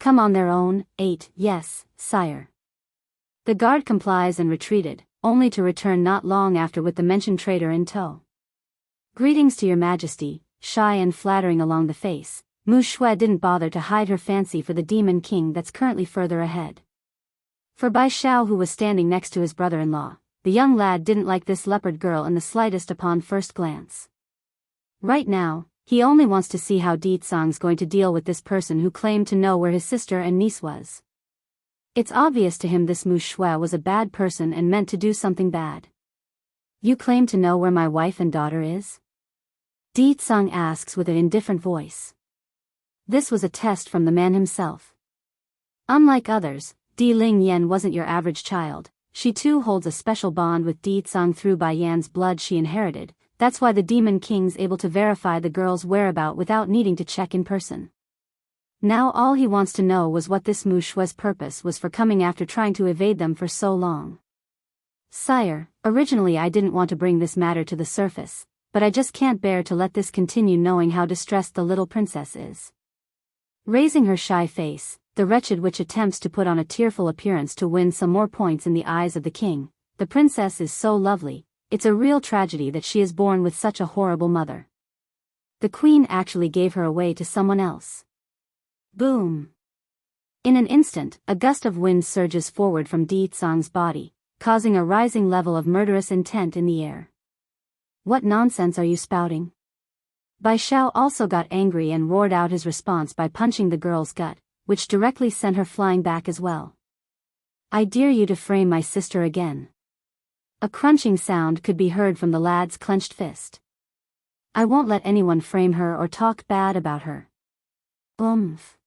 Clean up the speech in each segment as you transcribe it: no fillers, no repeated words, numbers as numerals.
Come on their own. 8. Yes, sire. The guard complies and retreated, only to return not long after with the mentioned traitor in tow. Greetings to your majesty. Shy and flattering along the face, Mu Shui didn't bother to hide her fancy for the demon king that's currently further ahead. For Bai Xiao, who was standing next to his brother-in-law, the young lad didn't like this leopard girl in the slightest upon first glance. Right now, he only wants to see how Di Tsang's going to deal with this person who claimed to know where his sister and niece was. It's obvious to him this Mu Shui was a bad person and meant to do something bad. You claim to know where my wife and daughter is? Di Tsang asks with an indifferent voice. This was a test from the man himself. Unlike others, Di Ling Yan wasn't your average child. She too holds a special bond with Di Tsang through Bai Yan's blood she inherited. That's why the Demon King's able to verify the girl's whereabouts without needing to check in person. Now all he wants to know was what this Mu Shui's purpose was for coming after trying to evade them for so long. Sire, originally I didn't want to bring this matter to the surface, but I just can't bear to let this continue knowing how distressed the little princess is. Raising her shy face, the wretched witch attempts to put on a tearful appearance to win some more points in the eyes of the king. The princess is so lovely, it's a real tragedy that she is born with such a horrible mother. The queen actually gave her away to someone else. Boom! In an instant, a gust of wind surges forward from Di Tsang's body, causing a rising level of murderous intent in the air. What nonsense are you spouting? Bai Xiao also got angry and roared out his response by punching the girl's gut, which directly sent her flying back as well. I dare you to frame my sister again. A crunching sound could be heard from the lad's clenched fist. I won't let anyone frame her or talk bad about her. Oomph.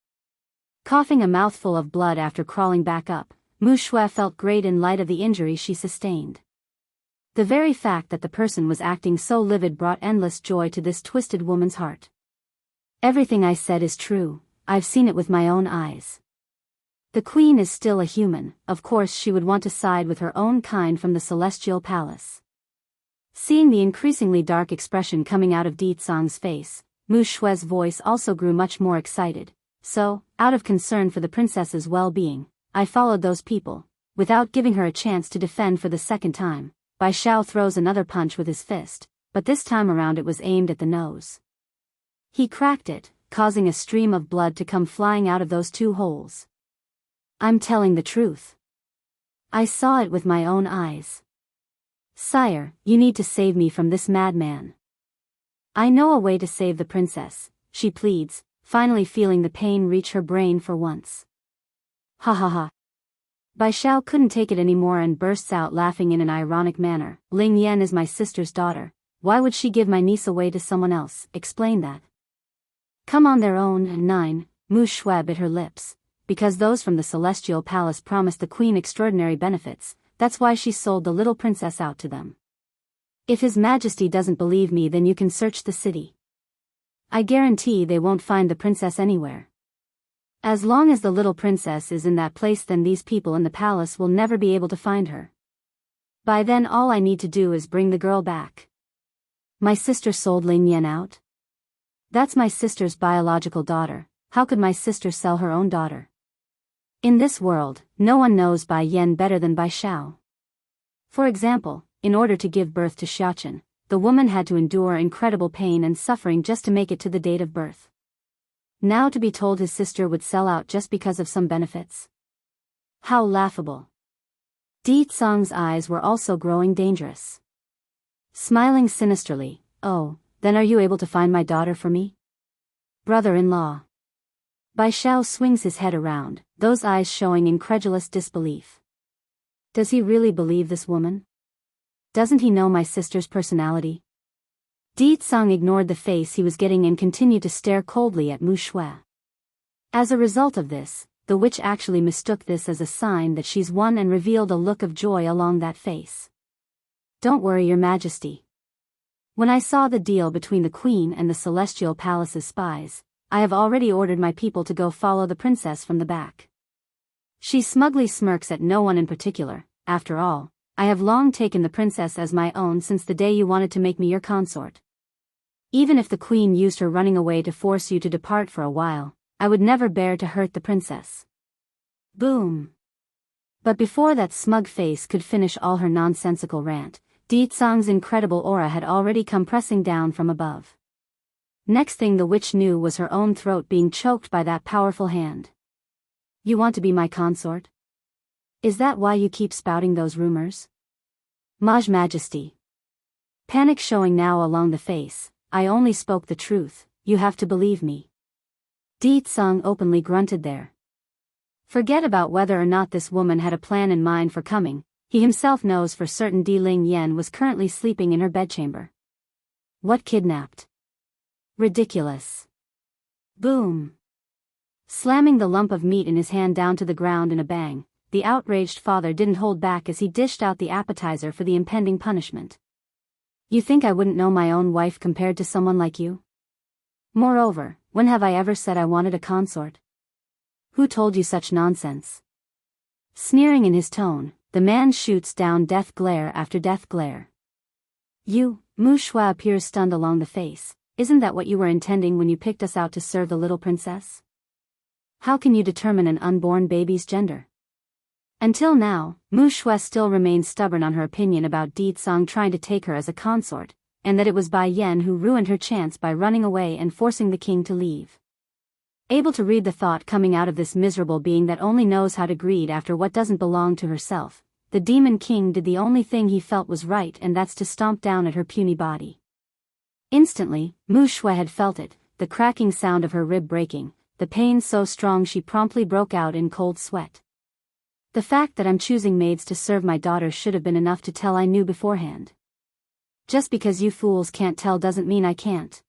Coughing a mouthful of blood after crawling back up, Mu Shui felt great in light of the injury she sustained. The very fact that the person was acting so livid brought endless joy to this twisted woman's heart. Everything I said is true, I've seen it with my own eyes. The queen is still a human, of course she would want to side with her own kind from the celestial palace. Seeing the increasingly dark expression coming out of Di Tsang's face, Mu Shui's voice also grew much more excited. So, out of concern for the princess's well-being, I followed those people, without giving her a chance to defend for the second time. Bai Xiao throws another punch with his fist, but this time around it was aimed at the nose. He cracked it, causing a stream of blood to come flying out of those two holes. I'm telling the truth. I saw it with my own eyes. Sire, you need to save me from this madman. I know a way to save the princess, she pleads, finally feeling the pain reach her brain for once. Ha ha ha. Bai Xiao couldn't take it anymore and bursts out laughing in an ironic manner. Ling Yan is my sister's daughter. Why would she give my niece away to someone else? Explain that. Come on their own. 9. Mu Shui bit her lips. Because those from the celestial palace promised the queen extraordinary benefits, that's why she sold the little princess out to them. If His Majesty doesn't believe me, then you can search the city. I guarantee they won't find the princess anywhere. As long as the little princess is in that place, then these people in the palace will never be able to find her. By then all I need to do is bring the girl back. My sister sold Ling Yan out? That's my sister's biological daughter. How could my sister sell her own daughter? In this world, no one knows Bai Yan better than Bai Xiao. For example, in order to give birth to Xiaochen, the woman had to endure incredible pain and suffering just to make it to the date of birth. Now to be told his sister would sell out just because of some benefits. How laughable. Di Tsang's eyes were also growing dangerous. Smiling sinisterly, oh, then are you able to find my daughter for me? Brother-in-law. Bai Xiao swings his head around, those eyes showing incredulous disbelief. Does he really believe this woman? Doesn't he know my sister's personality? Di Tsang ignored the face he was getting and continued to stare coldly at Mu Shui. As a result of this, the witch actually mistook this as a sign that she's won and revealed a look of joy along that face. Don't worry, Your Majesty. When I saw the deal between the Queen and the Celestial Palace's spies, I have already ordered my people to go follow the princess from the back. She smugly smirks at no one in particular. After all, I have long taken the princess as my own since the day you wanted to make me your consort. Even if the Queen used her running away to force you to depart for a while, I would never bear to hurt the princess. Boom. But before that smug face could finish all her nonsensical rant, Deetsang's incredible aura had already come pressing down from above. Next thing the witch knew was her own throat being choked by that powerful hand. You want to be my consort? Is that why you keep spouting those rumors? Maj Majesty. Panic showing now along the face, I only spoke the truth, you have to believe me. Deetsang openly grunted there. Forget about whether or not this woman had a plan in mind for coming, he himself knows for certain Di Ling Yen was currently sleeping in her bedchamber. What kidnapped? Ridiculous. Boom. Slamming the lump of meat in his hand down to the ground in a bang, the outraged father didn't hold back as he dished out the appetizer for the impending punishment. You think I wouldn't know my own wife compared to someone like you? Moreover, when have I ever said I wanted a consort? Who told you such nonsense? Sneering in his tone, the man shoots down death glare after death glare. You, Mu Shui appears stunned along the face. Isn't that what you were intending when you picked us out to serve the little princess? How can you determine an unborn baby's gender? Until now, Mu Shui still remained stubborn on her opinion about Deetsang trying to take her as a consort, and that it was Bai Yen who ruined her chance by running away and forcing the king to leave. Able to read the thought coming out of this miserable being that only knows how to greed after what doesn't belong to herself, the demon king did the only thing he felt was right, and that's to stomp down at her puny body. Instantly, Mu Shui had felt it, the cracking sound of her rib breaking, the pain so strong she promptly broke out in cold sweat. The fact that I'm choosing maids to serve my daughter should have been enough to tell I knew beforehand. Just because you fools can't tell doesn't mean I can't.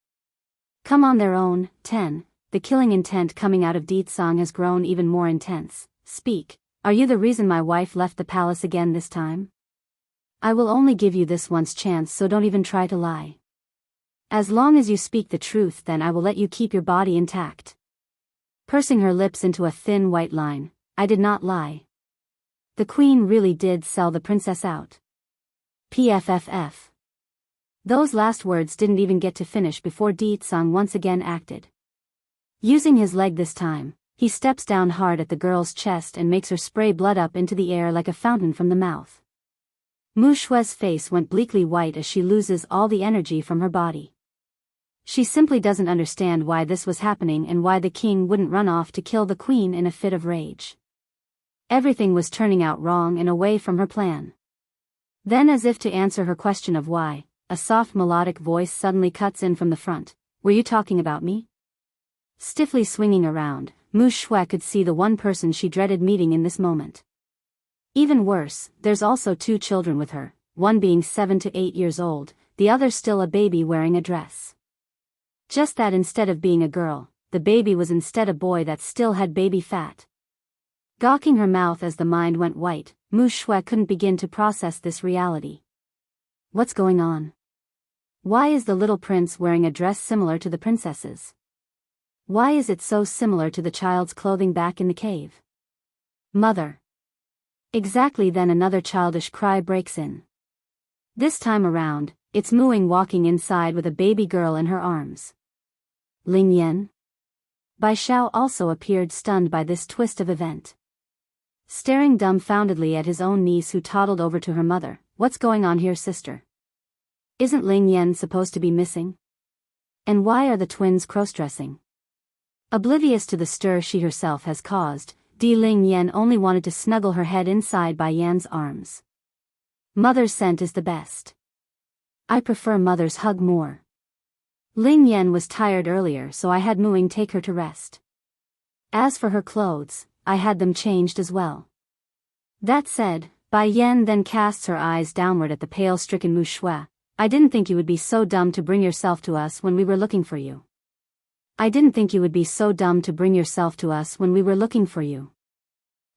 Come on their own. 10. The killing intent coming out of Deetsang has grown even more intense. Speak, are you the reason my wife left the palace again this time? I will only give you this once chance, so don't even try to lie. As long as you speak the truth, then I will let you keep your body intact. Pursing her lips into a thin white line, I did not lie. The queen really did sell the princess out. PFFF. Those last words didn't even get to finish before Deetsang once again acted. Using his leg this time, he steps down hard at the girl's chest and makes her spray blood up into the air like a fountain from the mouth. Mu Shui's face went bleakly white as she loses all the energy from her body. She simply doesn't understand why this was happening and why the king wouldn't run off to kill the queen in a fit of rage. Everything was turning out wrong and away from her plan. Then, as if to answer her question of why, a soft melodic voice suddenly cuts in from the front. Were you talking about me? Stiffly swinging around, Mu Shui could see the one person she dreaded meeting in this moment. Even worse, there's also 2 children with her, one being 7 to 8 years old, the other still a baby wearing a dress. Just that instead of being a girl, the baby was instead a boy that still had baby fat. Gawking her mouth as the mind went white, Mu Shui couldn't begin to process this reality. What's going on? Why is the little prince wearing a dress similar to the princess's? Why is it so similar to the child's clothing back in the cave? Mother. Exactly then another childish cry breaks in. This time around, it's Muing walking inside with a baby girl in her arms. Ling Yan? Bai Xiao also appeared, stunned by this twist of event. Staring dumbfoundedly at his own niece who toddled over to her mother. What's going on here, sister? Isn't Ling Yan supposed to be missing? And why are the twins cross-dressing? Oblivious to the stir she herself has caused, Di Ling Yan only wanted to snuggle her head inside Bai Yan's arms. Mother's scent is the best. I prefer mother's hug more. Ling Yan was tired earlier, so I had Muing take her to rest. As for her clothes, I had them changed as well. That said, Bai Yan then casts her eyes downward at the pale-stricken Mu Shui. I didn't think you would be so dumb to bring yourself to us when we were looking for you. I didn't think you would be so dumb to bring yourself to us when we were looking for you.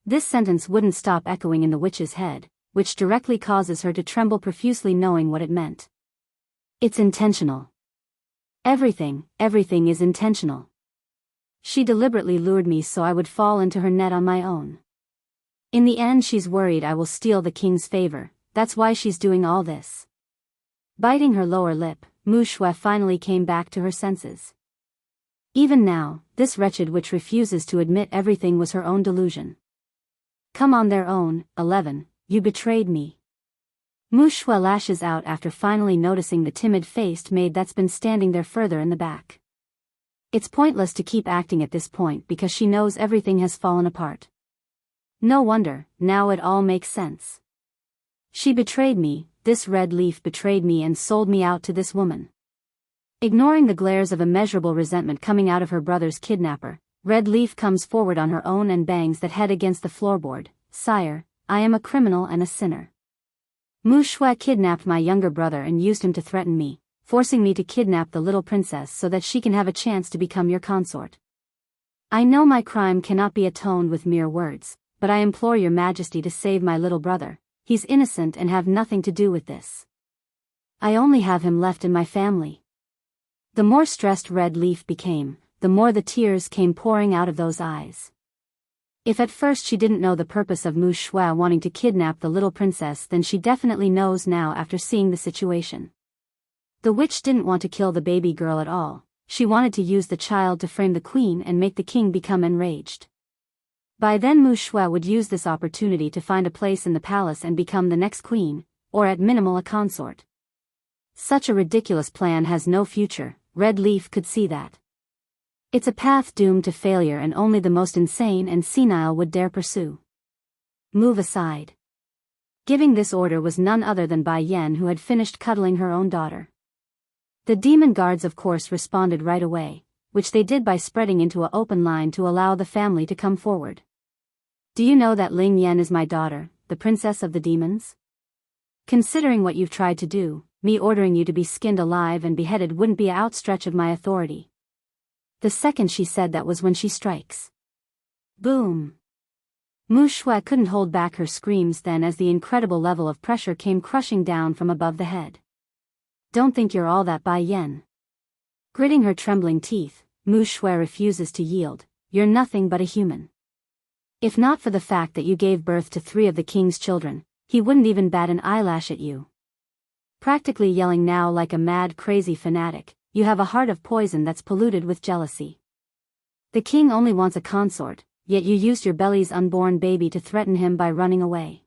This sentence wouldn't stop echoing in the witch's head, which directly causes her to tremble profusely, knowing what it meant. It's intentional. Everything is intentional. She deliberately lured me so I would fall into her net on my own. In the end, she's worried I will steal the king's favor, that's why she's doing all this. Biting her lower lip, Mu Shui finally came back to her senses. Even now, this wretched witch refuses to admit everything was her own delusion. Come on their own, 11, you betrayed me. Mu Shui lashes out after finally noticing the timid-faced maid that's been standing there further in the back. It's pointless to keep acting at this point because she knows everything has fallen apart. No wonder, now it all makes sense. She betrayed me, this red leaf betrayed me and sold me out to this woman. Ignoring the glares of immeasurable resentment coming out of her brother's kidnapper, Red Leaf comes forward on her own and bangs that head against the floorboard. Sire, I am a criminal and a sinner. Mu Shui kidnapped my younger brother and used him to threaten me, forcing me to kidnap the little princess so that she can have a chance to become your consort. I know my crime cannot be atoned with mere words, but I implore your majesty to save my little brother. He's innocent and have nothing to do with this. I only have him left in my family. The more stressed Red Leaf became, the more the tears came pouring out of those eyes. If at first she didn't know the purpose of Mu Shui wanting to kidnap the little princess, then she definitely knows now after seeing the situation. The witch didn't want to kill the baby girl at all, she wanted to use the child to frame the queen and make the king become enraged. By then Mu Shui would use this opportunity to find a place in the palace and become the next queen, or at minimal a consort. Such a ridiculous plan has no future. Red Leaf could see that. It's a path doomed to failure and only the most insane and senile would dare pursue. Move aside. Giving this order was none other than Bai Yan, who had finished cuddling her own daughter. The demon guards of course responded right away, which they did by spreading into an open line to allow the family to come forward. Do you know that Ling Yan is my daughter, the princess of the demons? Considering what you've tried to do, me ordering you to be skinned alive and beheaded wouldn't be an outstretch of my authority. The second she said that was when she strikes. Boom! Mu Shui couldn't hold back her screams then as the incredible level of pressure came crushing down from above the head. Don't think you're all that, Bai Yan. Gritting her trembling teeth, Mu Shui refuses to yield. You're nothing but a human. If not for the fact that you gave birth to 3 of the king's children, he wouldn't even bat an eyelash at you. Practically yelling now like a mad crazy fanatic, you have a heart of poison that's polluted with jealousy. The king only wants a consort, yet you used your belly's unborn baby to threaten him by running away.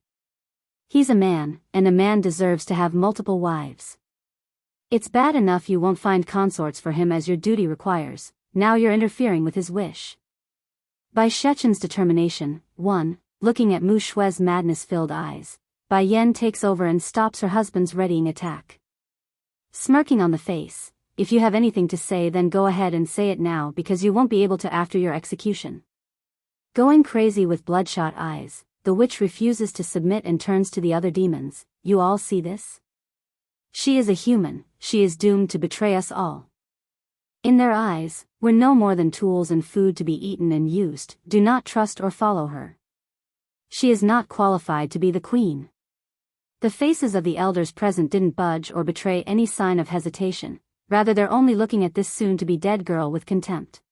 He's a man, and a man deserves to have multiple wives. It's bad enough you won't find consorts for him as your duty requires, now you're interfering with his wish. By Shechen's determination, 1, looking at Mu Shui's madness-filled eyes, Bai Yan takes over and stops her husband's readying attack. Smirking on the face, if you have anything to say then go ahead and say it now because you won't be able to after your execution. Going crazy with bloodshot eyes, the witch refuses to submit and turns to the other demons. You all see this? She is a human, she is doomed to betray us all. In their eyes, we're no more than tools and food to be eaten and used. Do not trust or follow her. She is not qualified to be the queen. The faces of the elders present didn't budge or betray any sign of hesitation, rather they're only looking at this soon-to-be-dead girl with contempt.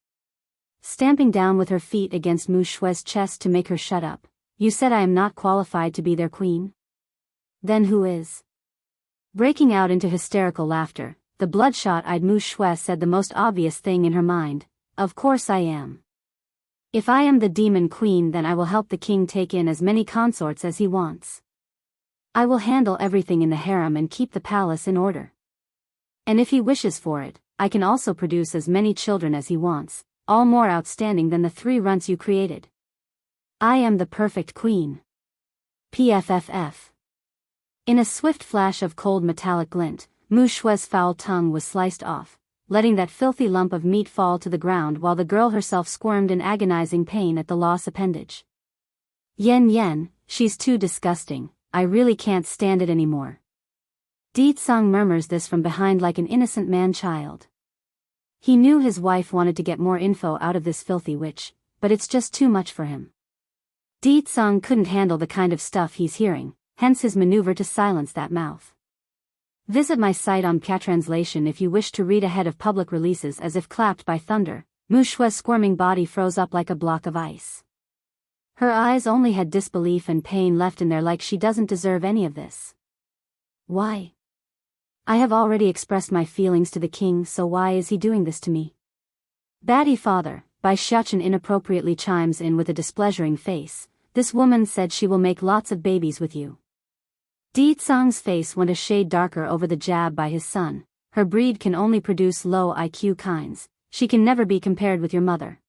Stamping down with her feet against Mu Shui's chest to make her shut up, you said I am not qualified to be their queen? Then who is? Breaking out into hysterical laughter, the bloodshot-eyed Mu Shui said the most obvious thing in her mind, of course I am. If I am the demon queen then I will help the king take in as many consorts as he wants. I will handle everything in the harem and keep the palace in order. And if he wishes for it, I can also produce as many children as he wants, all more outstanding than the 3 runts you created. I am the perfect queen. PFFF. In a swift flash of cold metallic glint, Mu Shui's foul tongue was sliced off, letting that filthy lump of meat fall to the ground while the girl herself squirmed in agonizing pain at the lost appendage. Yen, she's too disgusting, I really can't stand it anymore. Di Tsang murmurs this from behind like an innocent man-child. He knew his wife wanted to get more info out of this filthy witch, but it's just too much for him. Di Tsang couldn't handle the kind of stuff he's hearing, hence his maneuver to silence that mouth. Visit my site on Translation if you wish to read ahead of public releases. As if clapped by thunder, Mu Shui's squirming body froze up like a block of ice. Her eyes only had disbelief and pain left in there, like she doesn't deserve any of this. Why? I have already expressed my feelings to the king, so why is he doing this to me? Batty father, Bai Xiachen inappropriately chimes in with a displeasuring face. This woman said she will make lots of babies with you. Di Tsang's face went a shade darker over the jab by his son. Her breed can only produce low IQ kinds. She can never be compared with your mother.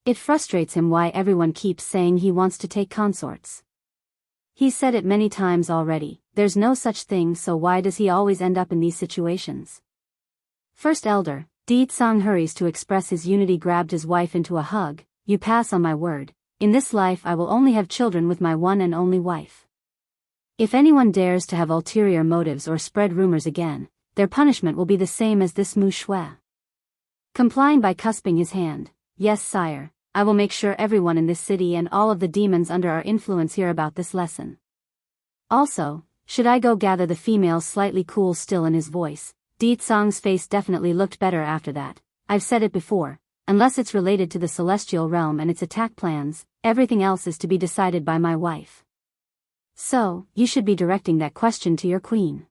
It frustrates him why everyone keeps saying he wants to take consorts. He said it many times already, there's no such thing, so why does he always end up in these situations? First elder, Di Tsang hurries to express his unity, grabbed his wife into a hug. You pass on my word. In this life I will only have children with my one and only wife. If anyone dares to have ulterior motives or spread rumors again, their punishment will be the same as this Mu Shui. Complying by cusping his hand. Yes, sire, I will make sure everyone in this city and all of the demons under our influence hear about this lesson. Also, should I go gather the females? Slightly cool still in his voice. Di Tsang's face definitely looked better after that. I've said it before. Unless it's related to the celestial realm and its attack plans, everything else is to be decided by my wife. So, you should be directing that question to your queen.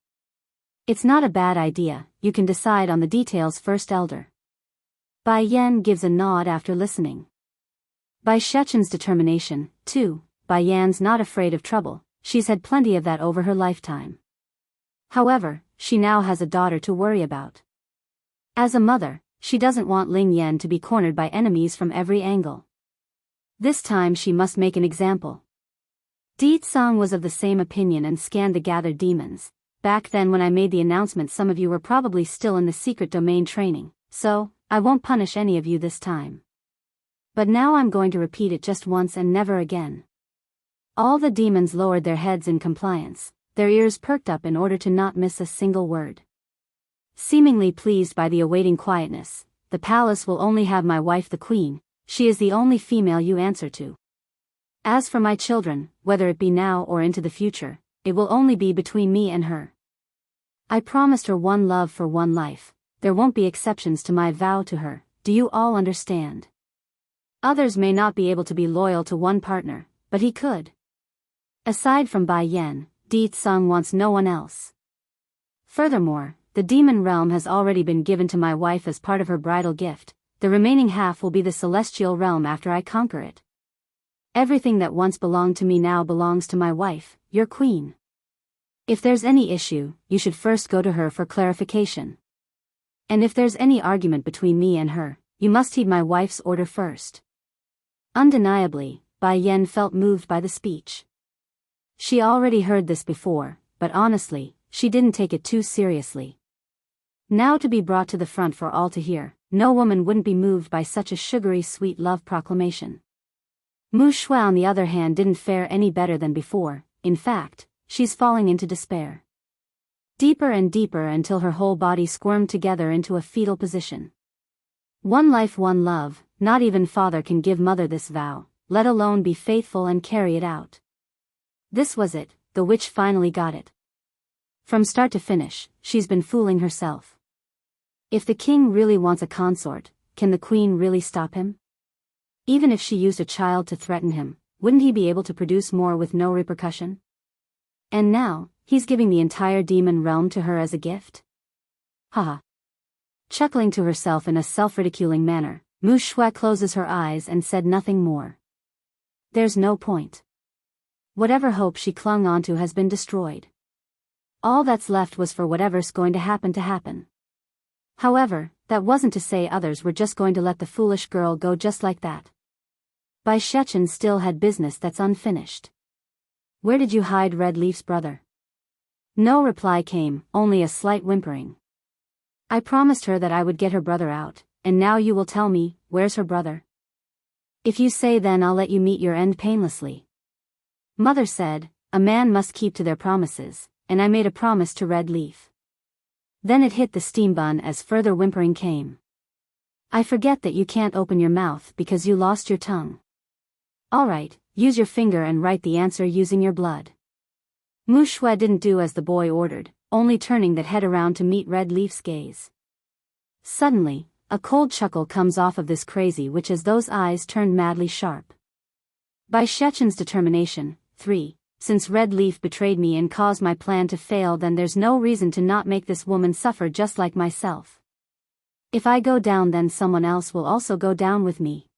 It's not a bad idea, you can decide on the details first elder. Bai Yan gives a nod after listening. Bai Shechen's determination, too. Bai Yan's not afraid of trouble, she's had plenty of that over her lifetime. However, she now has a daughter to worry about. As a mother, she doesn't want Ling Yan to be cornered by enemies from every angle. This time she must make an example. Di Tsang was of the same opinion and scanned the gathered demons. Back then when I made the announcement, some of you were probably still in the secret domain training, so I won't punish any of you this time. But now I'm going to repeat it just once and never again. All the demons lowered their heads in compliance, their ears perked up in order to not miss a single word. Seemingly pleased by the awaiting quietness, the palace will only have my wife the queen, she is the only female you answer to. As for my children, whether it be now or into the future, it will only be between me and her. I promised her one love for one life, there won't be exceptions to my vow to her, do you all understand? Others may not be able to be loyal to one partner, but he could. Aside from Bai Yan, Di Tsang wants no one else. Furthermore, the demon realm has already been given to my wife as part of her bridal gift, the remaining half will be the celestial realm after I conquer it. Everything that once belonged to me now belongs to my wife, your queen. If there's any issue, you should first go to her for clarification. And if there's any argument between me and her, you must heed my wife's order first. Undeniably, Bai Yan felt moved by the speech. She already heard this before, but honestly, she didn't take it too seriously. Now to be brought to the front for all to hear, no woman wouldn't be moved by such a sugary sweet love proclamation. Mu Shui on the other hand didn't fare any better than before, in fact, she's falling into despair. Deeper and deeper until her whole body squirmed together into a fetal position. One life, one love, not even father can give mother this vow, let alone be faithful and carry it out. This was it, the witch finally got it. From start to finish, she's been fooling herself. If the king really wants a consort, can the queen really stop him? Even if she used a child to threaten him, wouldn't he be able to produce more with no repercussion? And now, he's giving the entire demon realm to her as a gift? Haha. Chuckling to herself in a self-ridiculing manner, Mu Shui closes her eyes and said nothing more. There's no point. Whatever hope she clung onto has been destroyed. All that's left was for whatever's going to happen to happen. However, that wasn't to say others were just going to let the foolish girl go just like that. Bai Shechen still had business that's unfinished. Where did you hide Red Leaf's brother? No reply came, only a slight whimpering. I promised her that I would get her brother out, and now you will tell me, where's her brother? If you say, then I'll let you meet your end painlessly. Mother said, a man must keep to their promises, and I made a promise to Red Leaf. Then it hit the steam bun as further whimpering came. I forget that you can't open your mouth because you lost your tongue. Alright, use your finger and write the answer using your blood. Mu Shui didn't do as the boy ordered, only turning that head around to meet Red Leaf's gaze. Suddenly, a cold chuckle comes off of this crazy witch as those eyes turned madly sharp. By Shechen's determination, 3. Since Red Leaf betrayed me and caused my plan to fail, then there's no reason to not make this woman suffer just like myself. If I go down, then someone else will also go down with me.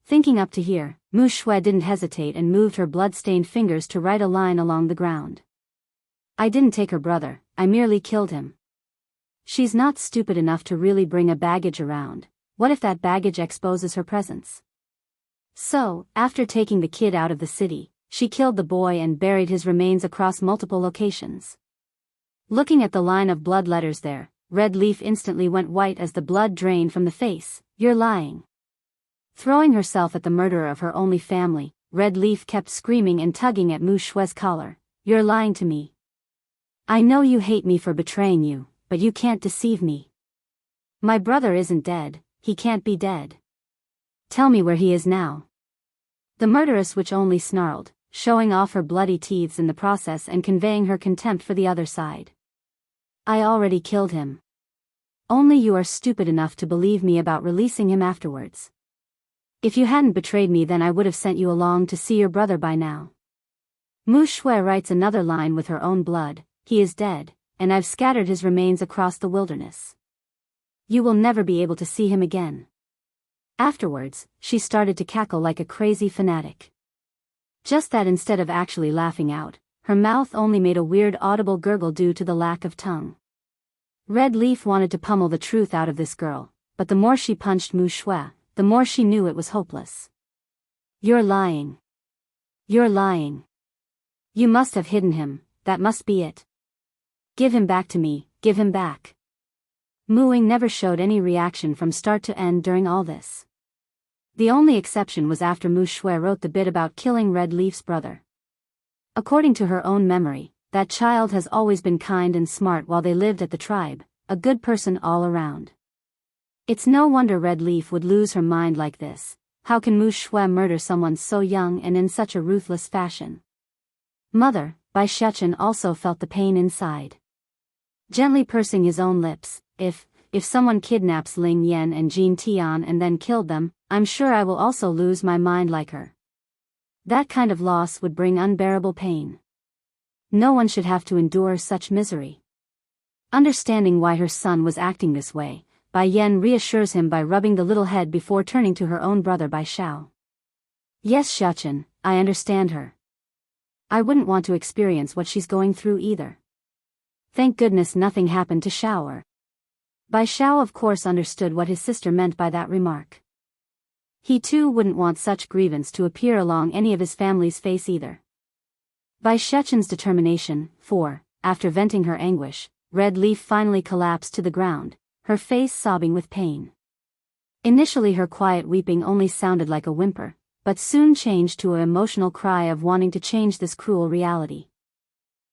Thinking up to here, Mu Shui didn't hesitate and moved her blood-stained fingers to write a line along the ground. I didn't take her brother, I merely killed him. She's not stupid enough to really bring a baggage around. What if that baggage exposes her presence? So, after taking the kid out of the city, she killed the boy and buried his remains across multiple locations. Looking at the line of blood letters there, Red Leaf instantly went white as the blood drained from the face. You're lying. Throwing herself at the murderer of her only family, Red Leaf kept screaming and tugging at Mu Shui's collar. You're lying to me. I know you hate me for betraying you, but you can't deceive me. My brother isn't dead, he can't be dead. Tell me where he is now. The murderess witch only snarled, showing off her bloody teeth in the process and conveying her contempt for the other side. I already killed him. Only you are stupid enough to believe me about releasing him afterwards. If you hadn't betrayed me, then I would have sent you along to see your brother by now. Mu Shui writes another line with her own blood. He is dead, and I've scattered his remains across the wilderness. You will never be able to see him again. Afterwards, she started to cackle like a crazy fanatic. Just that instead of actually laughing out, her mouth only made a weird audible gurgle due to the lack of tongue. Red Leaf wanted to pummel the truth out of this girl, but the more she punched Mu Shui, the more she knew it was hopeless. You're lying. You're lying. You must have hidden him, that must be it. Give him back to me, give him back. Mooing never showed any reaction from start to end during all this. The only exception was after Mu Shui wrote the bit about killing Red Leaf's brother. According to her own memory, that child has always been kind and smart while they lived at the tribe, a good person all around. It's no wonder Red Leaf would lose her mind like this. How can Mu Shui murder someone so young and in such a ruthless fashion? Mother, Bai Shechen also felt the pain inside. Gently pursing his own lips, if someone kidnaps Ling Yan and Jin Tian and then killed them, I'm sure I will also lose my mind like her. That kind of loss would bring unbearable pain. No one should have to endure such misery. Understanding why her son was acting this way, Bai Yan reassures him by rubbing the little head before turning to her own brother Bai Shao. Yes, Shechen, I understand her. I wouldn't want to experience what she's going through either. Thank goodness nothing happened to Shao. Bai Shao of course understood what his sister meant by that remark. He too wouldn't want such grievance to appear along any of his family's face either. By Shechen's determination, for, after venting her anguish, Red Leaf finally collapsed to the ground, her face sobbing with pain. Initially her quiet weeping only sounded like a whimper, but soon changed to an emotional cry of wanting to change this cruel reality.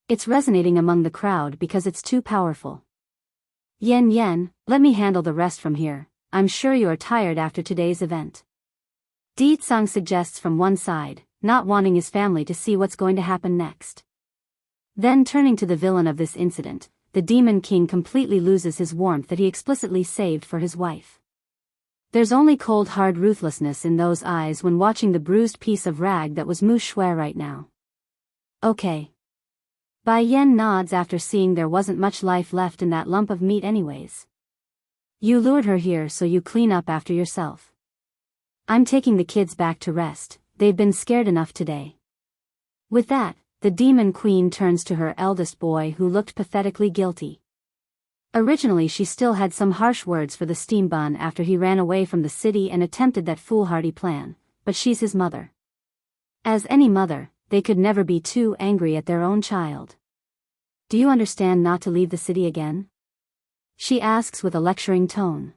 It's resonating among the crowd because it's too powerful. Yen, let me handle the rest from here, I'm sure you are tired after today's event. Di Tsang suggests from one side, not wanting his family to see what's going to happen next. Then turning to the villain of this incident, the Demon King completely loses his warmth that he explicitly saved for his wife. There's only cold hard ruthlessness in those eyes when watching the bruised piece of rag that was Mu Shui right now. Okay. Bai Yan nods after seeing there wasn't much life left in that lump of meat anyways. You lured her here so you clean up after yourself. I'm taking the kids back to rest, they've been scared enough today. With that, the Demon Queen turns to her eldest boy who looked pathetically guilty. Originally she still had some harsh words for the steam bun after he ran away from the city and attempted that foolhardy plan, but she's his mother. As any mother, they could never be too angry at their own child. Do you understand not to leave the city again? She asks with a lecturing tone.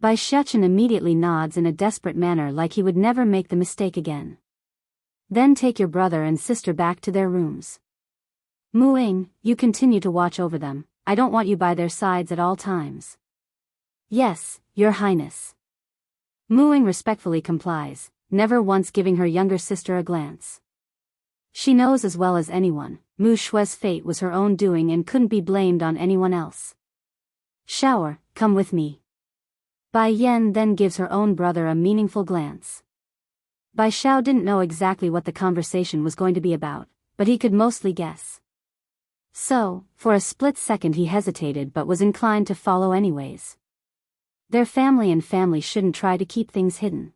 Bai Shechen immediately nods in a desperate manner like he would never make the mistake again. Then take your brother and sister back to their rooms. Muing, you continue to watch over them, I don't want you by their sides at all times. Yes, Your Highness. Muing respectfully complies, never once giving her younger sister a glance. She knows as well as anyone, Mu Shui's fate was her own doing and couldn't be blamed on anyone else. Shower, come with me. Bai Yan then gives her own brother a meaningful glance. Bai Shao didn't know exactly what the conversation was going to be about, but he could mostly guess. So, for a split second he hesitated but was inclined to follow anyways. Their family and family shouldn't try to keep things hidden.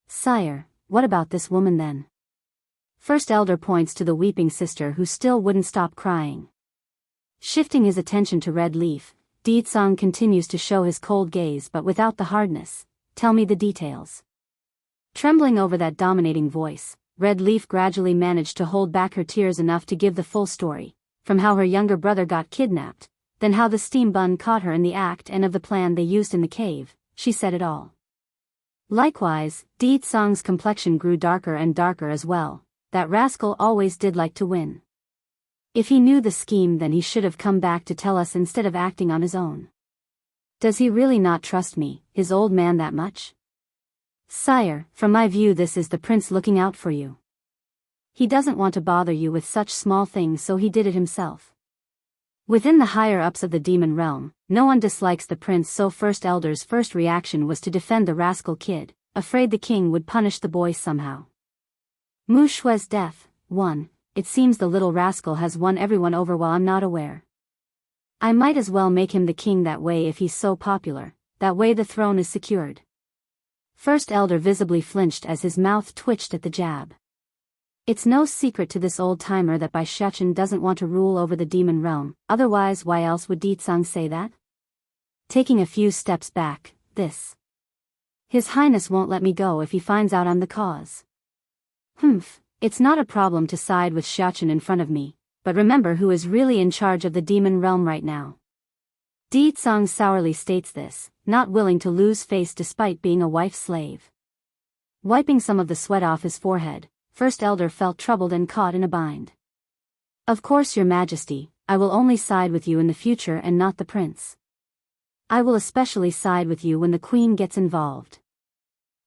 Sire, what about this woman then? First elder points to the weeping sister who still wouldn't stop crying. Shifting his attention to Red Leaf, Deedsong continues to show his cold gaze but without the hardness. Tell me the details. Trembling over that dominating voice, Red Leaf gradually managed to hold back her tears enough to give the full story, from how her younger brother got kidnapped, then how the steam bun caught her in the act and of the plan they used in the cave. She said it all. Likewise, Deedsong's complexion grew darker and darker as well. That rascal always did like to win. If he knew the scheme, then he should have come back to tell us instead of acting on his own. Does he really not trust me, his old man, that much? Sire, from my view this is the prince looking out for you. He doesn't want to bother you with such small things, so he did it himself. Within the higher-ups of the demon realm, no one dislikes the prince, so First Elder's first reaction was to defend the rascal kid, afraid the king would punish the boy somehow. Mu Shue's death. 1. It seems the little rascal has won everyone over while I'm not aware. I might as well make him the king that way if he's so popular, that way the throne is secured. First Elder visibly flinched as his mouth twitched at the jab. It's no secret to this old-timer that Bai Shuchen doesn't want to rule over the demon realm, otherwise why else would Deedsong say that? Taking a few steps back, His Highness won't let me go if he finds out I'm the cause. It's not a problem to side with Shuchen in front of me, but remember who is really in charge of the demon realm right now. Deedsong sourly states this, not willing to lose face despite being a wife's slave. Wiping some of the sweat off his forehead, First Elder felt troubled and caught in a bind. Of course, Your Majesty, I will only side with you in the future and not the prince. I will especially side with you when the queen gets involved.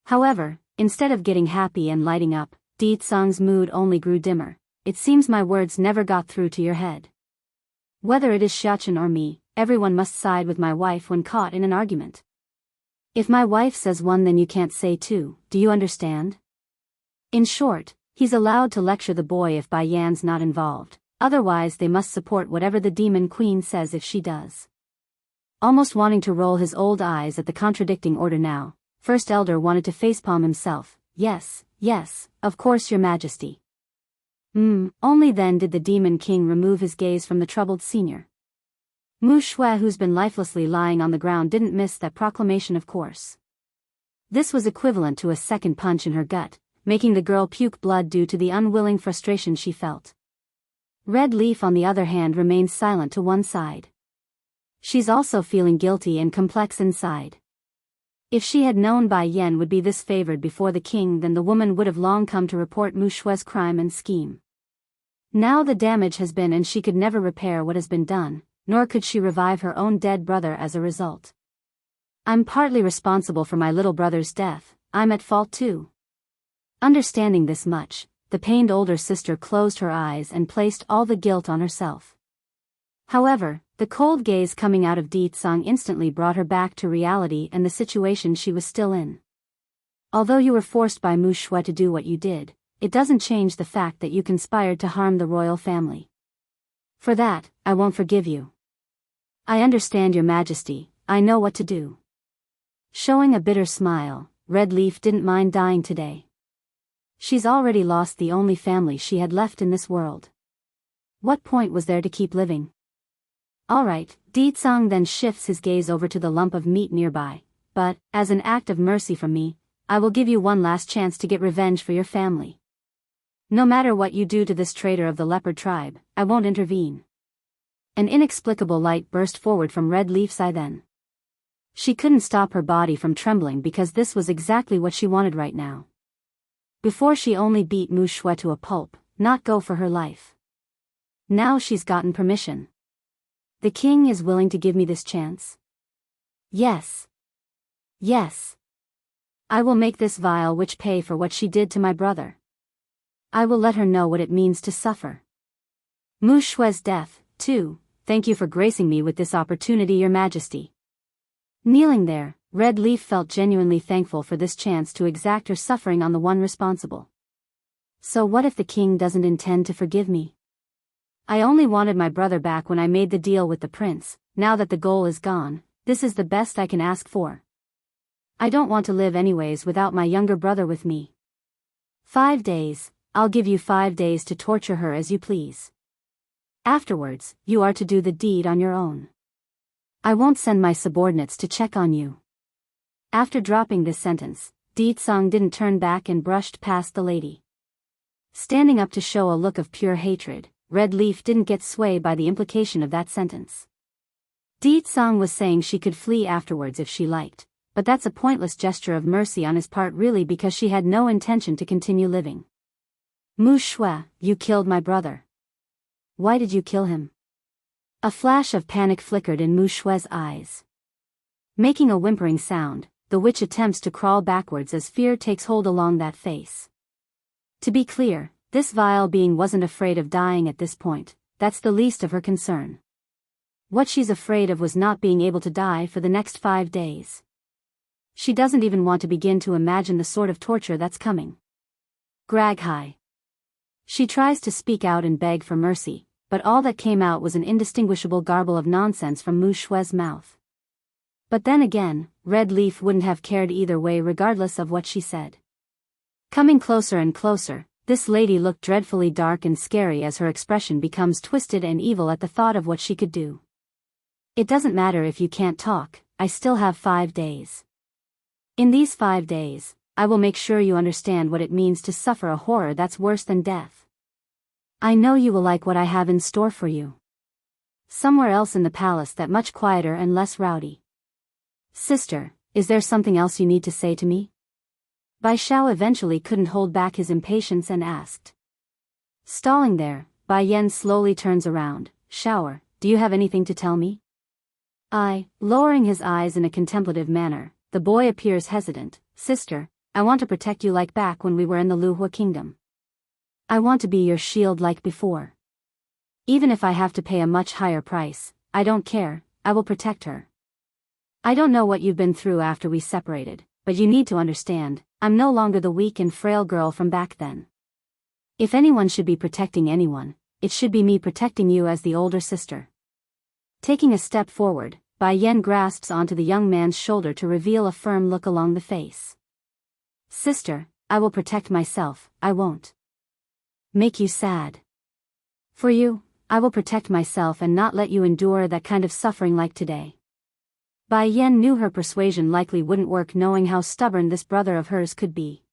However, instead of getting happy and lighting up, Deedsong's mood only grew dimmer. It seems my words never got through to your head. Whether it is Shuchen or me, everyone must side with my wife when caught in an argument. If my wife says one, then you can't say two, do you understand? In short, he's allowed to lecture the boy if Bai Yan's not involved, otherwise they must support whatever the demon queen says if she does. Almost wanting to roll his old eyes at the contradicting order now, First Elder wanted to facepalm himself. Yes, of course, Your Majesty. Only then did the demon king remove his gaze from the troubled senior. Mu Shui, who's been lifelessly lying on the ground, didn't miss that proclamation, of course. This was equivalent to a second punch in her gut, making the girl puke blood due to the unwilling frustration she felt. Red Leaf, on the other hand, remained silent to one side. She's also feeling guilty and complex inside. If she had known Bai Yan would be this favored before the king, then the woman would have long come to report Mu Shue's crime and scheme. Now the damage has been, and she could never repair what has been done, nor could she revive her own dead brother as a result. I'm partly responsible for my little brother's death, I'm at fault too. Understanding this much, the pained older sister closed her eyes and placed all the guilt on herself. However, the cold gaze coming out of Deedsong instantly brought her back to reality and the situation she was still in. Although you were forced by Mu Shui to do what you did, it doesn't change the fact that you conspired to harm the royal family. For that, I won't forgive you. I understand, Your Majesty, I know what to do. Showing a bitter smile, Red Leaf didn't mind dying today. She's already lost the only family she had left in this world. What point was there to keep living? Alright, Deedsong then shifts his gaze over to the lump of meat nearby, but, as an act of mercy from me, I will give you one last chance to get revenge for your family. No matter what you do to this traitor of the leopard tribe, I won't intervene. An inexplicable light burst forward from Red Leaf's eye then. She couldn't stop her body from trembling because this was exactly what she wanted right now. Before she only beat Mu Shui to a pulp, not go for her life. Now she's gotten permission. The king is willing to give me this chance? Yes. I will make this vile witch pay for what she did to my brother. I will let her know what it means to suffer. Mu Shui's death, too. Thank you for gracing me with this opportunity, Your Majesty. Kneeling there, Red Leaf felt genuinely thankful for this chance to exact her suffering on the one responsible. So what if the king doesn't intend to forgive me? I only wanted my brother back when I made the deal with the prince. Now that the goal is gone, this is the best I can ask for. I don't want to live anyways without my younger brother with me. 5 days, I'll give you 5 days to torture her as you please. Afterwards, you are to do the deed on your own. I won't send my subordinates to check on you. After dropping this sentence, Deetsung didn't turn back and brushed past the lady. Standing up to show a look of pure hatred, Red Leaf didn't get swayed by the implication of that sentence. Deetsung was saying she could flee afterwards if she liked, but that's a pointless gesture of mercy on his part really because she had no intention to continue living. Mu Shui, you killed my brother. Why did you kill him? A flash of panic flickered in Mu Shui's eyes. Making a whimpering sound, the witch attempts to crawl backwards as fear takes hold along that face. To be clear, this vile being wasn't afraid of dying at this point, that's the least of her concern. What she's afraid of was not being able to die for the next 5 days. She doesn't even want to begin to imagine the sort of torture that's coming. Graghai. She tries to speak out and beg for mercy, but all that came out was an indistinguishable garble of nonsense from Mu Shui's mouth. But then again, Red Leaf wouldn't have cared either way regardless of what she said. Coming closer and closer, this lady looked dreadfully dark and scary as her expression becomes twisted and evil at the thought of what she could do. It doesn't matter if you can't talk, I still have 5 days. In these 5 days, I will make sure you understand what it means to suffer a horror that's worse than death. I know you will like what I have in store for you. Somewhere else in the palace that much quieter and less rowdy. Sister, is there something else you need to say to me? Bai Xiao eventually couldn't hold back his impatience and asked. Stalling there, Bai Yan slowly turns around. Shower, do you have anything to tell me? Lowering his eyes in a contemplative manner, the boy appears hesitant. Sister, I want to protect you like back when we were in the Luhua kingdom. I want to be your shield like before. Even if I have to pay a much higher price, I don't care, I will protect her. I don't know what you've been through after we separated, but you need to understand, I'm no longer the weak and frail girl from back then. If anyone should be protecting anyone, it should be me protecting you as the older sister. Taking a step forward, Bai Yan grasps onto the young man's shoulder to reveal a firm look along the face. Sister, I will protect myself, I won't make you sad. For you, I will protect myself and not let you endure that kind of suffering like today. Bai Yan knew her persuasion likely wouldn't work knowing how stubborn this brother of hers could be.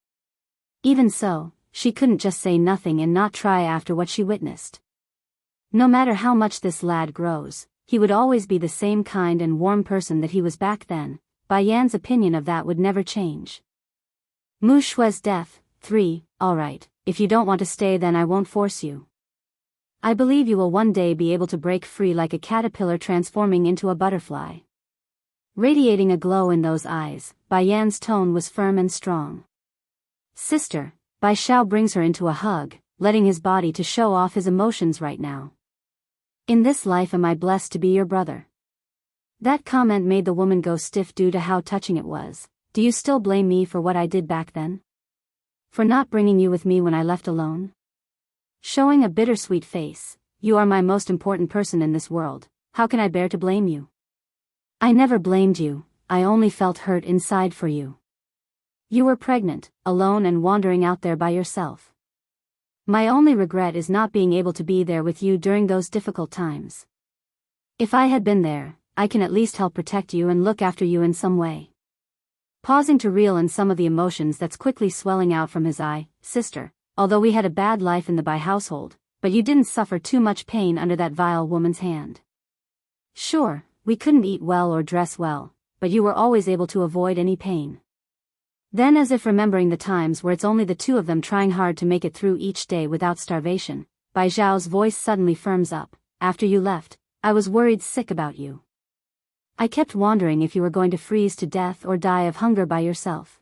Even so, she couldn't just say nothing and not try after what she witnessed. No matter how much this lad grows, he would always be the same kind and warm person that he was back then. Bai Yan's opinion of that would never change. Mu Shui's death. 3. Alright, if you don't want to stay then I won't force you. I believe you will one day be able to break free like a caterpillar transforming into a butterfly. Radiating a glow in those eyes, Bai Yan's tone was firm and strong. Sister, Bai Xiao brings her into a hug, letting his body to show off his emotions right now. In this life am I blessed to be your brother. That comment made the woman go stiff due to how touching it was. Do you still blame me for what I did back then? For not bringing you with me when I left alone? Showing a bittersweet face, you are my most important person in this world, how can I bear to blame you? I never blamed you, I only felt hurt inside for you. You were pregnant, alone and wandering out there by yourself. My only regret is not being able to be there with you during those difficult times. If I had been there, I can at least help protect you and look after you in some way. Pausing to reel in some of the emotions that's quickly swelling out from his eye. Sister, although we had a bad life in the Bai household, but you didn't suffer too much pain under that vile woman's hand. Sure, we couldn't eat well or dress well, but you were always able to avoid any pain. Then, as if remembering the times where it's only the two of them trying hard to make it through each day without starvation, Bai Zhao's voice suddenly firms up. After you left, I was worried sick about you. I kept wondering if you were going to freeze to death or die of hunger by yourself.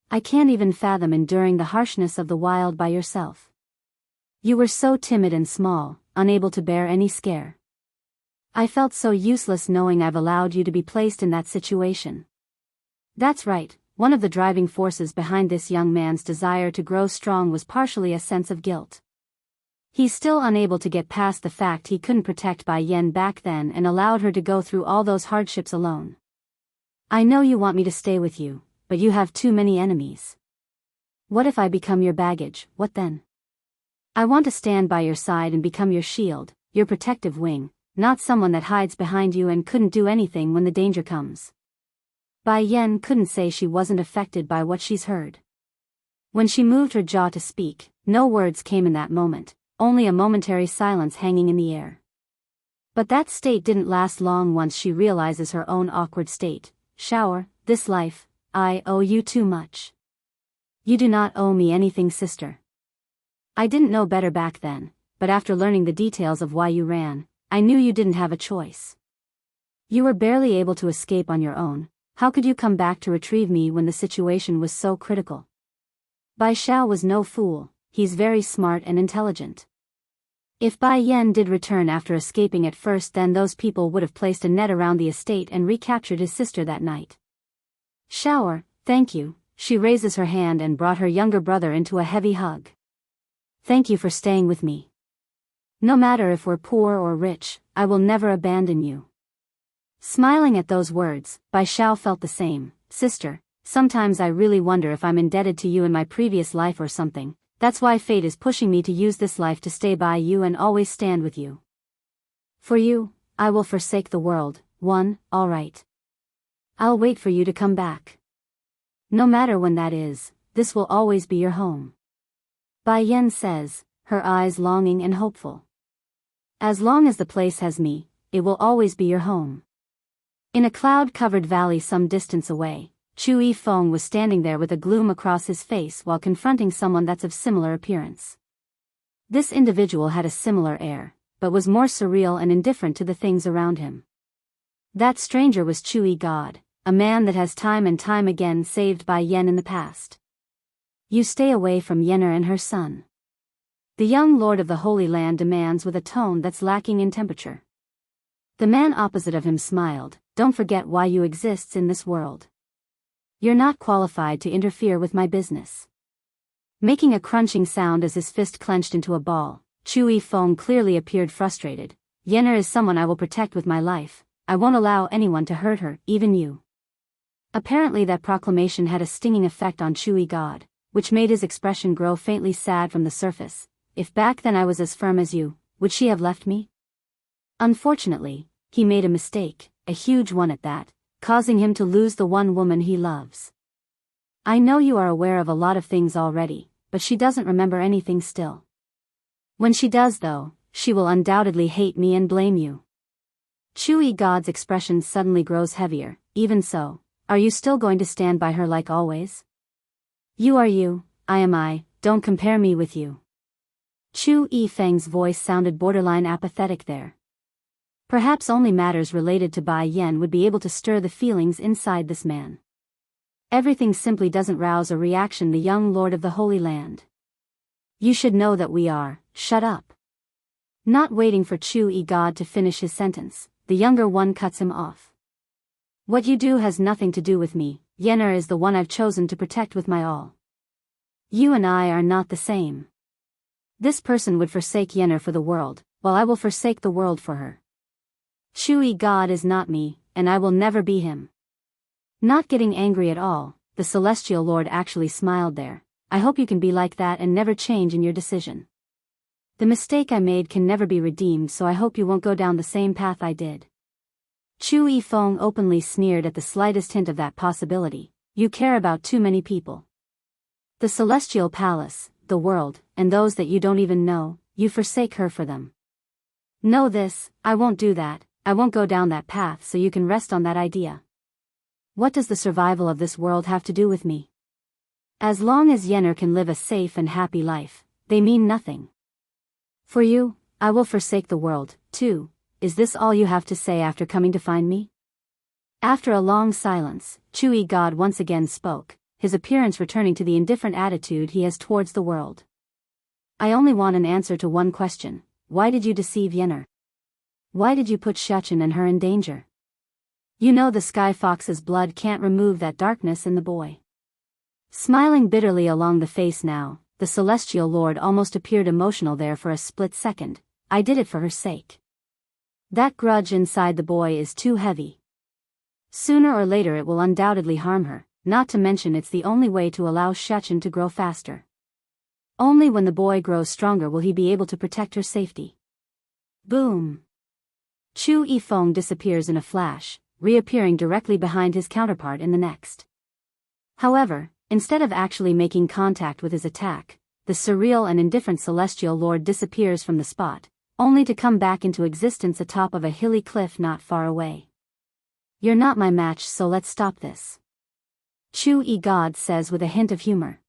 I can't even fathom enduring the harshness of the wild by yourself. You were so timid and small, unable to bear any scare. I felt so useless knowing I've allowed you to be placed in that situation. That's right, one of the driving forces behind this young man's desire to grow strong was partially a sense of guilt. He's still unable to get past the fact he couldn't protect Bai Yen back then and allowed her to go through all those hardships alone. I know you want me to stay with you, but you have too many enemies. What if I become your baggage, what then? I want to stand by your side and become your shield, your protective wing, not someone that hides behind you and couldn't do anything when the danger comes. Bai Yen couldn't say she wasn't affected by what she's heard. When she moved her jaw to speak, no words came in that moment, only a momentary silence hanging in the air. But that state didn't last long once she realizes her own awkward state. Shower, this life, I owe you too much. You do not owe me anything, sister. I didn't know better back then, but after learning the details of why you ran, I knew you didn't have a choice. You were barely able to escape on your own. How could you come back to retrieve me when the situation was so critical? Bai Xiao was no fool, he's very smart and intelligent. If Bai Yen did return after escaping at first, then those people would have placed a net around the estate and recaptured his sister that night. Shower, thank you, she raises her hand and brought her younger brother into a heavy hug. Thank you for staying with me. No matter if we're poor or rich, I will never abandon you. Smiling at those words, Bai Xiao felt the same. Sister, sometimes I really wonder if I'm indebted to you in my previous life or something. That's why fate is pushing me to use this life to stay by you and always stand with you. For you, I will forsake the world. All right. I'll wait for you to come back. No matter when that is, this will always be your home. Bai Yen says, her eyes longing and hopeful. As long as the place has me, it will always be your home. In a cloud-covered valley some distance away, Chu Yifeng was standing there with a gloom across his face while confronting someone that's of similar appearance. This individual had a similar air, but was more surreal and indifferent to the things around him. That stranger was Chu God, a man that has time and time again saved Bai Yen in the past. You stay away from Yenner and her son. The young lord of the Holy Land demands with a tone that's lacking in temperature. The man opposite of him smiled. Don't forget why you exist in this world. You're not qualified to interfere with my business. Making a crunching sound as his fist clenched into a ball, Chu Yifeng clearly appeared frustrated. Yenner is someone I will protect with my life. I won't allow anyone to hurt her, even you. Apparently that proclamation had a stinging effect on Chu God, which made his expression grow faintly sad from the surface. If back then I was as firm as you, would she have left me? Unfortunately, he made a mistake, a huge one at that, causing him to lose the one woman he loves. I know you are aware of a lot of things already, but she doesn't remember anything still. When she does though, she will undoubtedly hate me and blame you. Chu God's expression suddenly grows heavier. Even so, are you still going to stand by her like always? You are you, I am I, don't compare me with you. Chu Yifeng's voice sounded borderline apathetic there. Perhaps only matters related to Bai Yen would be able to stir the feelings inside this man. Everything simply doesn't rouse a reaction. The young lord of the Holy Land. You should know that we are. Shut up. Not waiting for Chu God to finish his sentence, the younger one cuts him off. What you do has nothing to do with me. Yenner is the one I've chosen to protect with my all. You and I are not the same. This person would forsake Yenner for the world, while I will forsake the world for her. Chu God is not me, and I will never be him. Not getting angry at all, the Celestial Lord actually smiled there. I hope you can be like that and never change in your decision. The mistake I made can never be redeemed, so I hope you won't go down the same path I did. Chu Yifeng openly sneered at the slightest hint of that possibility. You care about too many people. The Celestial Palace, the world, and those that you don't even know, you forsake her for them. Know this, I won't do that. I won't go down that path, so you can rest on that idea. What does the survival of this world have to do with me? As long as Yenner can live a safe and happy life, they mean nothing. For you, I will forsake the world, too. Is this all you have to say after coming to find me? After a long silence, Chu God once again spoke, his appearance returning to the indifferent attitude he has towards the world. I only want an answer to one question. Why did you deceive Yenner? Why did you put Shuchen and her in danger? You know the Sky Fox's blood can't remove that darkness in the boy. Smiling bitterly along the face now, the celestial lord almost appeared emotional there for a split second. I did it for her sake. That grudge inside the boy is too heavy. Sooner or later it will undoubtedly harm her, not to mention it's the only way to allow Shechin to grow faster. Only when the boy grows stronger will he be able to protect her safety. Boom! Chu Yifeng disappears in a flash, reappearing directly behind his counterpart in the next. However, instead of actually making contact with his attack, the surreal and indifferent celestial lord disappears from the spot, only to come back into existence atop of a hilly cliff not far away. You're not my match, so let's stop this. Chu Yi God says with a hint of humor.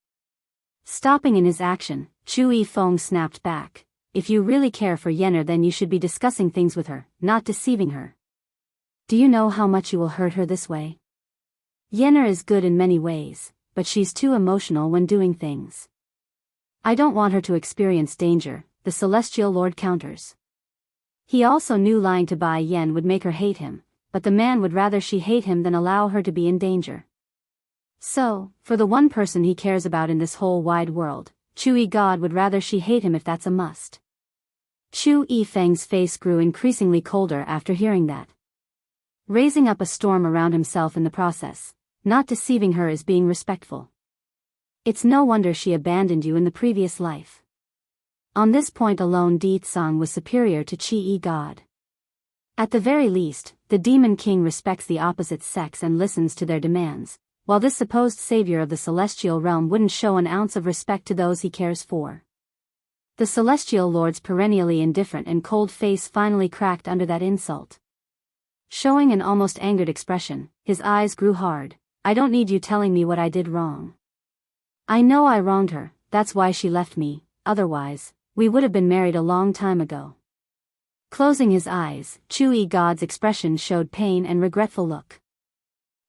Stopping in his action, Chu Yifeng snapped back. If you really care for Yenner, then you should be discussing things with her, not deceiving her. Do you know how much you will hurt her this way? Yenner is good in many ways, but she's too emotional when doing things. I don't want her to experience danger, the celestial lord counters. He also knew lying to Bai Yen would make her hate him, but the man would rather she hate him than allow her to be in danger. So, for the one person he cares about in this whole wide world, Chu Yi God would rather she hate him if that's a must. Chu Yifeng's face grew increasingly colder after hearing that. Raising up a storm around himself in the process. Not deceiving her is being respectful. It's no wonder she abandoned you in the previous life. On this point alone Di Tsang was superior to Chi Yi God. At the very least, the Demon King respects the opposite sex and listens to their demands, while this supposed savior of the celestial realm wouldn't show an ounce of respect to those he cares for. The celestial lord's perennially indifferent and cold face finally cracked under that insult. Showing an almost angered expression, his eyes grew hard. I don't need you telling me what I did wrong. I know I wronged her, that's why she left me, otherwise, we would have been married a long time ago. Closing his eyes, Chu Yi God's expression showed pain and regretful look.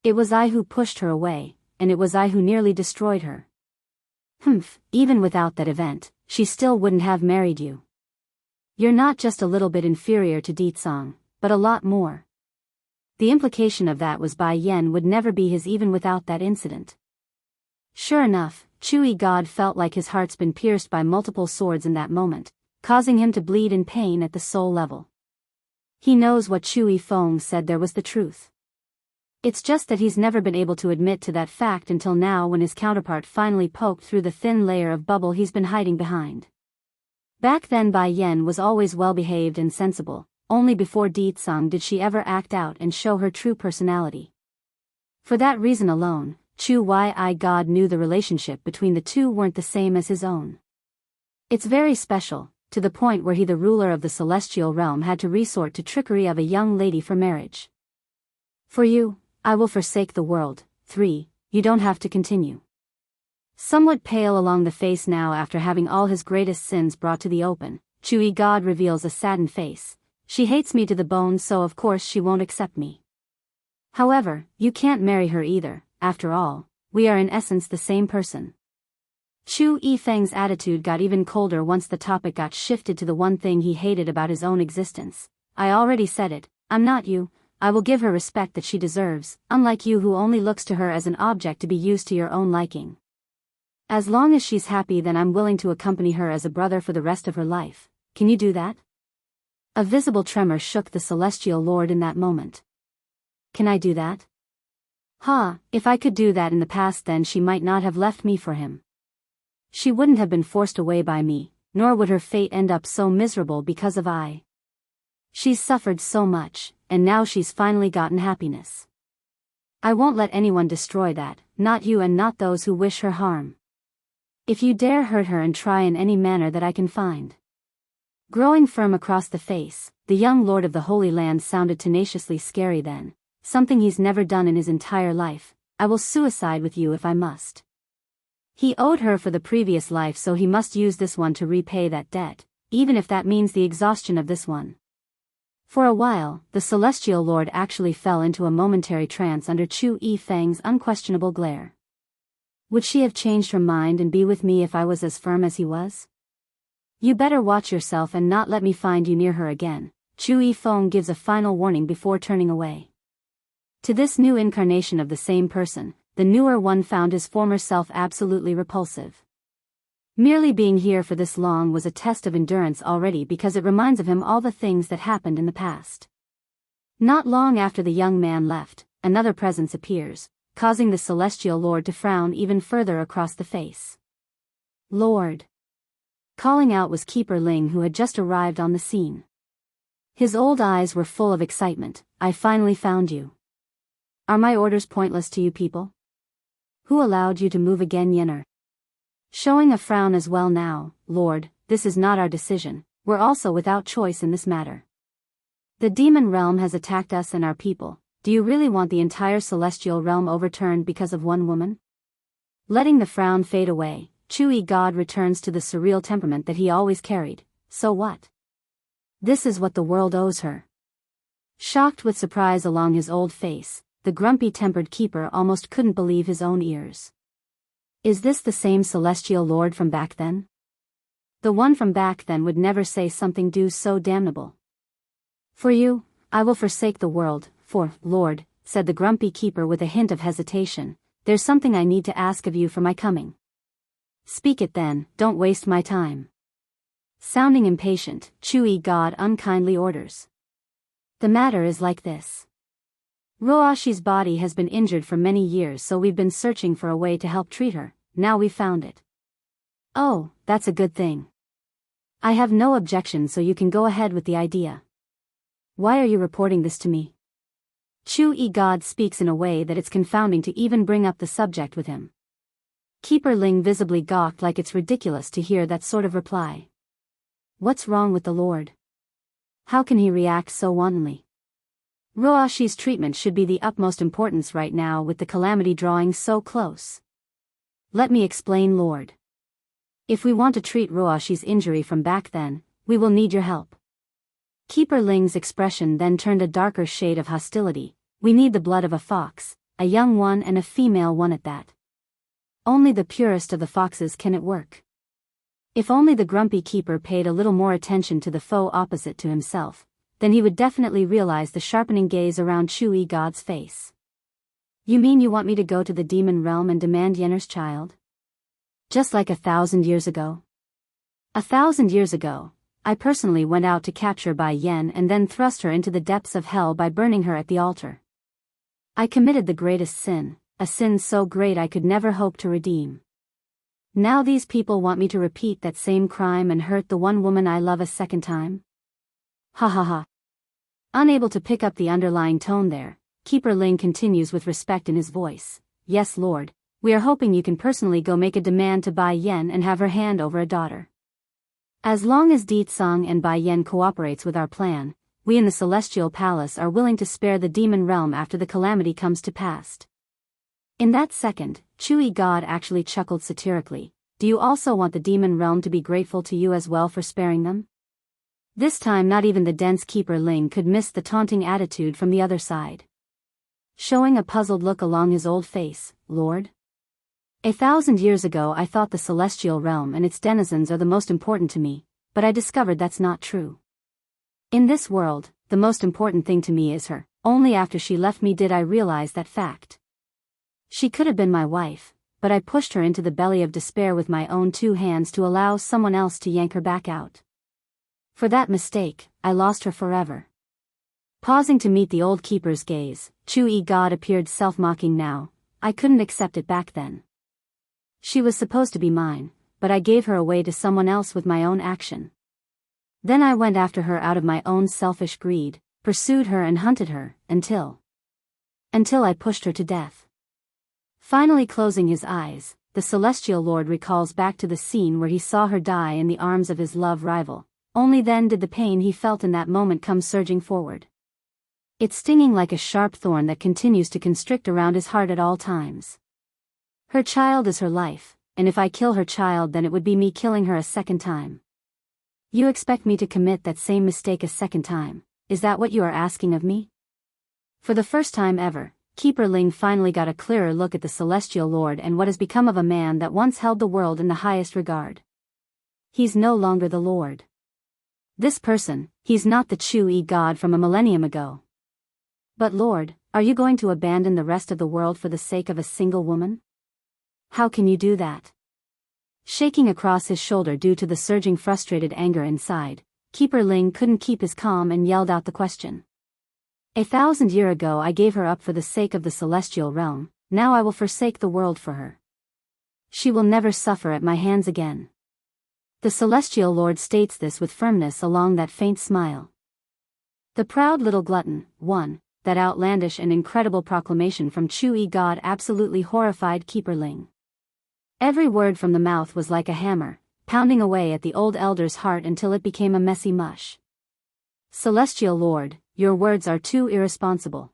It was I who pushed her away, and it was I who nearly destroyed her. Even without that event, she still wouldn't have married you. You're not just a little bit inferior to Di Tsang, but a lot more. The implication of that was Bai Yen would never be his even without that incident. Sure enough, Chu Yi God felt like his heart's been pierced by multiple swords in that moment, causing him to bleed in pain at the soul level. He knows what Chu Yifeng said there was the truth. It's just that he's never been able to admit to that fact until now when his counterpart finally poked through the thin layer of bubble he's been hiding behind. Back then Bai Yen was always well-behaved and sensible, only before Di Tsang did she ever act out and show her true personality. For that reason alone, Chu Yi God knew the relationship between the two weren't the same as his own. It's very special, to the point where he, the ruler of the celestial realm, had to resort to trickery of a young lady for marriage. For you, I will forsake the world. 3. You don't have to continue. Somewhat pale along the face now after having all his greatest sins brought to the open, Chu Yi God reveals a saddened face. She hates me to the bone, so of course she won't accept me. However, you can't marry her either, after all, we are in essence the same person. Chu Yifeng's attitude got even colder once the topic got shifted to the one thing he hated about his own existence. I already said it, I'm not you. I will give her respect that she deserves, unlike you who only looks to her as an object to be used to your own liking. As long as she's happy, then I'm willing to accompany her as a brother for the rest of her life. Can you do that? A visible tremor shook the celestial lord in that moment. Can I do that? If I could do that in the past, then she might not have left me for him. She wouldn't have been forced away by me, nor would her fate end up so miserable because of I. She's suffered so much, and now she's finally gotten happiness. I won't let anyone destroy that, not you and not those who wish her harm. If you dare hurt her and try in any manner that I can find. Growing firm across the face, the young lord of the Holy Land sounded tenaciously scary then, something he's never done in his entire life. I will suicide with you if I must. He owed her for the previous life, so he must use this one to repay that debt, even if that means the exhaustion of this one. For a while, the celestial lord actually fell into a momentary trance under Chu Yifeng's unquestionable glare. Would she have changed her mind and be with me if I was as firm as he was? You better watch yourself and not let me find you near her again. Chu Yifeng gives a final warning before turning away. To this new incarnation of the same person, the newer one found his former self absolutely repulsive. Merely being here for this long was a test of endurance already because it reminds of him all the things that happened in the past. Not long after the young man left, another presence appears, causing the celestial lord to frown even further across the face. Lord. Calling out was Keeper Ling, who had just arrived on the scene. His old eyes were full of excitement. I finally found you. Are my orders pointless to you people? Who allowed you to move again, Yenner? Showing a frown as well now, Lord, this is not our decision, we're also without choice in this matter. The demon realm has attacked us and our people. Do you really want the entire celestial realm overturned because of one woman? Letting the frown fade away, Chewy God returns to the surreal temperament that he always carried. So what? This is what the world owes her. Shocked with surprise along his old face, the grumpy-tempered keeper almost couldn't believe his own ears. Is this the same celestial lord from back then? The one from back then would never say something so damnable. For you, I will forsake the world, for, Lord, said the grumpy keeper with a hint of hesitation, there's something I need to ask of you for my coming. Speak it then, don't waste my time. Sounding impatient, Chewy God unkindly orders. The matter is like this. Roashi's body has been injured for many years, so we've been searching for a way to help treat her. Now we've found it. Oh, that's a good thing. I have no objection, so you can go ahead with the idea. Why are you reporting this to me? Chewy God speaks in a way that it's confounding to even bring up the subject with him. Keeper Ling visibly gawked, like it's ridiculous to hear that sort of reply. What's wrong with the Lord? How can he react so wantonly? Roashi's treatment should be the utmost importance right now, with the calamity drawing so close. Let me explain, Lord. If we want to treat Roashi's injury from back then, we will need your help. Keeper Ling's expression then turned a darker shade of hostility. We need the blood of a fox, a young one and a female one at that. Only the purest of the foxes can it work. If only the grumpy keeper paid a little more attention to the foe opposite to himself, then he would definitely realize the sharpening gaze around Chewy God's face. You mean you want me to go to the demon realm and demand Yenner's child? Just like 1,000 years ago? 1,000 years ago, I personally went out to capture Bai Yen and then thrust her into the depths of hell by burning her at the altar. I committed the greatest sin, a sin so great I could never hope to redeem. Now these people want me to repeat that same crime and hurt the one woman I love a second time? Ha ha ha. Unable to pick up the underlying tone there, Keeper Ling continues with respect in his voice. Yes, Lord, we are hoping you can personally go make a demand to Bai Yen and have her hand over a daughter. As long as Di Tsang and Bai Yen cooperates with our plan, we in the Celestial Palace are willing to spare the demon realm after the calamity comes to pass. In that second, Chewy God actually chuckled satirically. Do you also want the demon realm to be grateful to you as well for sparing them? This time not even the dense Keeper Ling could miss the taunting attitude from the other side. Showing a puzzled look along his old face, Lord? 1,000 years ago I thought the celestial realm and its denizens are the most important to me, but I discovered that's not true. In this world, the most important thing to me is her. Only after she left me did I realize that fact. She could have been my wife, but I pushed her into the belly of despair with my own 2 hands to allow someone else to yank her back out. For that mistake, I lost her forever. Pausing to meet the old keeper's gaze, Chewy God appeared self-mocking now. I couldn't accept it back then. She was supposed to be mine, but I gave her away to someone else with my own action. Then I went after her out of my own selfish greed, pursued her and hunted her, until I pushed her to death. Finally closing his eyes, the Celestial Lord recalls back to the scene where he saw her die in the arms of his love rival. Only then did the pain he felt in that moment come surging forward. It's stinging like a sharp thorn that continues to constrict around his heart at all times. Her child is her life, and if I kill her child then it would be me killing her a second time. You expect me to commit that same mistake a second time, is that what you are asking of me? For the first time ever, Keeper Ling finally got a clearer look at the Celestial Lord and what has become of a man that once held the world in the highest regard. He's no longer the Lord. This person, he's not the Chewy God from a millennium ago. But Lord, are you going to abandon the rest of the world for the sake of a single woman? How can you do that? Shaking across his shoulder due to the surging frustrated anger inside, Keeper Ling couldn't keep his calm and yelled out the question. 1,000 years ago I gave her up for the sake of the celestial realm, now I will forsake the world for her. She will never suffer at my hands again. The celestial lord states this with firmness along that faint smile. The proud little glutton, that outlandish and incredible proclamation from Chu-Yi God absolutely horrified Keeper Ling. Every word from the mouth was like a hammer, pounding away at the old elder's heart until it became a messy mush. Celestial Lord, your words are too irresponsible.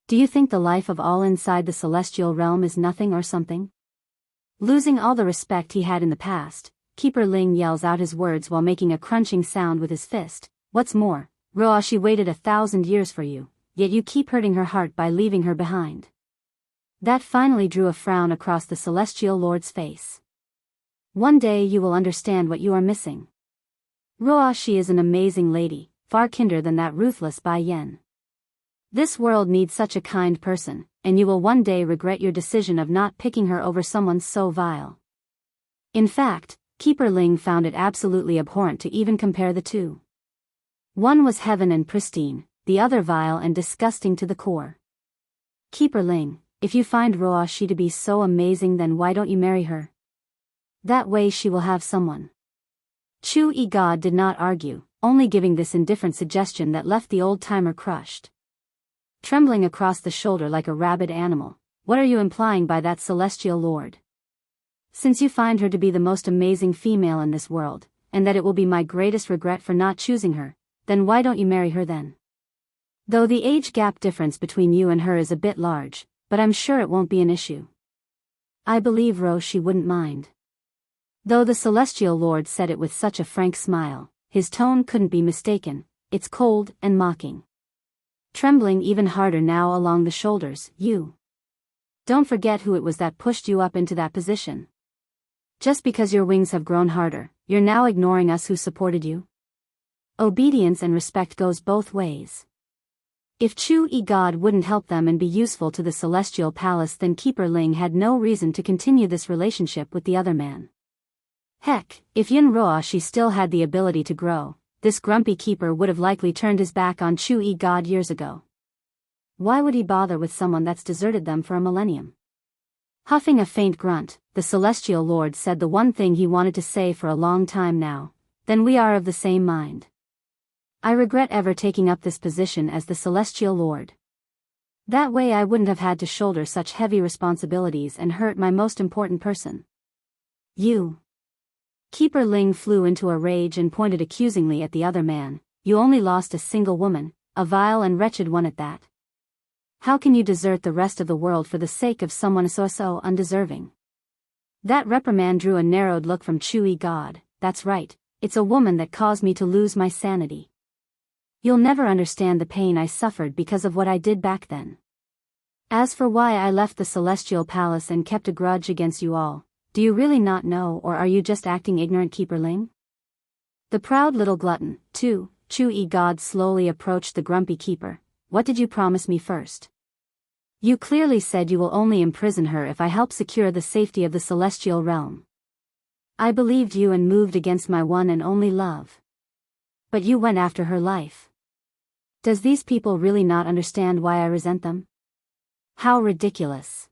Do you think the life of all inside the celestial realm is nothing or something? Losing all the respect he had in the past, Keeper Ling yells out his words while making a crunching sound with his fist. What's more, Roa, she waited 1,000 years for you, yet you keep hurting her heart by leaving her behind. That finally drew a frown across the celestial lord's face. One day you will understand what you are missing. Roa, she is an amazing lady, far kinder than that ruthless Bai Yen. This world needs such a kind person, and you will one day regret your decision of not picking her over someone so vile. In fact, Keeper Ling found it absolutely abhorrent to even compare the two. One was heaven and pristine, the other vile and disgusting to the core. Keeper Ling, if you find Roa she to be so amazing, then why don't you marry her? That way she will have someone. Chu-Yi God did not argue, only giving this indifferent suggestion that left the old-timer crushed. Trembling across the shoulder like a rabid animal, what are you implying by that, celestial lord? Since you find her to be the most amazing female in this world, and that it will be my greatest regret for not choosing her, then why don't you marry her then? Though the age gap difference between you and her is a bit large, but I'm sure it won't be an issue. I believe Ro she wouldn't mind. Though the celestial lord said it with such a frank smile, his tone couldn't be mistaken, it's cold and mocking. Trembling even harder now along the shoulders, you don't forget who it was that pushed you up into that position. Just because your wings have grown harder, you're now ignoring us who supported you? Obedience and respect goes both ways. If Chu-Yi God wouldn't help them and be useful to the celestial palace, then Keeper Ling had no reason to continue this relationship with the other man. Heck, if Yin Roa she still had the ability to grow, this grumpy keeper would have likely turned his back on Chu-Yi God years ago. Why would he bother with someone that's deserted them for a millennium? Huffing a faint grunt, the celestial lord said the one thing he wanted to say for a long time now. Then we are of the same mind. I regret ever taking up this position as the celestial lord. That way I wouldn't have had to shoulder such heavy responsibilities and hurt my most important person. You. Keeper Ling flew into a rage and pointed accusingly at the other man. You only lost a single woman, a vile and wretched one at that. How can you desert the rest of the world for the sake of someone so undeserving? That reprimand drew a narrowed look from Chu-Yi God. That's right, it's a woman that caused me to lose my sanity. You'll never understand the pain I suffered because of what I did back then. As for why I left the celestial palace and kept a grudge against you all, do you really not know, or are you just acting ignorant, Keeper Ling? The proud little glutton, too, Chu-Yi God slowly approached the grumpy keeper. What did you promise me first? You clearly said you will only imprison her if I help secure the safety of the celestial realm. I believed you and moved against my one and only love. But you went after her life. Does these people really not understand why I resent them? How ridiculous.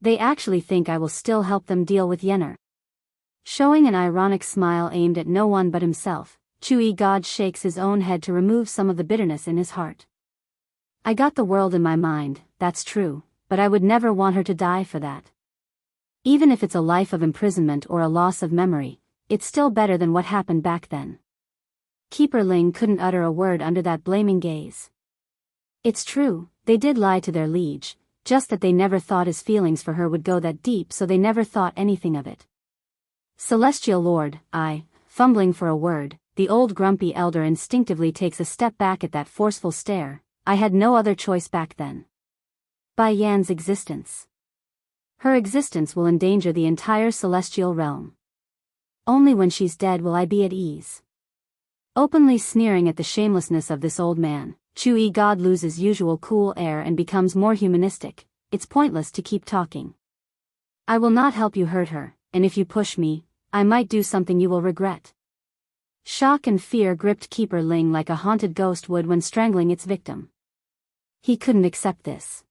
They actually think I will still help them deal with Yenner. Showing an ironic smile aimed at no one but himself, Chu-Yi God shakes his own head to remove some of the bitterness in his heart. I got the world in my mind, that's true, but I would never want her to die for that. Even if it's a life of imprisonment or a loss of memory, it's still better than what happened back then. Keeper Ling couldn't utter a word under that blaming gaze. It's true, they did lie to their liege, just that they never thought his feelings for her would go that deep, so they never thought anything of it. Celestial Lord, fumbling for a word, the old grumpy elder instinctively takes a step back at that forceful stare. I had no other choice back then. Bai Yan's existence. Her existence will endanger the entire celestial realm. Only when she's dead will I be at ease. Openly sneering at the shamelessness of this old man, Chu-Yi God loses usual cool air and becomes more humanistic. It's pointless to keep talking. I will not help you hurt her, and if you push me, I might do something you will regret. Shock and fear gripped Keeper Ling like a haunted ghost would when strangling its victim. He couldn't accept this.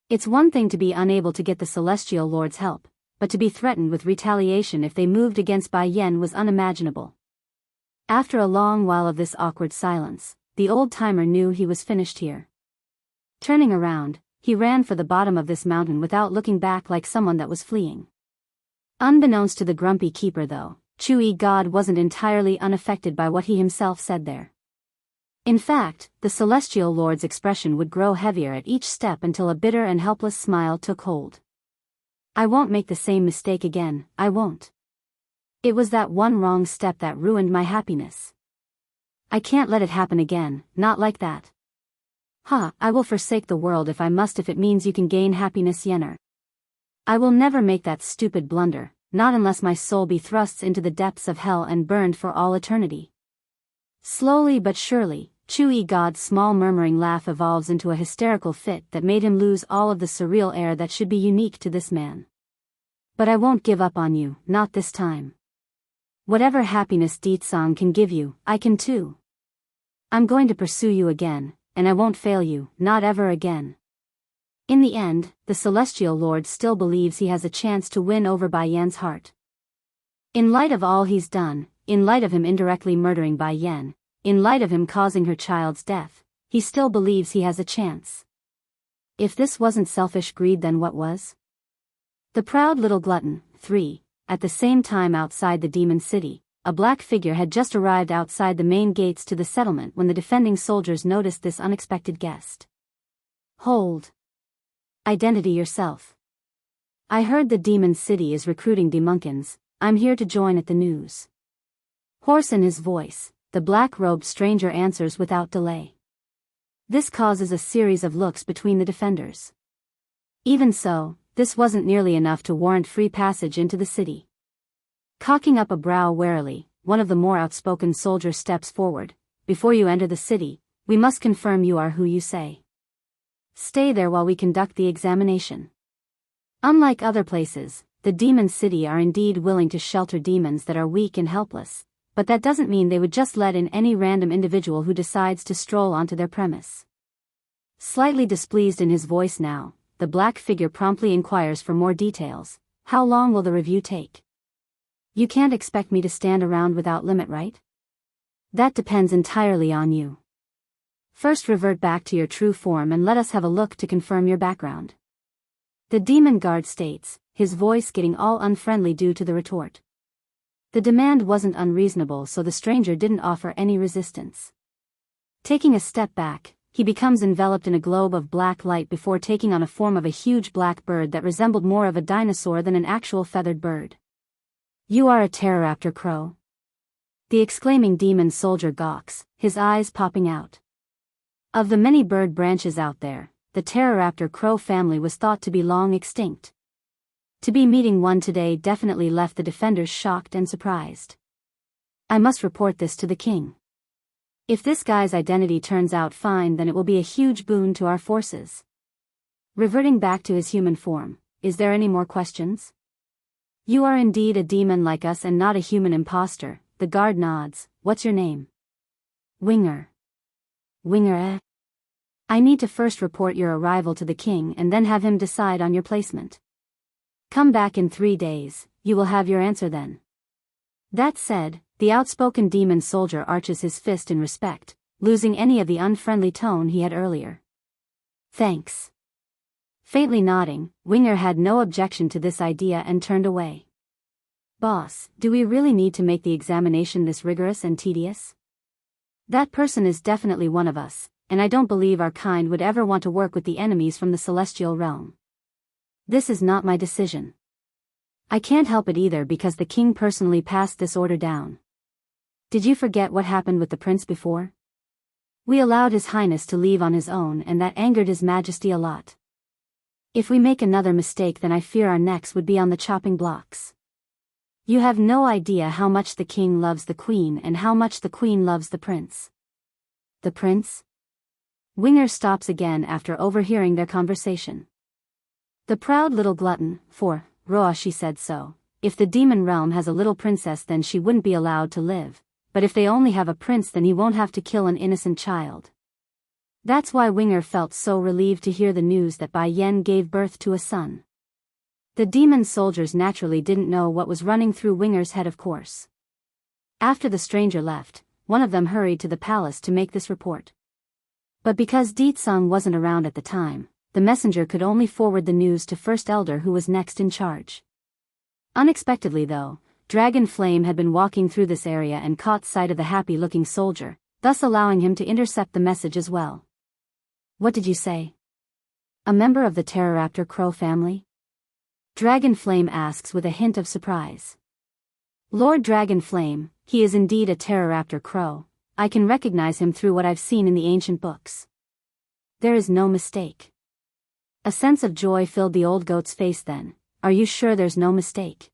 It's one thing to be unable to get the Celestial Lord's help, but to be threatened with retaliation if they moved against Bai Yen was unimaginable. After a long while of this awkward silence, the old-timer knew he was finished here. Turning around, he ran for the bottom of this mountain without looking back like someone that was fleeing. Unbeknownst to the grumpy keeper though, Chui God wasn't entirely unaffected by what he himself said there. In fact, the Celestial Lord's expression would grow heavier at each step until a bitter and helpless smile took hold. I won't make the same mistake again, I won't. It was that one wrong step that ruined my happiness. I can't let it happen again, not like that. I will forsake the world if I must, if it means you can gain happiness Yenner. I will never make that stupid blunder, not unless my soul be thrust into the depths of hell and burned for all eternity. Slowly but surely, Chui God's small murmuring laugh evolves into a hysterical fit that made him lose all of the surreal air that should be unique to this man. But I won't give up on you, not this time. Whatever happiness Ditsang can give you, I can too. I'm going to pursue you again, and I won't fail you, not ever again. In the end, the Celestial Lord still believes he has a chance to win over Bai Yan's heart. In light of all he's done, in light of him indirectly murdering Bai Yan, in light of him causing her child's death, he still believes he has a chance. If this wasn't selfish greed, then what was? The proud little glutton. 3. At the same time outside the demon city, a black figure had just arrived outside the main gates to the settlement when the defending soldiers noticed this unexpected guest. Hold. Identity yourself. I heard the demon city is recruiting demunkins. I'm here to join at the news. Hoarse in his voice, the black-robed stranger answers without delay. This causes a series of looks between the defenders. Even so, this wasn't nearly enough to warrant free passage into the city. Cocking up a brow warily, one of the more outspoken soldiers steps forward. Before you enter the city, we must confirm you are who you say. Stay there while we conduct the examination. Unlike other places, the demon city are indeed willing to shelter demons that are weak and helpless, but that doesn't mean they would just let in any random individual who decides to stroll onto their premise. Slightly displeased in his voice now, the black figure promptly inquires for more details. How long will the review take? You can't expect me to stand around without limit, right? That depends entirely on you. First revert back to your true form and let us have a look to confirm your background. The demon guard states, his voice getting all unfriendly due to the retort. The demand wasn't unreasonable, so the stranger didn't offer any resistance. Taking a step back, he becomes enveloped in a globe of black light before taking on a form of a huge black bird that resembled more of a dinosaur than an actual feathered bird. You are a Pteroraptor crow? The exclaiming demon soldier gawks, his eyes popping out. Of the many bird branches out there, the Pteroraptor crow family was thought to be long extinct. To be meeting one today definitely left the defenders shocked and surprised. I must report this to the king. If this guy's identity turns out fine, then it will be a huge boon to our forces. Reverting back to his human form, is there any more questions? You are indeed a demon like us and not a human imposter. The guard nods. What's your name? Winger. Winger, eh? I need to first report your arrival to the king and then have him decide on your placement. Come back in 3 days, you will have your answer then. That said, the outspoken demon soldier arches his fist in respect, losing any of the unfriendly tone he had earlier. Thanks. Faintly nodding, Winger had no objection to this idea and turned away. Boss, do we really need to make the examination this rigorous and tedious? That person is definitely one of us, and I don't believe our kind would ever want to work with the enemies from the celestial realm. This is not my decision. I can't help it either because the king personally passed this order down. Did you forget what happened with the prince before? We allowed his highness to leave on his own and that angered his majesty a lot. If we make another mistake, then I fear our necks would be on the chopping blocks. You have no idea how much the king loves the queen and how much the queen loves the prince. The prince? Winger stops again after overhearing their conversation. The proud little glutton, for Roa she said so, if the demon realm has a little princess then she wouldn't be allowed to live, but if they only have a prince then he won't have to kill an innocent child. That's why Winger felt so relieved to hear the news that Bai Yen gave birth to a son. The demon soldiers naturally didn't know what was running through Winger's head, of course. After the stranger left, one of them hurried to the palace to make this report. But because Deetsung wasn't around at the time, the messenger could only forward the news to First Elder, who was next in charge. Unexpectedly though, Dragon Flame had been walking through this area and caught sight of the happy-looking soldier, thus allowing him to intercept the message as well. "What did you say? A member of the Pteroraptor crow family?" Dragon Flame asks with a hint of surprise. "Lord Dragon Flame, he is indeed a Pteroraptor crow. I can recognize him through what I've seen in the ancient books. There is no mistake." A sense of joy filled the old goat's face then. "Are you sure there's no mistake?"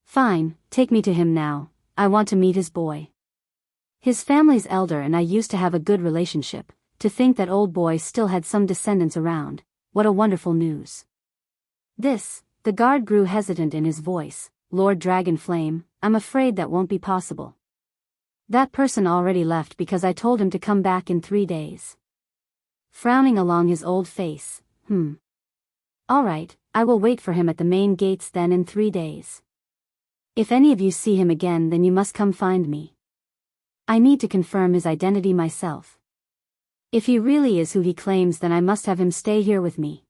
"Fine, take me to him now. I want to meet his boy. His family's elder and I used to have a good relationship. To think that old boy still had some descendants around. What a wonderful news." The guard grew hesitant in his voice. "Lord Dragon Flame, I'm afraid that won't be possible. That person already left because I told him to come back in 3 days." Frowning along his old face, "All right, I will wait for him at the main gates then in 3 days. If any of you see him again then you must come find me. I need to confirm his identity myself. If he really is who he claims then I must have him stay here with me."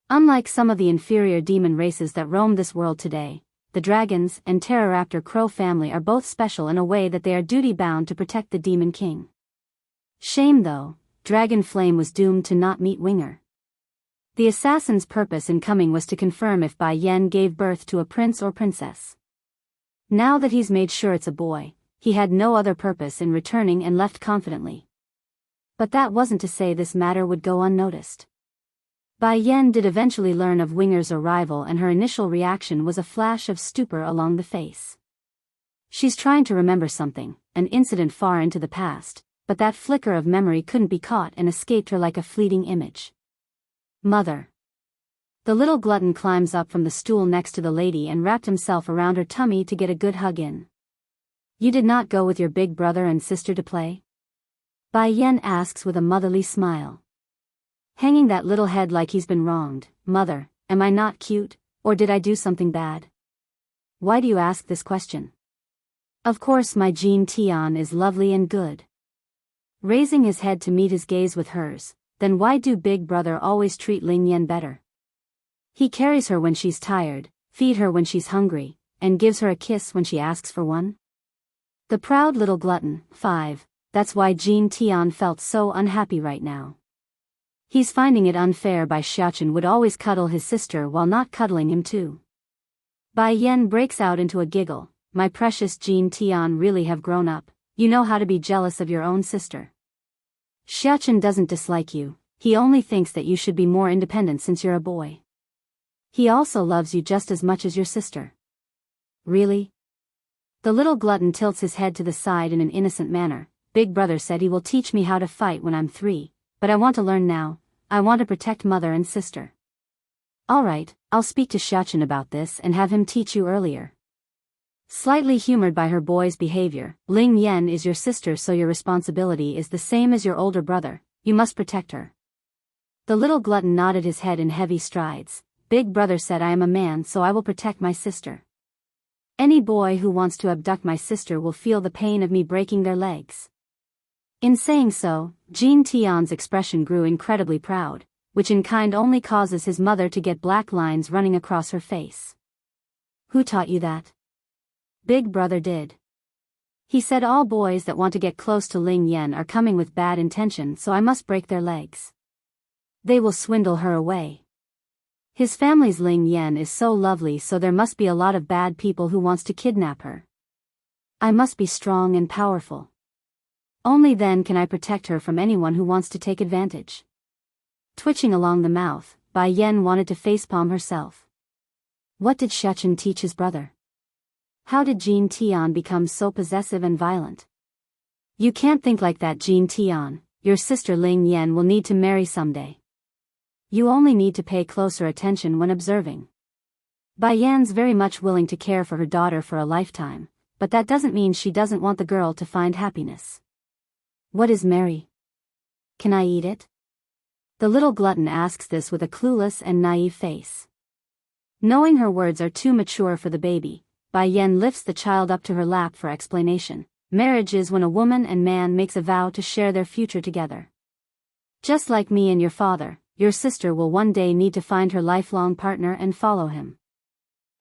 Unlike some of the inferior demon races that roam this world today, the dragons and Pteroraptor crow family are both special in a way that they are duty-bound to protect the Demon King. Shame though, Dragon Flame was doomed to not meet Winger. The assassin's purpose in coming was to confirm if Bai Yen gave birth to a prince or princess. Now that he's made sure it's a boy, he had no other purpose in returning and left confidently. But that wasn't to say this matter would go unnoticed. Bai Yen did eventually learn of Winger's arrival and her initial reaction was a flash of stupor along the face. She's trying to remember something, an incident far into the past, but that flicker of memory couldn't be caught and escaped her like a fleeting image. "Mother." The little glutton climbs up from the stool next to the lady and wrapped himself around her tummy to get a good hug in. "You did not go with your big brother and sister to play?" Bai Yen asks with a motherly smile. Hanging that little head like he's been wronged. "Mother, am I not cute, or did I do something bad? Why do you ask this question? Of course my Jean Tian is lovely and good." Raising his head to meet his gaze with hers, "Then why do big brother always treat Ling Yan better? He carries her when she's tired, feed her when she's hungry, and gives her a kiss when she asks for one?" The proud little glutton. 5. That's why Jean Tian felt so unhappy right now. He's finding it unfair Bai Xiaochen would always cuddle his sister while not cuddling him too. Bai Yen breaks out into a giggle. "My precious Jean Tian really have grown up. You know how to be jealous of your own sister. Xiaochen doesn't dislike you, he only thinks that you should be more independent since you're a boy. He also loves you just as much as your sister." "Really?" The little glutton tilts his head to the side in an innocent manner. "Big brother said he will teach me how to fight when I'm 3, but I want to learn now. I want to protect mother and sister." "Alright, I'll speak to Xiaochen about this and have him teach you earlier." Slightly humored by her boy's behavior, "Ling Yan is your sister so your responsibility is the same as your older brother, you must protect her." The little glutton nodded his head in heavy strides. "Big brother said I am a man so I will protect my sister. Any boy who wants to abduct my sister will feel the pain of me breaking their legs." In saying so, Jean Tian's expression grew incredibly proud, which in kind only causes his mother to get black lines running across her face. "Who taught you that?" "Big brother did. He said all boys that want to get close to Ling Yan are coming with bad intention so I must break their legs. They will swindle her away. His family's Ling Yan is so lovely so there must be a lot of bad people who wants to kidnap her. I must be strong and powerful. Only then can I protect her from anyone who wants to take advantage." Twitching along the mouth, Bai Yen wanted to facepalm herself. What did Xiaochen teach his brother? How did Jean Tian become so possessive and violent? "You can't think like that, Jean Tian. Your sister Ling Yan will need to marry someday. You only need to pay closer attention when observing. Yan's very much willing to care for her daughter for a lifetime, but that doesn't mean she doesn't want the girl to find happiness. What is Mary? Can I eat it? The little glutton asks this with a clueless and naive face. Knowing her words are too mature for the baby, Yan lifts the child up to her lap for explanation. Marriage is when a woman and man makes a vow to share their future together. Just like me and your father, your sister will one day need to find her lifelong partner and follow him.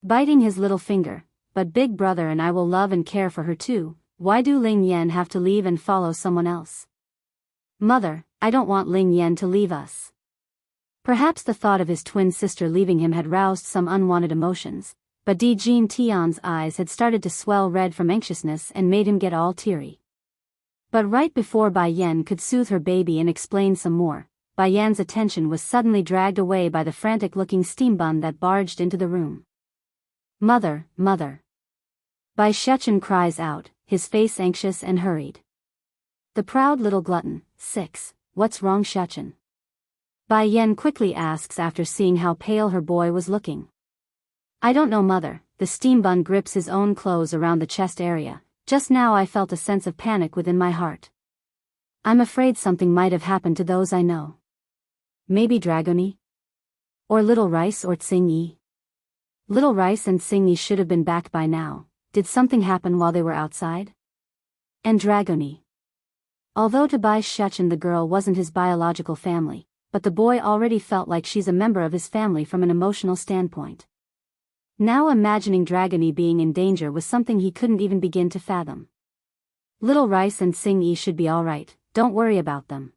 Biting his little finger, but Big Brother and I will love and care for her too. Why do Ling Yan have to leave and follow someone else? Mother, I don't want Ling Yan to leave us. Perhaps the thought of his twin sister leaving him had roused some unwanted emotions, but Jean Tian's eyes had started to swell red from anxiousness and made him get all teary. But right before Bai Yan could soothe her baby and explain some more, Bai Yan's attention was suddenly dragged away by the frantic-looking steam bun that barged into the room. Mother, mother. Bai Shechen cries out, his face anxious and hurried. The proud little glutton, 6, what's wrong Shechen? Bai Yan quickly asks after seeing how pale her boy was looking. I don't know mother, the steam bun grips his own clothes around the chest area. Just now I felt a sense of panic within my heart. I'm afraid something might have happened to those I know. Maybe Dragoni? Or Little Rice or Tsing-yi? Little Rice and Tsing-yi should have been back by now. Did something happen while they were outside? And Dragoni. Although to Bai Shechen the girl wasn't his biological family, but the boy already felt like she's a member of his family from an emotional standpoint. Now imagining Dragoni being in danger was something he couldn't even begin to fathom. Little Rice and Tsing-yi should be alright, don't worry about them.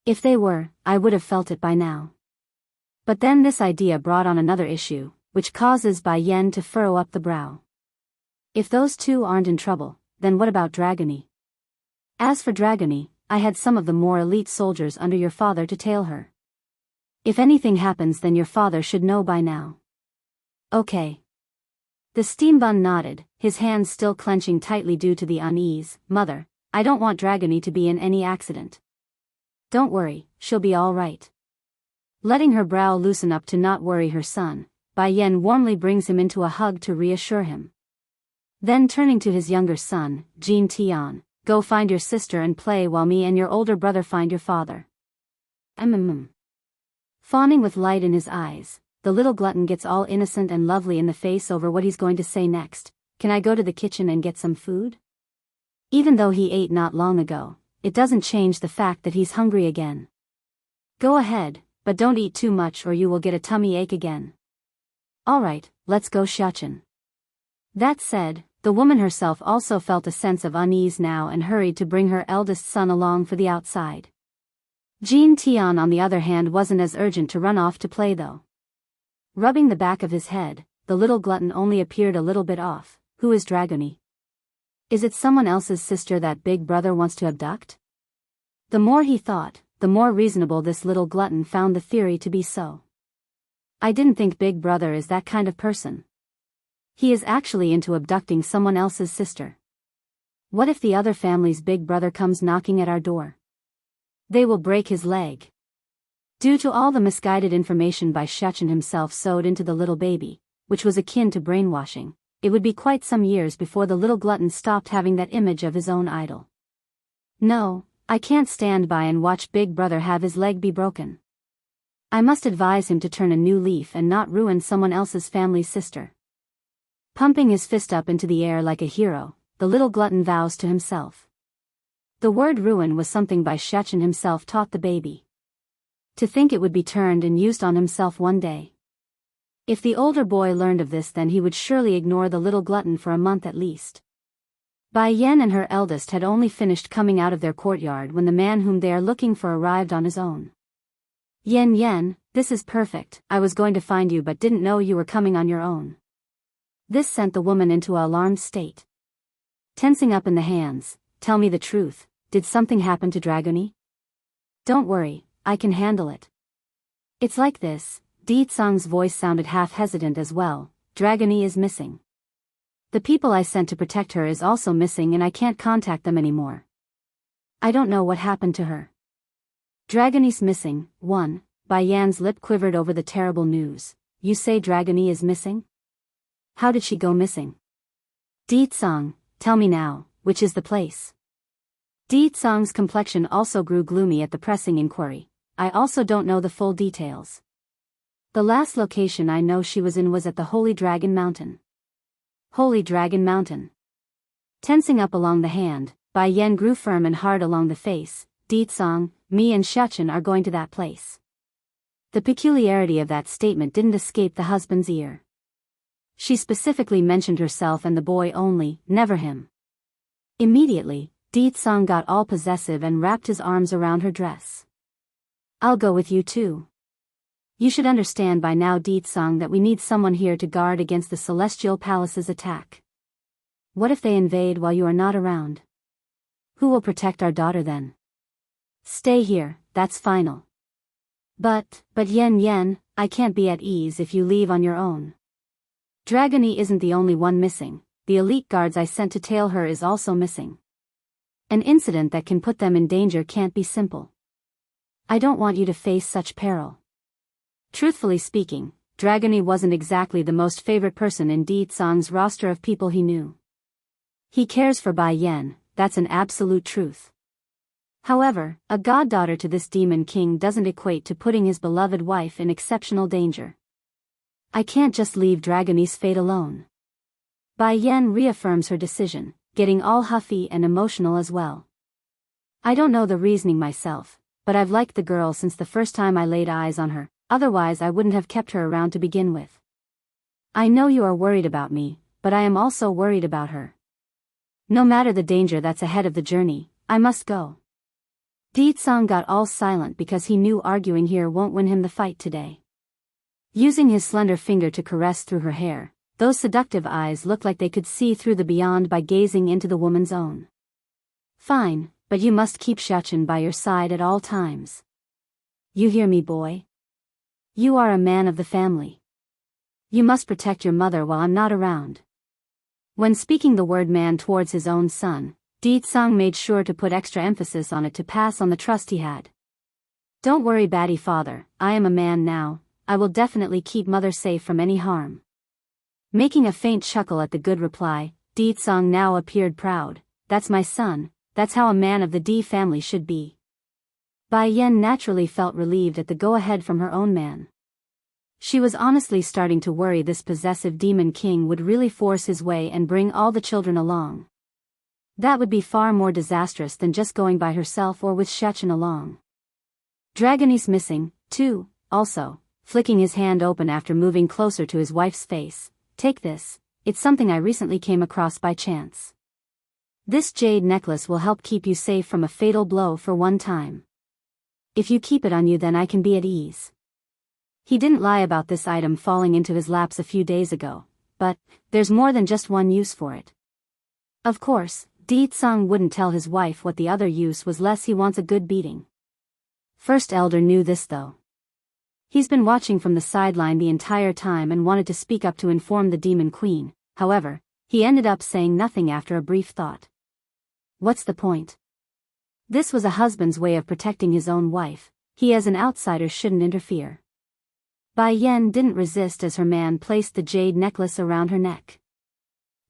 If they were, I would have felt it by now. But then this idea brought on another issue, which causes Bai Yan to furrow up the brow. If those two aren't in trouble, then what about Dragoni? As for Dragoni, I had some of the more elite soldiers under your father to tail her. If anything happens then your father should know by now. Okay. The steam bun nodded, his hands still clenching tightly due to the unease. Mother, I don't want Dragoni to be in any accident. Don't worry, she'll be all right. Letting her brow loosen up to not worry her son, Bai Yan warmly brings him into a hug to reassure him. Then turning to his younger son, Jean Tian, go find your sister and play while me and your older brother find your father. Fawning with light in his eyes, the little glutton gets all innocent and lovely in the face over what he's going to say next. Can I go to the kitchen and get some food? Even though he ate not long ago, it doesn't change the fact that he's hungry again. Go ahead, but don't eat too much or you will get a tummy ache again. Alright, let's go Shechen. That said, the woman herself also felt a sense of unease now and hurried to bring her eldest son along for the outside. Jean Tian on the other hand wasn't as urgent to run off to play though. Rubbing the back of his head, the little glutton only appeared a little bit off. Who is Dragoni? Is it someone else's sister that Big Brother wants to abduct? The more he thought, the more reasonable this little glutton found the theory to be so. I didn't think Big Brother is that kind of person. He is actually into abducting someone else's sister. What if the other family's Big Brother comes knocking at our door? They will break his leg. Due to all the misguided information Bai Shechen himself sewed into the little baby, which was akin to brainwashing, it would be quite some years before the little glutton stopped having that image of his own idol. No, I can't stand by and watch Big Brother have his leg be broken. I must advise him to turn a new leaf and not ruin someone else's family's sister. Pumping his fist up into the air like a hero, the little glutton vows to himself. The word ruin was something Bai Shechen himself taught the baby. To think it would be turned and used on himself one day. If the older boy learned of this then he would surely ignore the little glutton for a month at least. Bai Yan and her eldest had only finished coming out of their courtyard when the man whom they are looking for arrived on his own. Yan, this is perfect, I was going to find you but didn't know you were coming on your own. This sent the woman into an alarmed state. Tensing up in the hands, tell me the truth, did something happen to Dragoni? Don't worry, I can handle it. It's like this, Di Tsang's voice sounded half hesitant as well, Dragoni is missing. The people I sent to protect her is also missing and I can't contact them anymore. I don't know what happened to her. Dragoni's missing, 1, Bai Yan's lip quivered over the terrible news. you say Dragony is missing? How did she go missing? Deetsong, tell me now, which is the place? Deetsong's complexion also grew gloomy at the pressing inquiry. I also don't know the full details. The last location I know she was in was at the Holy Dragon Mountain. Holy Dragon Mountain. Tensing up along the hand, Bai Yen grew firm and hard along the face. Deetsong, me and Xiachen are going to that place. The peculiarity of that statement didn't escape the husband's ear. She specifically mentioned herself and the boy only, never him. Immediately, Deetsong got all possessive and wrapped his arms around her dress. I'll go with you too. You should understand by now, Deetsong, that we need someone here to guard against the Celestial Palace's attack. What if they invade while you are not around? Who will protect our daughter then? Stay here, that's final. But Yen, I can't be at ease if you leave on your own. Dragony isn't the only one missing, the elite guards I sent to tail her is also missing. An incident that can put them in danger can't be simple. I don't want you to face such peril. Truthfully speaking, Dragony wasn't exactly the most favorite person in Deetsong's roster of people he knew. He cares for Bai Yen, that's an absolute truth. However, a goddaughter to this demon king doesn't equate to putting his beloved wife in exceptional danger. I can't just leave Dragony's fate alone. Bai Yen reaffirms her decision, getting all huffy and emotional as well. I don't know the reasoning myself, but I've liked the girl since the first time I laid eyes on her, otherwise I wouldn't have kept her around to begin with. I know you are worried about me, but I am also worried about her. No matter the danger that's ahead of the journey, I must go. Deetsong got all silent because he knew arguing here won't win him the fight today. Using his slender finger to caress through her hair, those seductive eyes looked like they could see through the beyond by gazing into the woman's own. Fine, but you must keep Xiachen by your side at all times. You hear me, boy? You are a man of the family. You must protect your mother while I'm not around. When speaking the word man towards his own son, Deetsong made sure to put extra emphasis on it to pass on the trust he had. Don't worry, Batty father, I am a man now, I will definitely keep mother safe from any harm. Making a faint chuckle at the good reply, Deetsong now appeared proud. That's my son, that's how a man of the D family should be. Bai Yen naturally felt relieved at the go-ahead from her own man. She was honestly starting to worry this possessive demon king would really force his way and bring all the children along. That would be far more disastrous than just going by herself or with Xiachen along. Dragony's missing, too, also, flicking his hand open after moving closer to his wife's face. Take this, it's something I recently came across by chance. This jade necklace will help keep you safe from a fatal blow for one time. If you keep it on you, then I can be at ease. He didn't lie about this item falling into his laps a few days ago, but there's more than just one use for it. Of course, Deetsong wouldn't tell his wife what the other use was lest he wants a good beating. First Elder knew this though. He's been watching from the sideline the entire time and wanted to speak up to inform the Demon Queen, however, he ended up saying nothing after a brief thought. What's the point? This was a husband's way of protecting his own wife, he as an outsider shouldn't interfere. Bai Yen didn't resist as her man placed the jade necklace around her neck.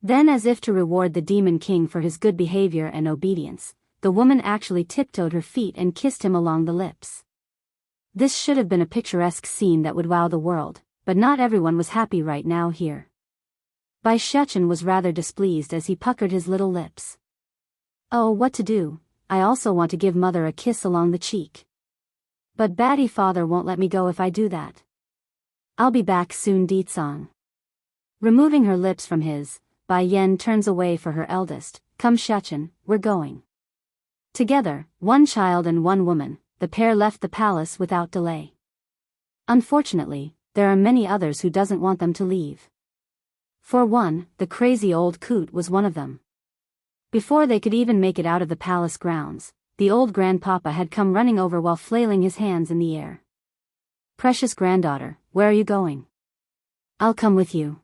Then, as if to reward the Demon King for his good behavior and obedience, the woman actually tiptoed her feet and kissed him along the lips. This should have been a picturesque scene that would wow the world, but not everyone was happy right now here. Bai Xiachen was rather displeased as he puckered his little lips. Oh, what to do, I also want to give mother a kiss along the cheek. But Batty father won't let me go if I do that. I'll be back soon, Deetsong. Removing her lips from his, Bai Yen turns away for her eldest. Come Xiachen, we're going. Together, one child and one woman, the pair left the palace without delay. Unfortunately, there are many others who doesn't want them to leave. For one, the crazy old coot was one of them. Before they could even make it out of the palace grounds, the old grandpapa had come running over while flailing his hands in the air. Precious granddaughter, where are you going? I'll come with you.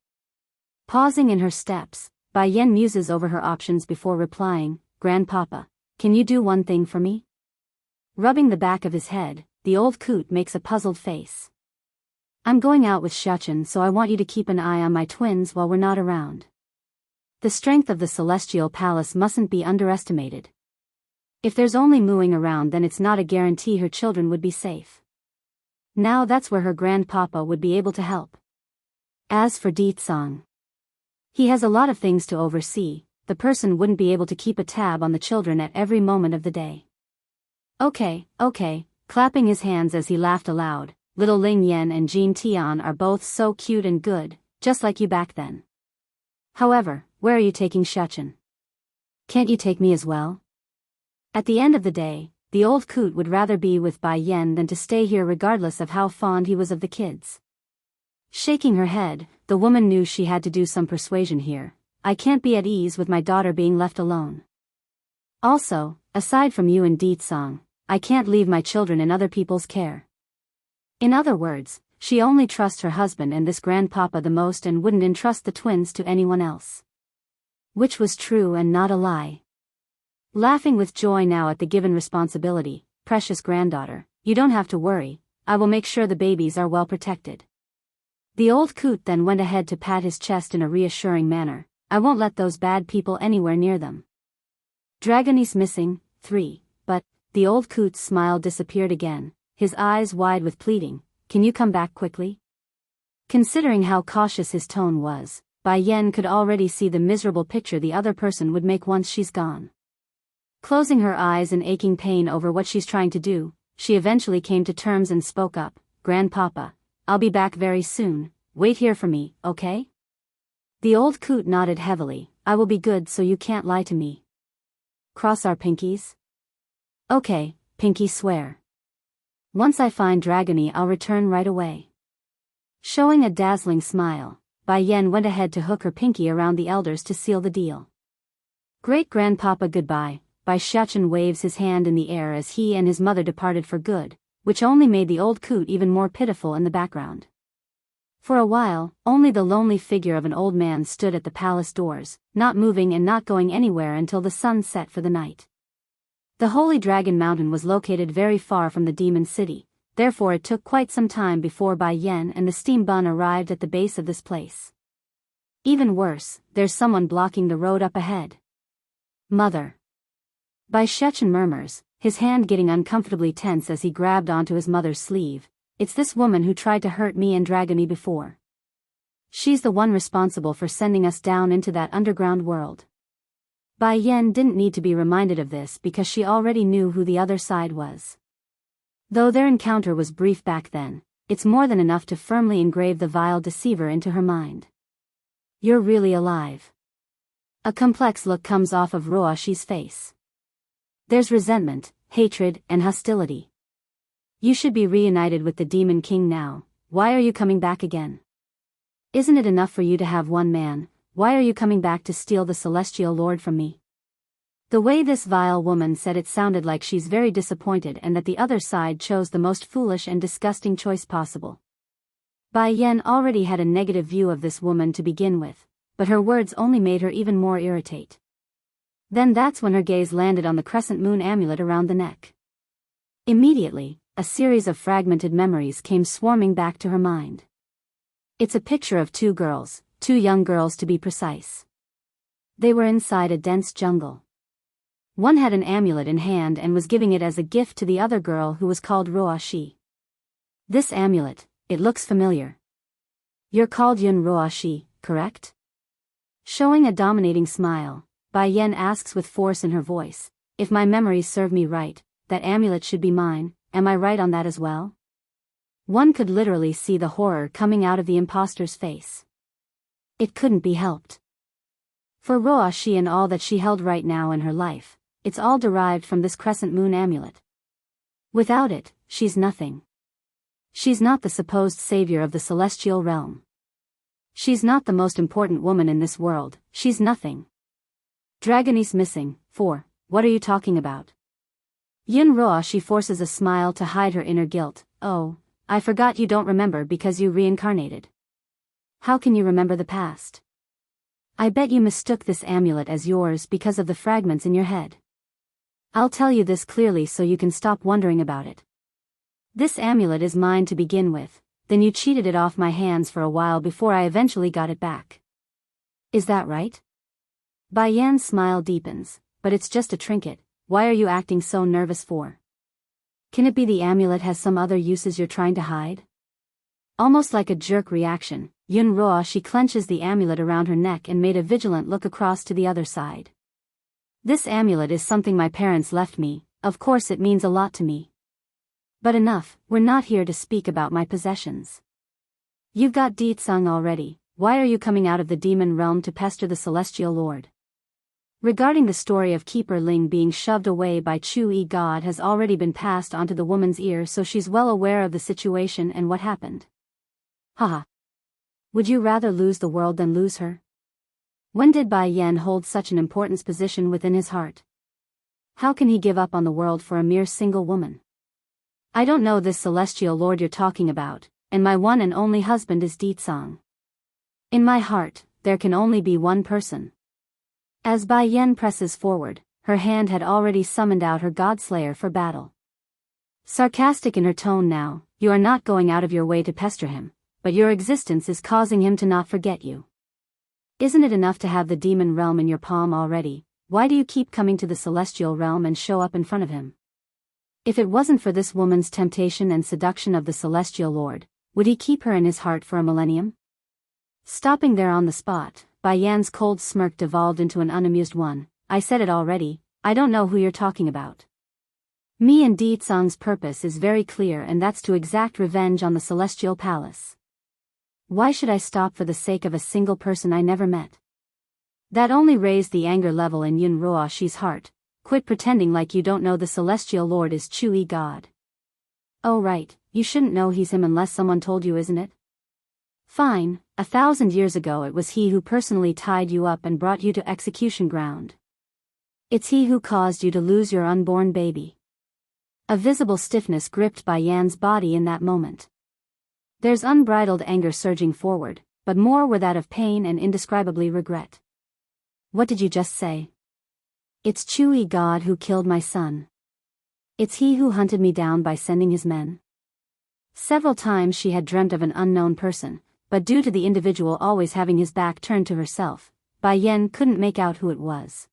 Pausing in her steps, Bai Yen muses over her options before replying, Grandpapa, can you do one thing for me? Rubbing the back of his head, the old coot makes a puzzled face. I'm going out with Xiachen, so I want you to keep an eye on my twins while we're not around. The strength of the celestial palace mustn't be underestimated. If there's only mooing around, then it's not a guarantee her children would be safe. Now that's where her grandpapa would be able to help. As for Deetsong, he has a lot of things to oversee. The person wouldn't be able to keep a tab on the children at every moment of the day. Okay, clapping his hands as he laughed aloud. Little Ling Yen and Jean Tian are both so cute and good, just like you back then. However, where are you taking Xiachen? Can't you take me as well? At the end of the day, the old coot would rather be with Bai Yen than to stay here regardless of how fond he was of the kids. Shaking her head, the woman knew she had to do some persuasion here. I can't be at ease with my daughter being left alone. Also, aside from you and Deetsong, I can't leave my children in other people's care. In other words, she only trusts her husband and this grandpapa the most and wouldn't entrust the twins to anyone else. Which was true and not a lie. Laughing with joy now at the given responsibility, precious granddaughter, you don't have to worry, I will make sure the babies are well protected. The old coot then went ahead to pat his chest in a reassuring manner. I won't let those bad people anywhere near them. Dragonese missing, 3, but, the old coot's smile disappeared again, his eyes wide with pleading, can you come back quickly? Considering how cautious his tone was, Bai Yen could already see the miserable picture the other person would make once she's gone. Closing her eyes in aching pain over what she's trying to do, she eventually came to terms and spoke up, Grandpapa, I'll be back very soon, wait here for me, okay? The old coot nodded heavily, I will be good so you can't lie to me. Cross our pinkies? Okay, pinky swear. Once I find Dragony I'll return right away. Showing a dazzling smile, Bai Yen went ahead to hook her pinky around the elders to seal the deal. Great-grandpapa goodbye, Bai Xiachen waves his hand in the air as he and his mother departed for good, which only made the old coot even more pitiful in the background. For a while, only the lonely figure of an old man stood at the palace doors, not moving and not going anywhere until the sun set for the night. The Holy Dragon Mountain was located very far from the Demon City, therefore it took quite some time before Bai Yen and the steam bun arrived at the base of this place. Even worse, there's someone blocking the road up ahead. Mother. Bai Xiachen murmurs, his hand getting uncomfortably tense as he grabbed onto his mother's sleeve. It's this woman who tried to hurt me and Dragony before. She's the one responsible for sending us down into that underground world. Bai Yen didn't need to be reminded of this because she already knew who the other side was. Though their encounter was brief back then, it's more than enough to firmly engrave the vile deceiver into her mind. You're really alive. A complex look comes off of Roashi's face. There's resentment, hatred, and hostility. You should be reunited with the Demon King now, why are you coming back again? Isn't it enough for you to have one man, why are you coming back to steal the Celestial Lord from me? The way this vile woman said it sounded like she's very disappointed and that the other side chose the most foolish and disgusting choice possible. Bai Yen already had a negative view of this woman to begin with, but her words only made her even more irritate. Then that's when her gaze landed on the crescent moon amulet around the neck. Immediately, a series of fragmented memories came swarming back to her mind. It's a picture of two girls, two young girls to be precise. They were inside a dense jungle. One had an amulet in hand and was giving it as a gift to the other girl who was called Roashi. This amulet, it looks familiar. You're called Yun Roashi, correct? Showing a dominating smile, Bai Yen asks with force in her voice, if my memories serve me right, that amulet should be mine, am I right on that as well? One could literally see the horror coming out of the imposter's face. It couldn't be helped. For Roashi and all that she held right now in her life, it's all derived from this crescent moon amulet. Without it, she's nothing. She's not the supposed savior of the celestial realm. She's not the most important woman in this world, she's nothing. Dragonese missing, 4, what are you talking about? Yun Roashi forces a smile to hide her inner guilt, oh, I forgot you don't remember because you reincarnated. How can you remember the past? I bet you mistook this amulet as yours because of the fragments in your head. I'll tell you this clearly so you can stop wondering about it. This amulet is mine to begin with, then you cheated it off my hands for a while before I eventually got it back. Is that right? Bai Yan's smile deepens. But it's just a trinket, why are you acting so nervous for? Can it be the amulet has some other uses you're trying to hide? Almost like a jerk reaction, she clenches the amulet around her neck and made a vigilant look across to the other side. This amulet is something my parents left me, of course it means a lot to me. But enough, we're not here to speak about my possessions. You've got Deetsung already, why are you coming out of the demon realm to pester the celestial lord? Regarding the story of Keeper Ling being shoved away by Chu-Yi God has already been passed onto the woman's ear, so she's well aware of the situation and what happened. Haha. Would you rather lose the world than lose her? When did Bai Yan hold such an important position within his heart? How can he give up on the world for a mere single woman? I don't know this celestial lord you're talking about, and my one and only husband is Deetsung. In my heart, there can only be one person. As Bai Yan presses forward, her hand had already summoned out her Godslayer for battle. Sarcastic in her tone now, you are not going out of your way to pester him, but your existence is causing him to not forget you. Isn't it enough to have the demon realm in your palm already? Why do you keep coming to the celestial realm and show up in front of him? If it wasn't for this woman's temptation and seduction of the celestial lord, would he keep her in his heart for a millennium? Stopping there on the spot, Bai Yan's cold smirk devolved into an unamused one. I said it already, I don't know who you're talking about. Me and Deetsung's purpose is very clear, and that's to exact revenge on the celestial palace. Why should I stop for the sake of a single person I never met? That only raised the anger level in Yunruoshi's heart. Quit pretending like you don't know the celestial lord is Chu-Yi God. Oh right, you shouldn't know he's him unless someone told you, isn't it? Fine, 1,000 years ago it was he who personally tied you up and brought you to execution ground. It's he who caused you to lose your unborn baby. A visible stiffness gripped Bai Yan's body in that moment. There's unbridled anger surging forward, but more were that of pain and indescribably regret. What did you just say? It's Chu-Yi God who killed my son. It's he who hunted me down by sending his men. Several times she had dreamt of an unknown person, but due to the individual always having his back turned to herself, Bai Yan couldn't make out who it was.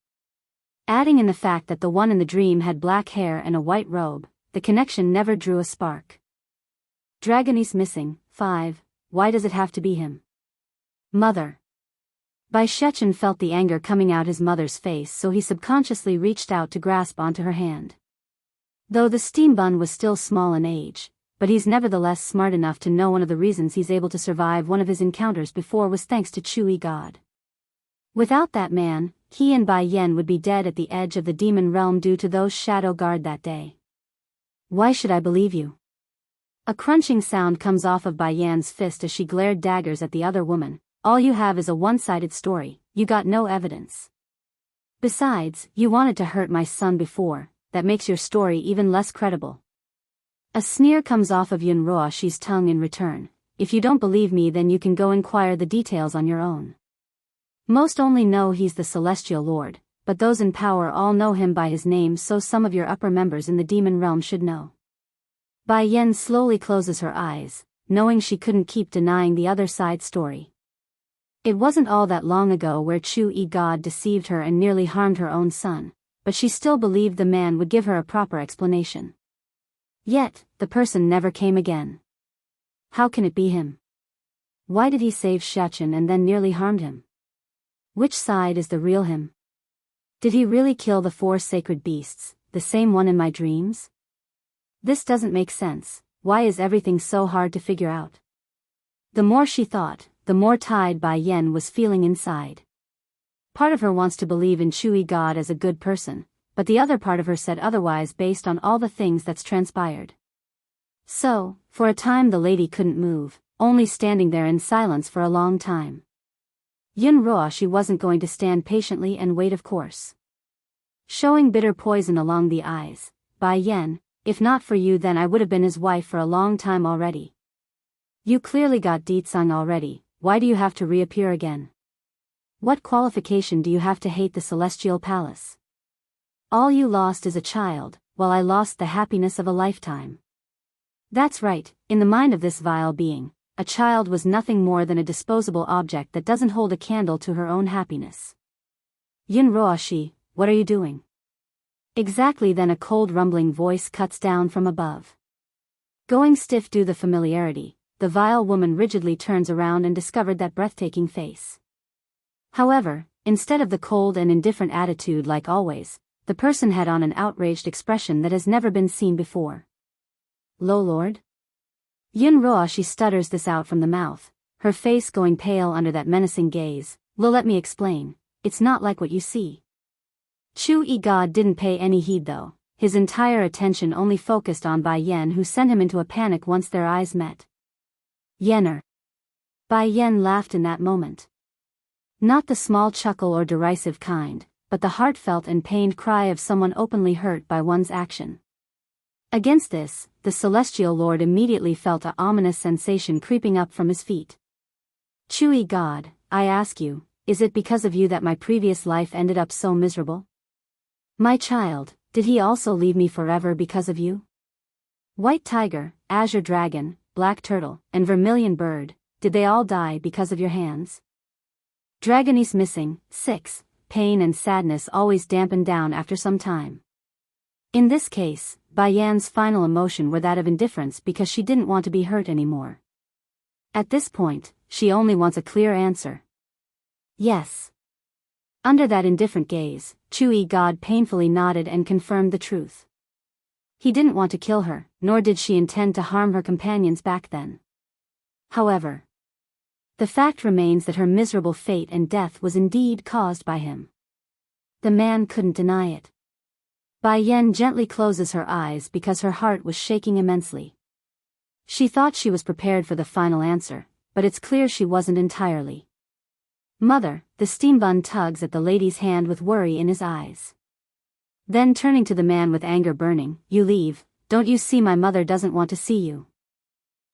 Adding in the fact that the one in the dream had black hair and a white robe, the connection never drew a spark. Dragonese missing, 5, why does it have to be him? Mother. Bai Shechen felt the anger coming out his mother's face, so he subconsciously reached out to grasp onto her hand. Though the steam bun was still small in age, but he's nevertheless smart enough to know one of the reasons he's able to survive one of his encounters before was thanks to Chu-Yi God. Without that man, he and Bai Yan would be dead at the edge of the demon realm due to those shadow guard that day. Why should I believe you? A crunching sound comes off of Bai Yan's fist as she glared daggers at the other woman. All you have is a one-sided story, you got no evidence. Besides, you wanted to hurt my son before, that makes your story even less credible. A sneer comes off of Yunruoshi's tongue in return. If you don't believe me, then you can go inquire the details on your own. Most only know he's the celestial lord, but those in power all know him by his name, so some of your upper members in the demon realm should know. Bai Yan slowly closes her eyes, knowing she couldn't keep denying the other side story. It wasn't all that long ago where Chu-Yi God deceived her and nearly harmed her own son, but she still believed the man would give her a proper explanation. Yet, the person never came again. How can it be him? Why did he save Shechen and then nearly harmed him? Which side is the real him? Did he really kill the 4 sacred beasts, the same one in my dreams? This doesn't make sense. Why is everything so hard to figure out? The more she thought, the more tied Bai Yan was feeling inside. Part of her wants to believe in Chu-Yi God as a good person, but the other part of her said otherwise based on all the things that's transpired. So, for a time the lady couldn't move, only standing there in silence for a long time. Yunruoshi wasn't going to stand patiently and wait, of course. Showing bitter poison along the eyes, Bai Yan, if not for you then I would have been his wife for a long time already. You clearly got Deetsung already, why do you have to reappear again? What qualification do you have to hate the celestial palace? All you lost is a child, while I lost the happiness of a lifetime. That's right, in the mind of this vile being, a child was nothing more than a disposable object that doesn't hold a candle to her own happiness. Yun Roashi, what are you doing? Exactly then a cold rumbling voice cuts down from above. Going stiff due to the familiarity, the vile woman rigidly turns around and discovered that breathtaking face. However, instead of the cold and indifferent attitude like always, the person had on an outraged expression that has never been seen before. Lo Lord? Yun Roashi stutters this out from the mouth, her face going pale under that menacing gaze. Lo, let me explain, it's not like what you see. Chu-yi God didn't pay any heed though, his entire attention only focused on Bai Yen, who sent him into a panic once their eyes met. Yener. Bai Yen laughed in that moment. Not the small chuckle or derisive kind, but the heartfelt and pained cry of someone openly hurt by one's action. Against this, the celestial lord immediately felt an ominous sensation creeping up from his feet. Chu-yi God, I ask you, is it because of you that my previous life ended up so miserable? My child, did he also leave me forever because of you? White tiger, azure dragon, black turtle, and vermilion bird, did they all die because of your hands? Dragonese missing, 6, pain and sadness always dampen down after some time. In this case, Bai Yan's final emotion were that of indifference because she didn't want to be hurt anymore. At this point, she only wants a clear answer. Yes. Under that indifferent gaze, Chu-yi God painfully nodded and confirmed the truth. He didn't want to kill her, nor did she intend to harm her companions back then. However, the fact remains that her miserable fate and death was indeed caused by him. The man couldn't deny it. Bai Yen gently closes her eyes because her heart was shaking immensely. She thought she was prepared for the final answer, but it's clear she wasn't entirely. Mother, the steambun tugs at the lady's hand with worry in his eyes. Then turning to the man with anger burning, you leave, don't you see my mother doesn't want to see you?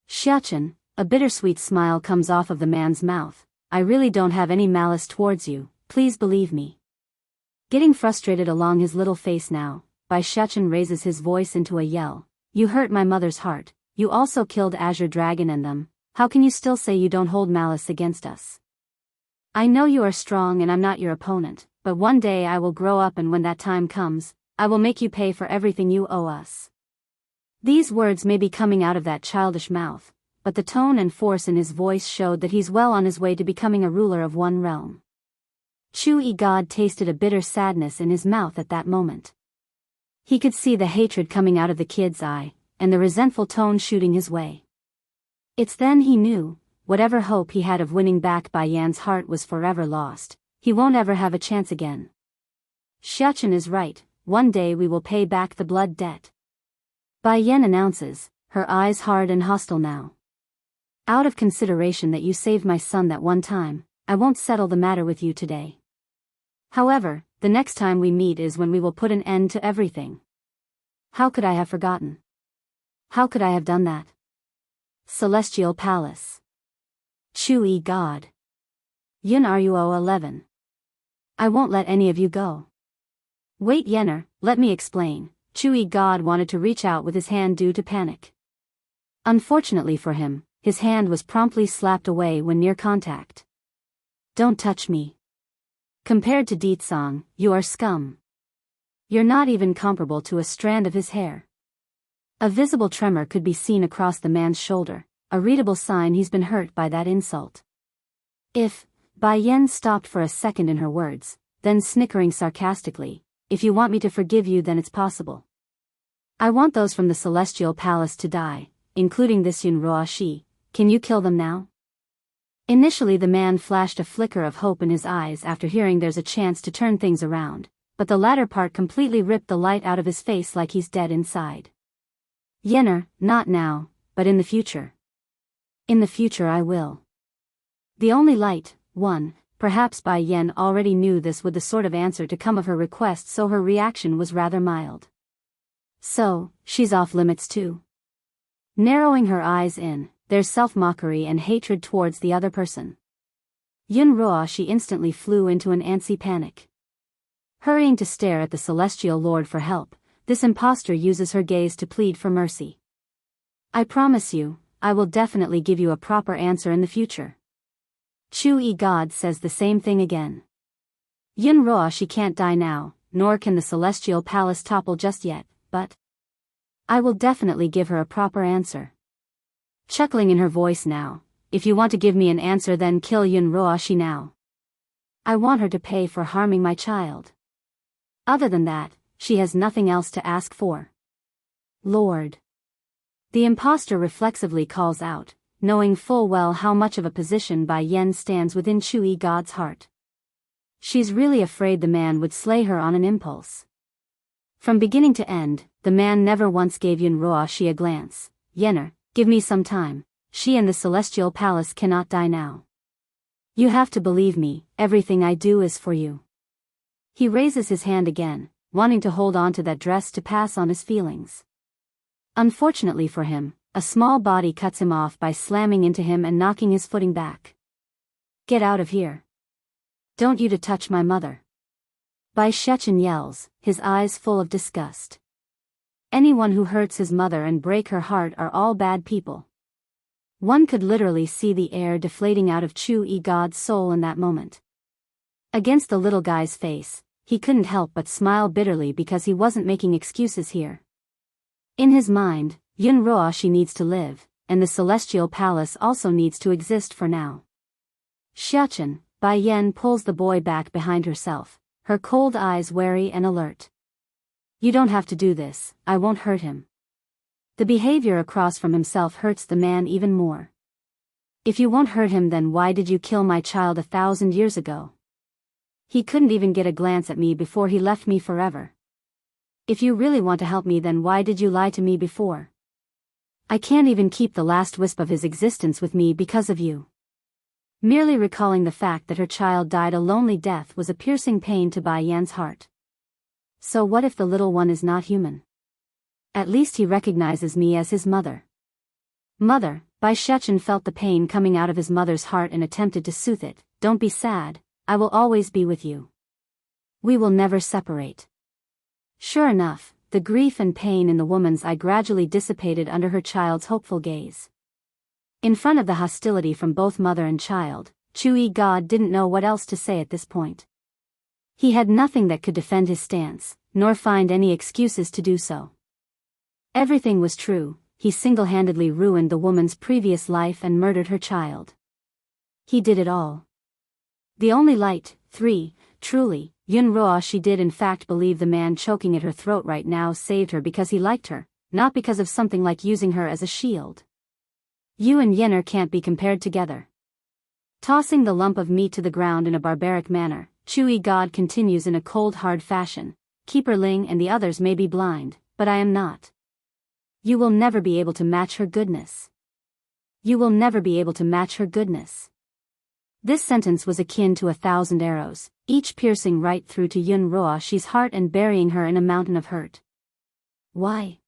Xiachen, a bittersweet smile comes off of the man's mouth, I really don't have any malice towards you, please believe me. Getting frustrated along his little face now, Bai Xiachen raises his voice into a yell, you hurt my mother's heart, you also killed Azure Dragon and them, how can you still say you don't hold malice against us? I know you are strong and I'm not your opponent, but one day I will grow up and when that time comes, I will make you pay for everything you owe us. These words may be coming out of that childish mouth, but the tone and force in his voice showed that he's well on his way to becoming a ruler of one realm. Chu-yi God tasted a bitter sadness in his mouth at that moment. He could see the hatred coming out of the kid's eye, and the resentful tone shooting his way. It's then he knew, whatever hope he had of winning back Bai Yan's heart was forever lost, he won't ever have a chance again. Xiachen is right, one day we will pay back the blood debt. Bai Yan announces, her eyes hard and hostile now. Out of consideration that you saved my son that one time, I won't settle the matter with you today. However, the next time we meet is when we will put an end to everything. How could I have forgotten? How could I have done that? Celestial Palace. Chu-yi God. Yun Ruo 11. I won't let any of you go. Wait Yener, let me explain. Chu-yi God wanted to reach out with his hand due to panic. Unfortunately for him, his hand was promptly slapped away when near contact. Don't touch me. Compared to Deetsong, you are scum. You're not even comparable to a strand of his hair. A visible tremor could be seen across the man's shoulder, a readable sign he's been hurt by that insult. If, Bai Yen stopped for a second in her words, then snickering sarcastically, if you want me to forgive you then it's possible. I want those from the Celestial Palace to die, including this Yun Roashi, can you kill them now? Initially the man flashed a flicker of hope in his eyes after hearing there's a chance to turn things around, but the latter part completely ripped the light out of his face like he's dead inside. Yener, not now, but in the future. In the future I will. The only light, one, perhaps Bai Yen already knew this with the sort of answer to come of her request, so her reaction was rather mild. So, she's off limits too. Narrowing her eyes in, there's self-mockery and hatred towards the other person. Yun Roashi instantly flew into an antsy panic. Hurrying to stare at the Celestial Lord for help, this impostor uses her gaze to plead for mercy. I promise you, I will definitely give you a proper answer in the future. Chu-yi God says the same thing again. Yun-roa she can't die now, nor can the celestial palace topple just yet, but I will definitely give her a proper answer. Chuckling in her voice now, if you want to give me an answer then kill Yun-roa she now. I want her to pay for harming my child. Other than that, she has nothing else to ask for. Lord. The impostor reflexively calls out, knowing full well how much of a position Bai Yen stands within Chu-yi God's heart. She's really afraid the man would slay her on an impulse. From beginning to end, the man never once gave Yun-roa she a glance. Yenner, give me some time, she and the celestial palace cannot die now. You have to believe me, everything I do is for you. He raises his hand again, wanting to hold on to that dress to pass on his feelings. Unfortunately for him, a small body cuts him off by slamming into him and knocking his footing back. Get out of here. Don't you to touch my mother. Bai Shechen yells, his eyes full of disgust. Anyone who hurts his mother and break her heart are all bad people. One could literally see the air deflating out of Chu-yi God's soul in that moment. Against the little guy's face, he couldn't help but smile bitterly because he wasn't making excuses here. In his mind, Yun-roa she needs to live, and the celestial palace also needs to exist for now. Xiachen, Bai Yen pulls the boy back behind herself, her cold eyes wary and alert. You don't have to do this, I won't hurt him. The behavior across from himself hurts the man even more. If you won't hurt him then why did you kill my child 1,000 years ago? He couldn't even get a glance at me before he left me forever. If you really want to help me then why did you lie to me before? I can't even keep the last wisp of his existence with me because of you. Merely recalling the fact that her child died a lonely death was a piercing pain to Bai Yan's heart. So what if the little one is not human? At least he recognizes me as his mother. Mother, Bai Shechen felt the pain coming out of his mother's heart and attempted to soothe it. Don't be sad, I will always be with you. We will never separate. Sure enough, the grief and pain in the woman's eye gradually dissipated under her child's hopeful gaze. In front of the hostility from both mother and child, Chu-yi God didn't know what else to say at this point. He had nothing that could defend his stance, nor find any excuses to do so. Everything was true, he single-handedly ruined the woman's previous life and murdered her child. He did it all. The only light, 3, truly, Yun-roa she did in fact believe the man choking at her throat right now saved her because he liked her, not because of something like using her as a shield. You and Yenner can't be compared together. Tossing the lump of meat to the ground in a barbaric manner, Chu-yi God continues in a cold hard fashion. Keeper Ling and the others may be blind, but I am not. You will never be able to match her goodness. You will never be able to match her goodness. This sentence was akin to 1,000 arrows, each piercing right through to Yun-roa she's heart and burying her in a mountain of hurt. Why?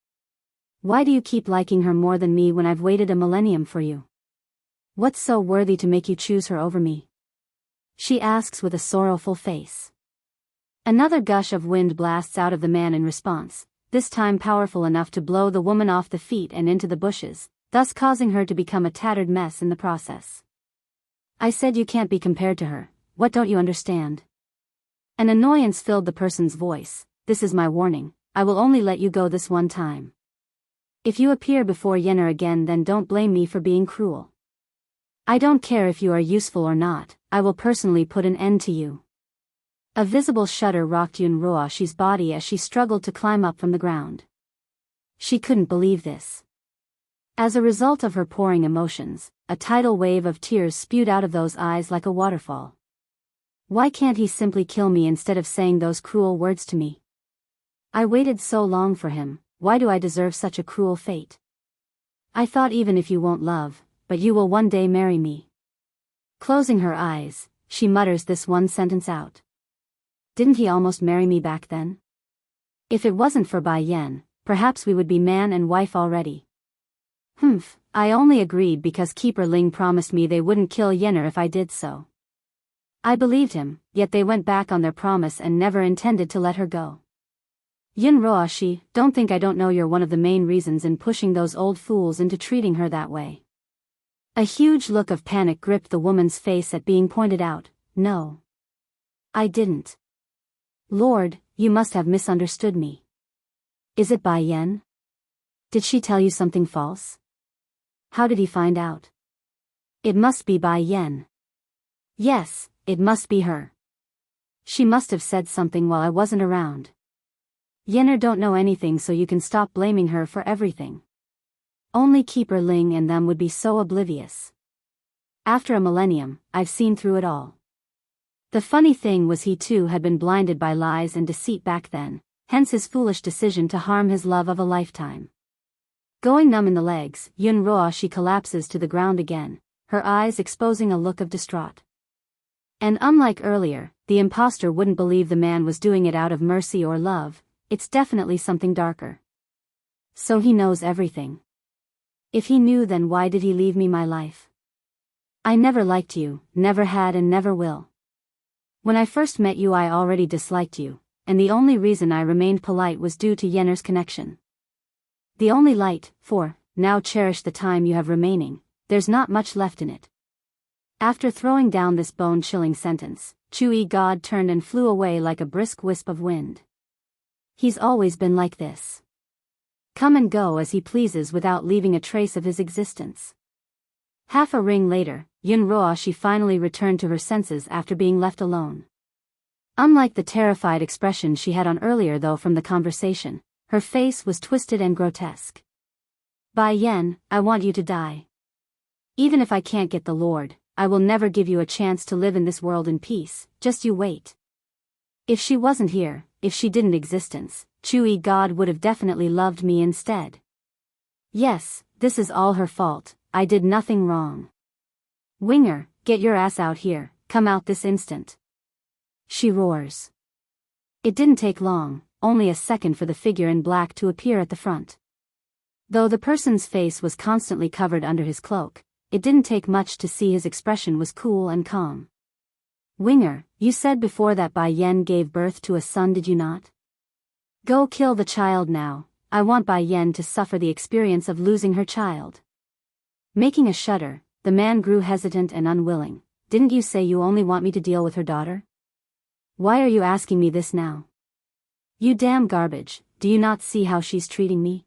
Why do you keep liking her more than me when I've waited a millennium for you? What's so worthy to make you choose her over me? She asks with a sorrowful face. Another gush of wind blasts out of the man in response, this time powerful enough to blow the woman off the feet and into the bushes, thus causing her to become a tattered mess in the process. I said you can't be compared to her, what don't you understand? An annoyance filled the person's voice. This is my warning, I will only let you go this one time. If you appear before Yenner again then don't blame me for being cruel. I don't care if you are useful or not, I will personally put an end to you. A visible shudder rocked Yun-roa she's body as she struggled to climb up from the ground. She couldn't believe this. As a result of her pouring emotions, a tidal wave of tears spewed out of those eyes like a waterfall. Why can't he simply kill me instead of saying those cruel words to me? I waited so long for him, why do I deserve such a cruel fate? I thought even if you won't love, but you will one day marry me. Closing her eyes, she mutters this one sentence out. Didn't he almost marry me back then? If it wasn't for Bai Yen, perhaps we would be man and wife already. I only agreed because Keeper Ling promised me they wouldn't kill Yenner if I did so. I believed him, yet they went back on their promise and never intended to let her go. Yin Roashi, don't think I don't know you're one of the main reasons in pushing those old fools into treating her that way. A huge look of panic gripped the woman's face at being pointed out. No. I didn't. Lord, you must have misunderstood me. Is it Bai Yen? Did she tell you something false? How did he find out? It must be Bai Yen. Yes, it must be her. She must have said something while I wasn't around. Yenner don't know anything, so you can stop blaming her for everything. Only Keeper Ling and them would be so oblivious. After a millennium, I've seen through it all. The funny thing was he too had been blinded by lies and deceit back then, hence his foolish decision to harm his love of a lifetime. Going numb in the legs, Yun Roashi collapses to the ground again, her eyes exposing a look of distraught. And unlike earlier, the imposter wouldn't believe the man was doing it out of mercy or love. It's definitely something darker. So he knows everything. If he knew, then why did he leave me my life? I never liked you, never had and never will. When I first met you I already disliked you, and the only reason I remained polite was due to Yenner's connection. The only light, for, now cherish the time you have remaining, there's not much left in it. After throwing down this bone-chilling sentence, Chui God turned and flew away like a brisk wisp of wind. He's always been like this. Come and go as he pleases without leaving a trace of his existence. Half a ring later, Yun Roashi finally returned to her senses after being left alone. Unlike the terrified expression she had on earlier though from the conversation, her face was twisted and grotesque. Bai Yen, I want you to die. Even if I can't get the Lord, I will never give you a chance to live in this world in peace, just you wait. If she wasn't here, if she didn't existence, Chui God would have definitely loved me instead. Yes, this is all her fault, I did nothing wrong. Winger, get your ass out here, come out this instant. She roars. It didn't take long, only a second for the figure in black to appear at the front. Though the person's face was constantly covered under his cloak, it didn't take much to see his expression was cool and calm. Winger, you said before that Bai Yen gave birth to a son, did you not? Go kill the child now, I want Bai Yen to suffer the experience of losing her child. Making a shudder, the man grew hesitant and unwilling. Didn't you say you only want me to deal with her daughter? Why are you asking me this now? You damn garbage, do you not see how she's treating me?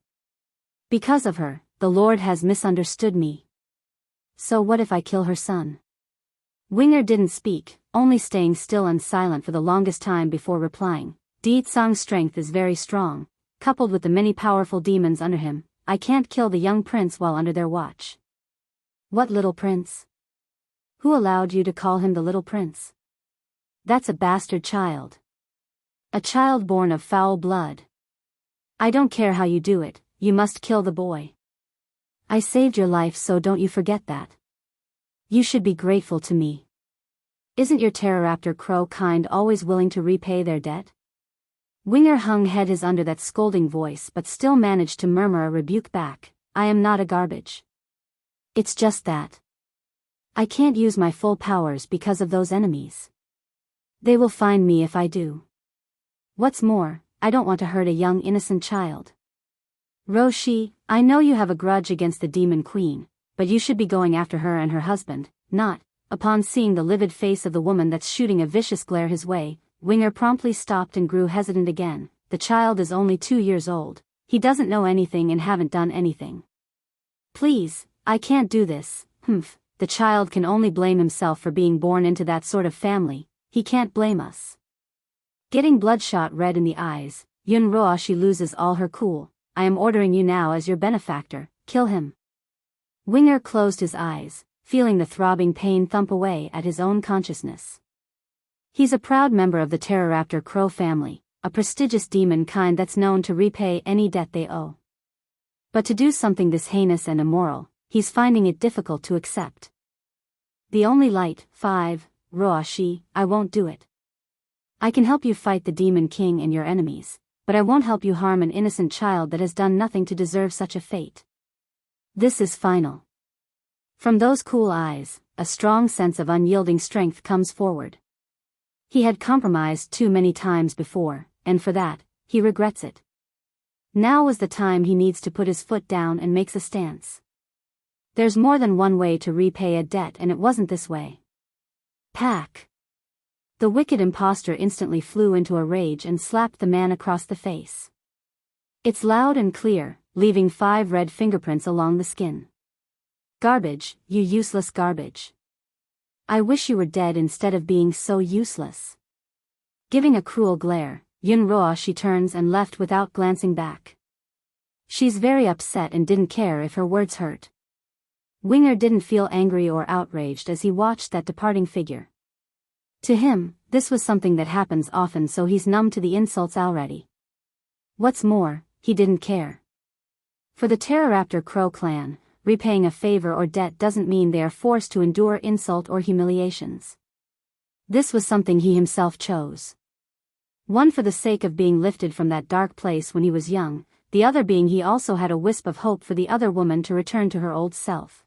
Because of her, the Lord has misunderstood me. So what if I kill her son? Winger didn't speak, only staying still and silent for the longest time before replying. Di Tsang's strength is very strong, coupled with the many powerful demons under him. I can't kill the young prince while under their watch. What little prince? Who allowed you to call him the little prince? That's a bastard child. A child born of foul blood. I don't care how you do it, you must kill the boy. I saved your life, so don't you forget that. You should be grateful to me. Isn't your Pteroraptor crow kind always willing to repay their debt? Winger hung head his under that scolding voice but still managed to murmur a rebuke back. I am not a garbage. It's just that I can't use my full powers because of those enemies. They will find me if I do. What's more, I don't want to hurt a young innocent child. Roshi, I know you have a grudge against the Demon Queen, but you should be going after her and her husband, not. Upon seeing the livid face of the woman that's shooting a vicious glare his way, Winger promptly stopped and grew hesitant again. The child is only 2 years old. He doesn't know anything and haven't done anything. Please, I can't do this. The child can only blame himself for being born into that sort of family. He can't blame us. Getting bloodshot red in the eyes, Yun Roashi loses all her cool. I am ordering you now as your benefactor, kill him. Winger closed his eyes, feeling the throbbing pain thump away at his own consciousness. He's a proud member of the Pteroraptor crow family, a prestigious demon kind that's known to repay any debt they owe. But to do something this heinous and immoral, he's finding it difficult to accept. The only light, 5, Roashi, I won't do it. I can help you fight the Demon King and your enemies, but I won't help you harm an innocent child that has done nothing to deserve such a fate. This is final. From those cool eyes, a strong sense of unyielding strength comes forward. He had compromised too many times before, and for that, he regrets it. Now was the time he needs to put his foot down and makes a stance. There's more than one way to repay a debt, and it wasn't this way. Pack. The wicked impostor instantly flew into a rage and slapped the man across the face. It's loud and clear, leaving 5 red fingerprints along the skin. Garbage, you useless garbage. I wish you were dead instead of being so useless. Giving a cruel glare, Yunroa she turns and left without glancing back. She's very upset and didn't care if her words hurt. Winger didn't feel angry or outraged as he watched that departing figure. To him, this was something that happens often, so he's numb to the insults already. What's more, he didn't care. For the Pteroraptor Crow clan, repaying a favor or debt doesn't mean they are forced to endure insult or humiliations. This was something he himself chose. One for the sake of being lifted from that dark place when he was young, the other being he also had a wisp of hope for the other woman to return to her old self.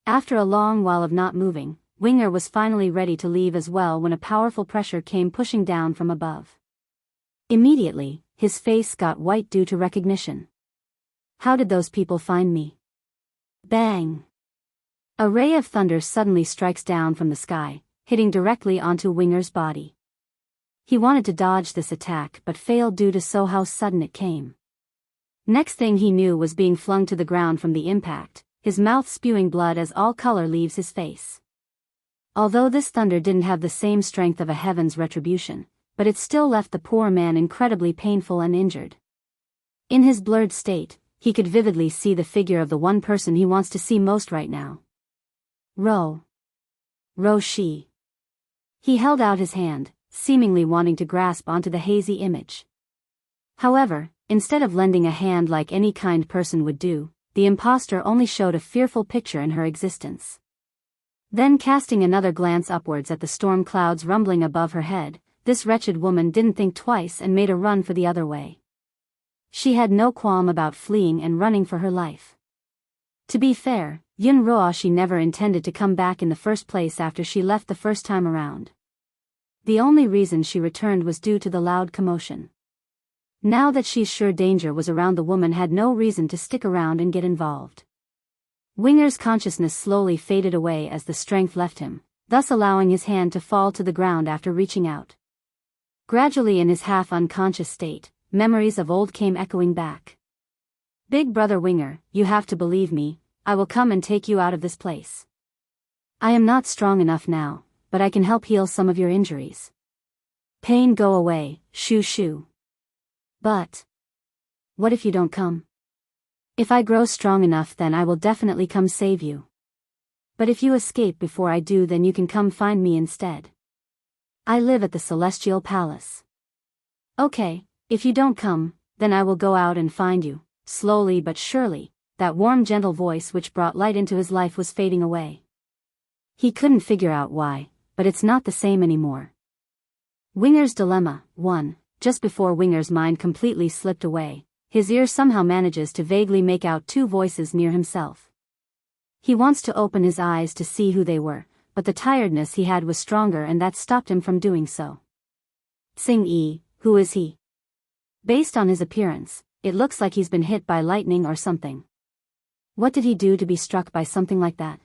After a long while of not moving, Winger was finally ready to leave as well when a powerful pressure came pushing down from above. Immediately, his face got white due to recognition. How did those people find me? Bang! A ray of thunder suddenly strikes down from the sky, hitting directly onto Winger's body. He wanted to dodge this attack but failed due to how sudden it came. Next thing he knew was being flung to the ground from the impact, his mouth spewing blood as all color leaves his face. Although this thunder didn't have the same strength of a heaven's retribution, but it still left the poor man incredibly painful and injured. In his blurred state, he could vividly see the figure of the one person he wants to see most right now. Shi. He held out his hand, seemingly wanting to grasp onto the hazy image. However, instead of lending a hand like any kind person would do, the impostor only showed a fearful picture in her existence. Then casting another glance upwards at the storm clouds rumbling above her head, this wretched woman didn't think twice and made a run for the other way. She had no qualm about fleeing and running for her life. To be fair, Yunroa she never intended to come back in the first place after she left the first time around. The only reason she returned was due to the loud commotion. Now that she's sure danger was around, the woman had no reason to stick around and get involved. Winger's consciousness slowly faded away as the strength left him, thus allowing his hand to fall to the ground after reaching out. Gradually, in his half-unconscious state, memories of old came echoing back. Big brother Winger, you have to believe me, I will come and take you out of this place. I am not strong enough now, but I can help heal some of your injuries. Pain go away, shoo shoo. But what if you don't come? If I grow strong enough, then I will definitely come save you. But if you escape before I do, then you can come find me instead. I live at the Celestial Palace. Okay, if you don't come, then I will go out and find you. Slowly but surely, that warm gentle voice which brought light into his life was fading away. He couldn't figure out why, but it's not the same anymore. Winger's Dilemma 1. Just before Winger's mind completely slipped away, his ear somehow manages to vaguely make out 2 voices near himself. He wants to open his eyes to see who they were, but the tiredness he had was stronger and that stopped him from doing so. Tsing-yi, who is he? Based on his appearance, it looks like he's been hit by lightning or something. What did he do to be struck by something like that?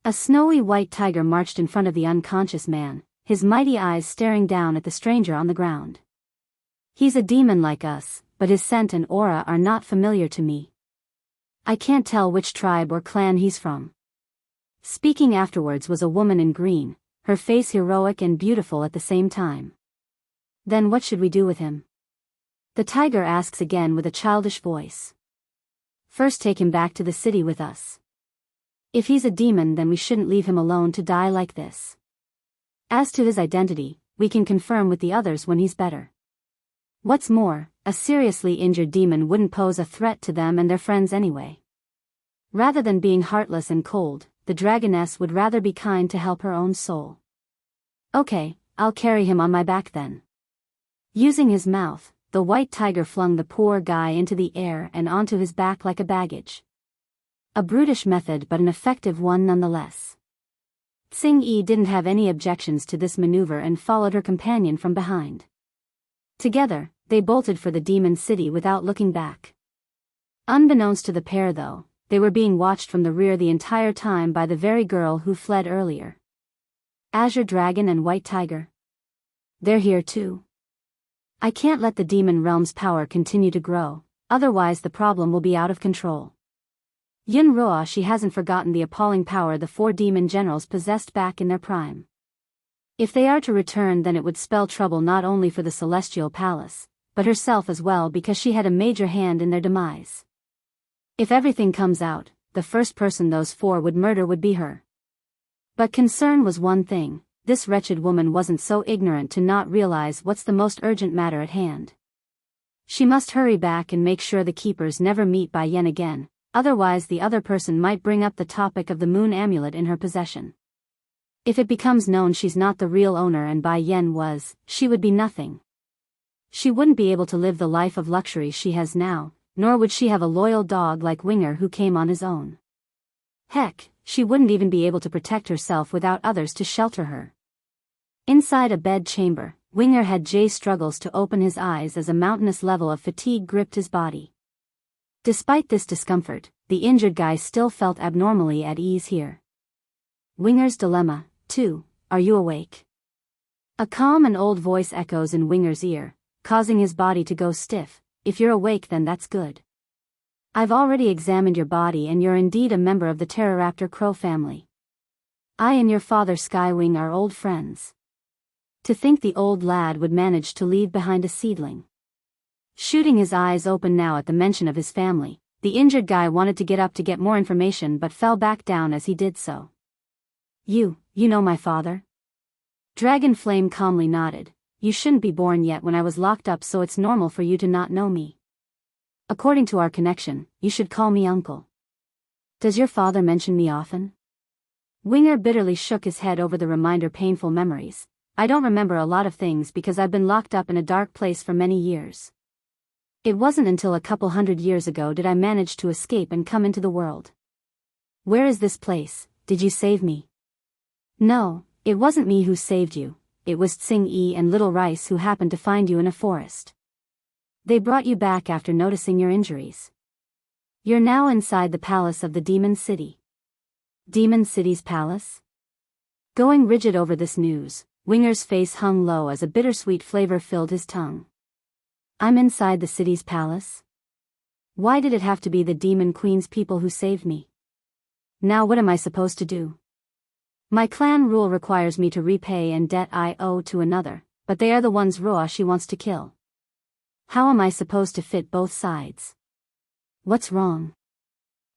A snowy white tiger marched in front of the unconscious man, his mighty eyes staring down at the stranger on the ground. He's a demon like us, but his scent and aura are not familiar to me. I can't tell which tribe or clan he's from. Speaking afterwards was a woman in green, her face heroic and beautiful at the same time. Then what should we do with him? The tiger asks again with a childish voice. First take him back to the city with us. If he's a demon, then we shouldn't leave him alone to die like this. As to his identity, we can confirm with the others when he's better. What's more, a seriously injured demon wouldn't pose a threat to them and their friends anyway. Rather than being heartless and cold, the dragoness would rather be kind to help her own soul. Okay, I'll carry him on my back then. Using his mouth, the white tiger flung the poor guy into the air and onto his back like a baggage. A brutish method, but an effective one nonetheless. Tsing-yi didn't have any objections to this maneuver and followed her companion from behind. Together, They bolted for the demon city without looking back. Unbeknownst to the pair though, they were being watched from the rear the entire time by the very girl who fled earlier. Azure Dragon and White Tiger. They're here too. I can't let the demon realm's power continue to grow, otherwise the problem will be out of control. Yun Roa, she hasn't forgotten the appalling power the 4 demon generals possessed back in their prime. If they are to return, then it would spell trouble not only for the Celestial Palace, but herself as well, because she had a major hand in their demise. If everything comes out, the first person those 4 would murder would be her. But concern was one thing: this wretched woman wasn't so ignorant to not realize what's the most urgent matter at hand. She must hurry back and make sure the keepers never meet Bai Yen again, otherwise the other person might bring up the topic of the moon amulet in her possession. If it becomes known she's not the real owner and Bai Yen was, she would be nothing. She wouldn't be able to live the life of luxury she has now, nor would she have a loyal dog like Winger who came on his own. Heck, she wouldn't even be able to protect herself without others to shelter her. Inside a bed chamber, Winger had Jay's struggles to open his eyes as a mountainous level of fatigue gripped his body. Despite this discomfort, the injured guy still felt abnormally at ease here. Winger's dilemma, too. Are you awake? A calm and old voice echoes in Winger's ear, causing his body to go stiff. If you're awake, then that's good. I've already examined your body and you're indeed a member of the Pteroraptor crow family. I and your father Skywing are old friends. To think the old lad would manage to leave behind a seedling. Shooting his eyes open now at the mention of his family, the injured guy wanted to get up to get more information but fell back down as he did so. You know my father? Dragon Flame calmly nodded. You shouldn't be born yet when I was locked up, so it's normal for you to not know me. According to our connection, you should call me uncle. Does your father mention me often? Winger bitterly shook his head over the reminder painful memories. I don't remember a lot of things because I've been locked up in a dark place for many years. It wasn't until a couple 100 years ago did I manage to escape and come into the world. Where is this place? Did you save me? No, it wasn't me who saved you. It was Tsing Yi and Little Rice who happened to find you in a forest. They brought you back after noticing your injuries. You're now inside the palace of the Demon City. Demon City's palace? Going rigid over this news, Winger's face hung low as a bittersweet flavor filled his tongue. I'm inside the city's palace? Why did it have to be the Demon Queen's people who saved me? Now what am I supposed to do? My clan rule requires me to repay an debt I owe to another, but they are the ones Roa she wants to kill. How am I supposed to fit both sides? What's wrong?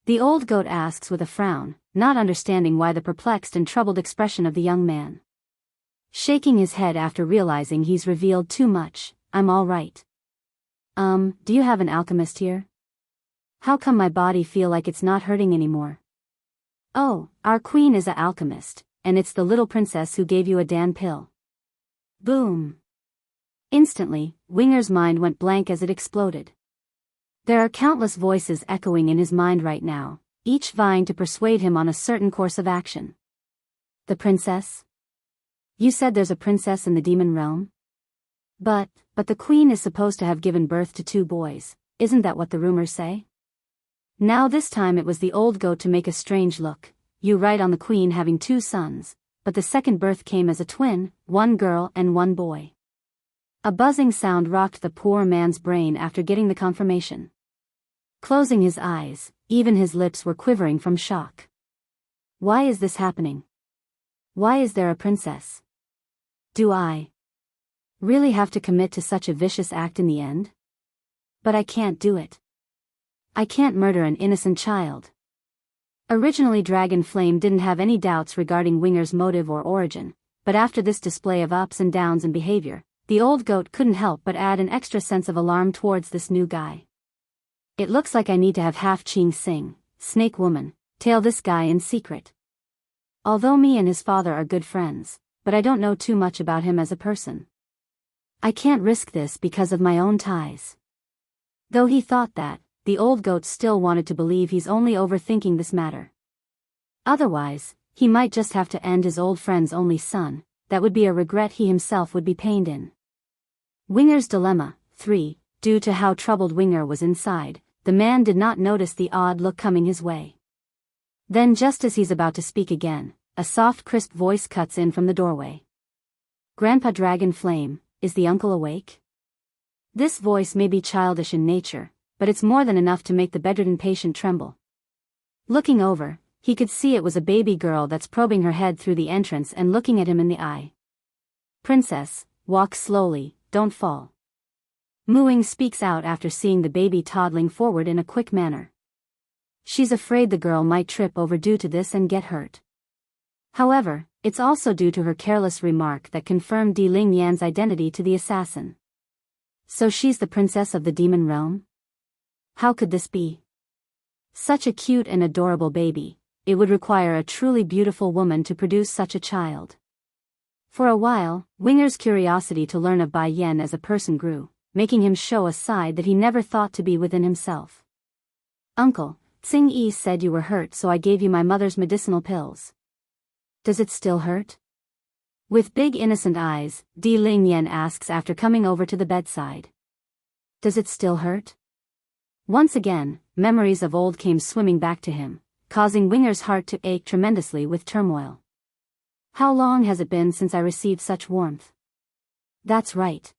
The old goat asks with a frown, not understanding why the perplexed and troubled expression of the young man. Shaking his head after realizing he's revealed too much, I'm all right. Do you have an alchemist here? How come my body feel like it's not hurting anymore? Oh, our queen is a alchemist, and it's the little princess who gave you a Dan pill. Boom. Instantly, Winger's mind went blank as it exploded. There are countless voices echoing in his mind right now, each vying to persuade him on a certain course of action. The princess? You said there's a princess in the demon realm? But the queen is supposed to have given birth to 2 boys, isn't that what the rumors say? Now this time it was the old goat to make a strange look. You right on the queen having 2 sons, but the second birth came as a twin, 1 girl and 1 boy. A buzzing sound rocked the poor man's brain after getting the confirmation. Closing his eyes, even his lips were quivering from shock. Why is this happening? Why is there a princess? Do I really have to commit to such a vicious act in the end? But I can't do it. I can't murder an innocent child. Originally Dragon Flame didn't have any doubts regarding Winger's motive or origin, but after this display of ups and downs in behavior, the old goat couldn't help but add an extra sense of alarm towards this new guy. It looks like I need to have half Ching Sing, Snake Woman, tail this guy in secret. Although me and his father are good friends, but I don't know too much about him as a person. I can't risk this because of my own ties. Though he thought that, the old goat still wanted to believe he's only overthinking this matter. Otherwise, he might just have to end his old friend's only son. That would be a regret he himself would be pained in. Winger's dilemma, 3. Due to how troubled Winger was inside, the man did not notice the odd look coming his way. Then just as he's about to speak again, a soft crisp voice cuts in from the doorway. "Grandpa Dragon Flame, is the uncle awake?" This voice may be childish in nature, but it's more than enough to make the bedridden patient tremble. Looking over, he could see it was a baby girl that's probing her head through the entrance and looking at him in the eye. "Princess, walk slowly, don't fall." Mooing speaks out after seeing the baby toddling forward in a quick manner. She's afraid the girl might trip over due to this and get hurt. However, it's also due to her careless remark that confirmed Di Ling Yan's identity to the assassin. So she's the princess of the demon realm? How could this be? Such a cute and adorable baby, it would require a truly beautiful woman to produce such a child. For a while, Winger's curiosity to learn of Bai Yan as a person grew, making him show a side that he never thought to be within himself. "Uncle, Tsing Yi said you were hurt, so I gave you my mother's medicinal pills. Does it still hurt?" With big innocent eyes, Di Ling Yan asks after coming over to the bedside. "Does it still hurt?" Once again, memories of old came swimming back to him, causing Winger's heart to ache tremendously with turmoil. "How long has it been since I received such warmth?" "That's right.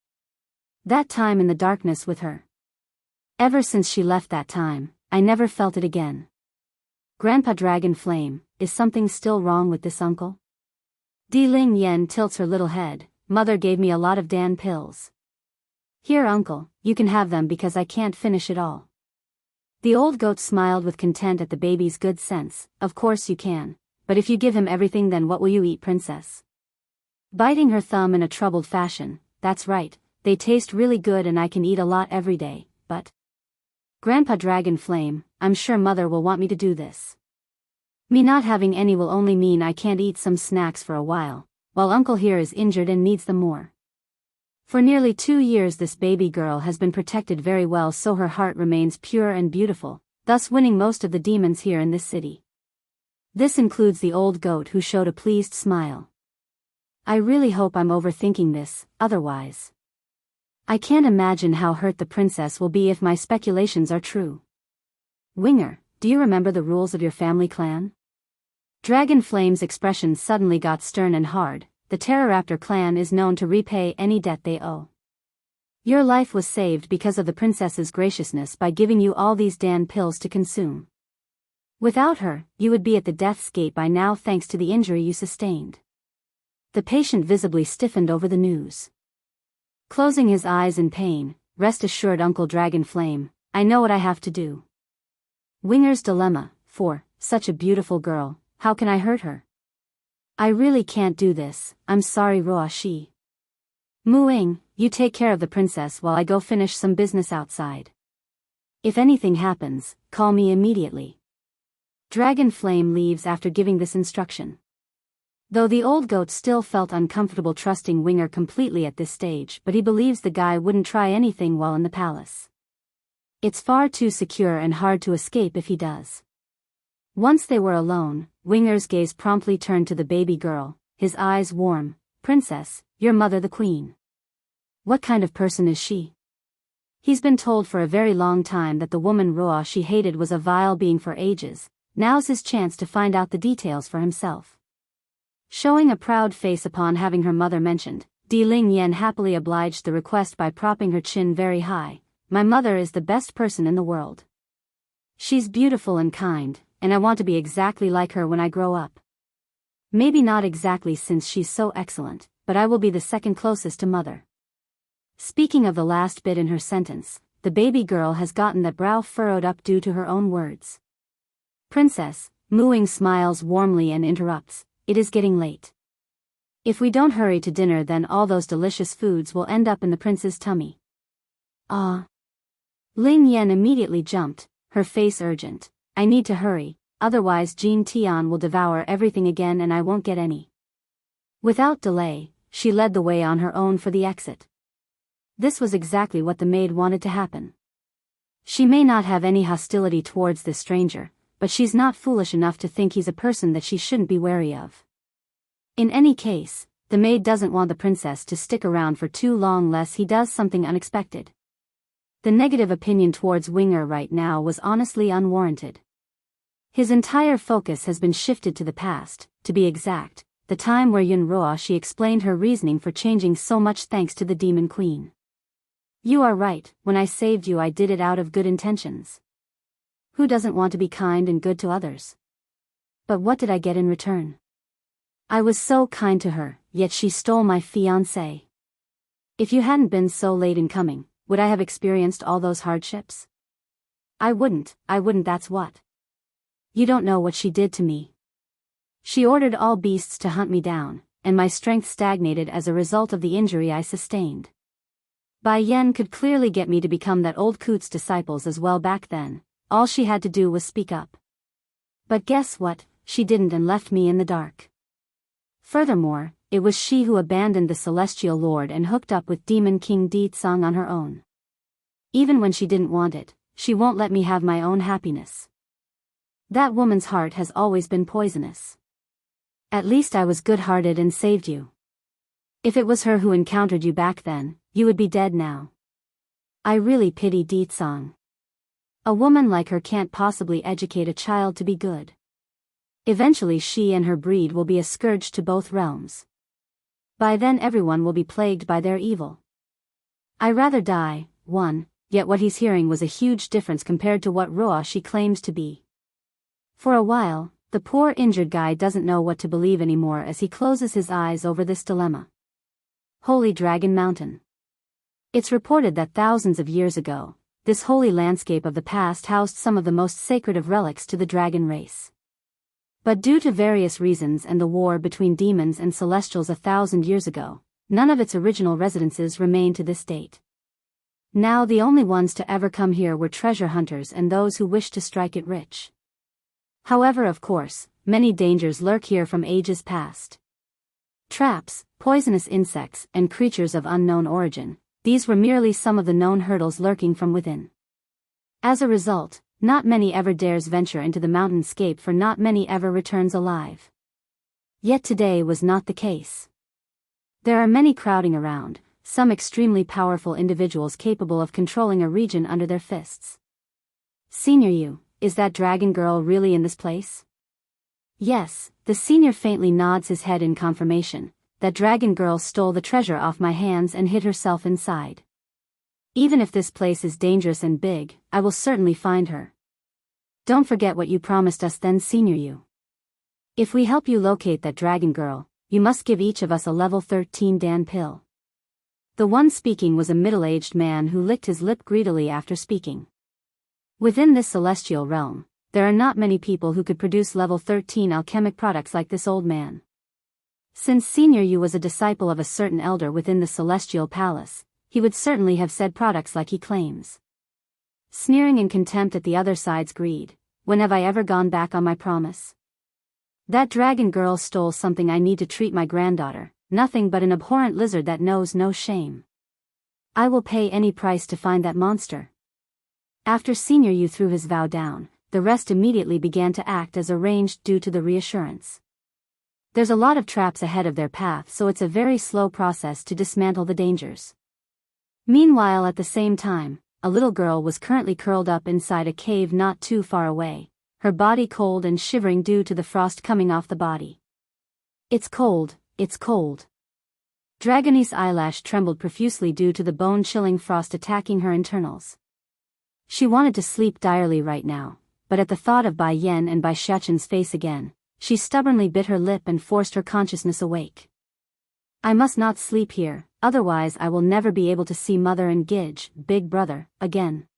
That time in the darkness with her. Ever since she left that time, I never felt it again. Grandpa Dragon Flame, is something still wrong with this uncle?" Di Ling Yan tilts her little head. "Mother gave me a lot of Dan pills. Here, uncle, you can have them because I can't finish it all." The old goat smiled with content at the baby's good sense. "Of course you can, but if you give him everything, then what will you eat, princess?" Biting her thumb in a troubled fashion, "That's right, they taste really good and I can eat a lot every day, but Grandpa Dragon Flame, I'm sure mother will want me to do this. Me not having any will only mean I can't eat some snacks for a while uncle here is injured and needs them more." For nearly 2 years this baby girl has been protected very well, so her heart remains pure and beautiful, thus winning most of the demons here in this city. This includes the old goat, who showed a pleased smile. "I really hope I'm overthinking this, otherwise I can't imagine how hurt the princess will be if my speculations are true. Winger, do you remember the rules of your family clan?" Dragon Flame's expression suddenly got stern and hard. "The Pteroraptor clan is known to repay any debt they owe. Your life was saved because of the princess's graciousness by giving you all these Dan pills to consume. Without her, you would be at the death's gate by now thanks to the injury you sustained." The patient visibly stiffened over the news. Closing his eyes in pain, "Rest assured, Uncle Dragon Flame, I know what I have to do." Winger's dilemma: "For such a beautiful girl, how can I hurt her? I really can't do this, I'm sorry Roa Shi. Mooing, you take care of the princess while I go finish some business outside. If anything happens, call me immediately." Dragon Flame leaves after giving this instruction. Though the old goat still felt uncomfortable trusting Winger completely at this stage, but he believes the guy wouldn't try anything while in the palace. It's far too secure and hard to escape if he does. Once they were alone, Winger's gaze promptly turned to the baby girl, his eyes warm. "Princess, your mother the queen. What kind of person is she?" He's been told for a very long time that the woman Roa she hated was a vile being for ages. Now's his chance to find out the details for himself. Showing a proud face upon having her mother mentioned, Di Ling Yan happily obliged the request by propping her chin very high. "My mother is the best person in the world. She's beautiful and kind, and I want to be exactly like her when I grow up. Maybe not exactly since she's so excellent, but I will be the second closest to mother." Speaking of the last bit in her sentence, the baby girl has gotten that brow furrowed up due to her own words. "Princess," Mooing smiles warmly and interrupts, "It is getting late. If we don't hurry to dinner, then all those delicious foods will end up in the prince's tummy." "Ah." Ling Yan immediately jumped, her face urgent. "I need to hurry, otherwise Jean Tian will devour everything again and I won't get any." Without delay, she led the way on her own for the exit. This was exactly what the maid wanted to happen. She may not have any hostility towards this stranger, but she's not foolish enough to think he's a person that she shouldn't be wary of. In any case, the maid doesn't want the princess to stick around for too long lest he does something unexpected. The negative opinion towards Winger right now was honestly unwarranted. His entire focus has been shifted to the past, to be exact, the time where Yunroa she explained her reasoning for changing so much thanks to the Demon Queen. You are right, when I saved you I did it out of good intentions. Who doesn't want to be kind and good to others? But what did I get in return? I was so kind to her, yet she stole my fiancé. If you hadn't been so late in coming, would I have experienced all those hardships? I wouldn't, that's what. You don't know what she did to me. She ordered all beasts to hunt me down, and my strength stagnated as a result of the injury I sustained. Bai Yan could clearly get me to become that old coot's disciples as well back then, all she had to do was speak up. But guess what, she didn't and left me in the dark. Furthermore, it was she who abandoned the Celestial Lord and hooked up with Demon King Deetsong on her own. Even when she didn't want it, she won't let me have my own happiness. That woman's heart has always been poisonous. At least I was good-hearted and saved you. If it was her who encountered you back then, you would be dead now. I really pity Deetsong. A woman like her can't possibly educate a child to be good. Eventually she and her breed will be a scourge to both realms. By then everyone will be plagued by their evil. I rather die, yet what he's hearing was a huge difference compared to what Roa she claims to be. For a while, the poor injured guy doesn't know what to believe anymore as he closes his eyes over this dilemma. Holy Dragon Mountain. It's reported that thousands of years ago, this holy landscape of the past housed some of the most sacred of relics to the dragon race. But due to various reasons and the war between demons and celestials 1,000 years ago, none of its original residences remain to this date. Now the only ones to ever come here were treasure hunters and those who wished to strike it rich. However, of course, many dangers lurk here from ages past. Traps, poisonous insects, and creatures of unknown origin, these were merely some of the known hurdles lurking from within. As a result, not many ever dares venture into the mountainscape, for not many ever returns alive. Yet today was not the case. There are many crowding around, some extremely powerful individuals capable of controlling a region under their fists. Senior Yu, is that dragon girl really in this place? Yes, the senior faintly nods his head in confirmation. That dragon girl stole the treasure off my hands and hid herself inside. Even if this place is dangerous and big, I will certainly find her. Don't forget what you promised us then, Senior Yu. If we help you locate that dragon girl, you must give each of us a level 13 Dan pill. The one speaking was a middle-aged man who licked his lip greedily after speaking. Within this celestial realm, there are not many people who could produce level 13 alchemic products like this old man. Since Senior Yu was a disciple of a certain elder within the Celestial Palace, he would certainly have said products like he claims. Sneering in contempt at the other side's greed, when have I ever gone back on my promise? That dragon girl stole something I need to treat my granddaughter, nothing but an abhorrent lizard that knows no shame. I will pay any price to find that monster. After Senior Yu threw his vow down, the rest immediately began to act as arranged due to the reassurance. There's a lot of traps ahead of their path, so it's a very slow process to dismantle the dangers. Meanwhile, at the same time, a little girl was currently curled up inside a cave not too far away, her body cold and shivering due to the frost coming off the body. It's cold, it's cold. Dragonie's eyelash trembled profusely due to the bone-chilling frost attacking her internals. She wanted to sleep direly right now, but at the thought of Bai Yan and Bai Xiaqin's face again, she stubbornly bit her lip and forced her consciousness awake. I must not sleep here, otherwise I will never be able to see Mother and Gidge, big brother, again.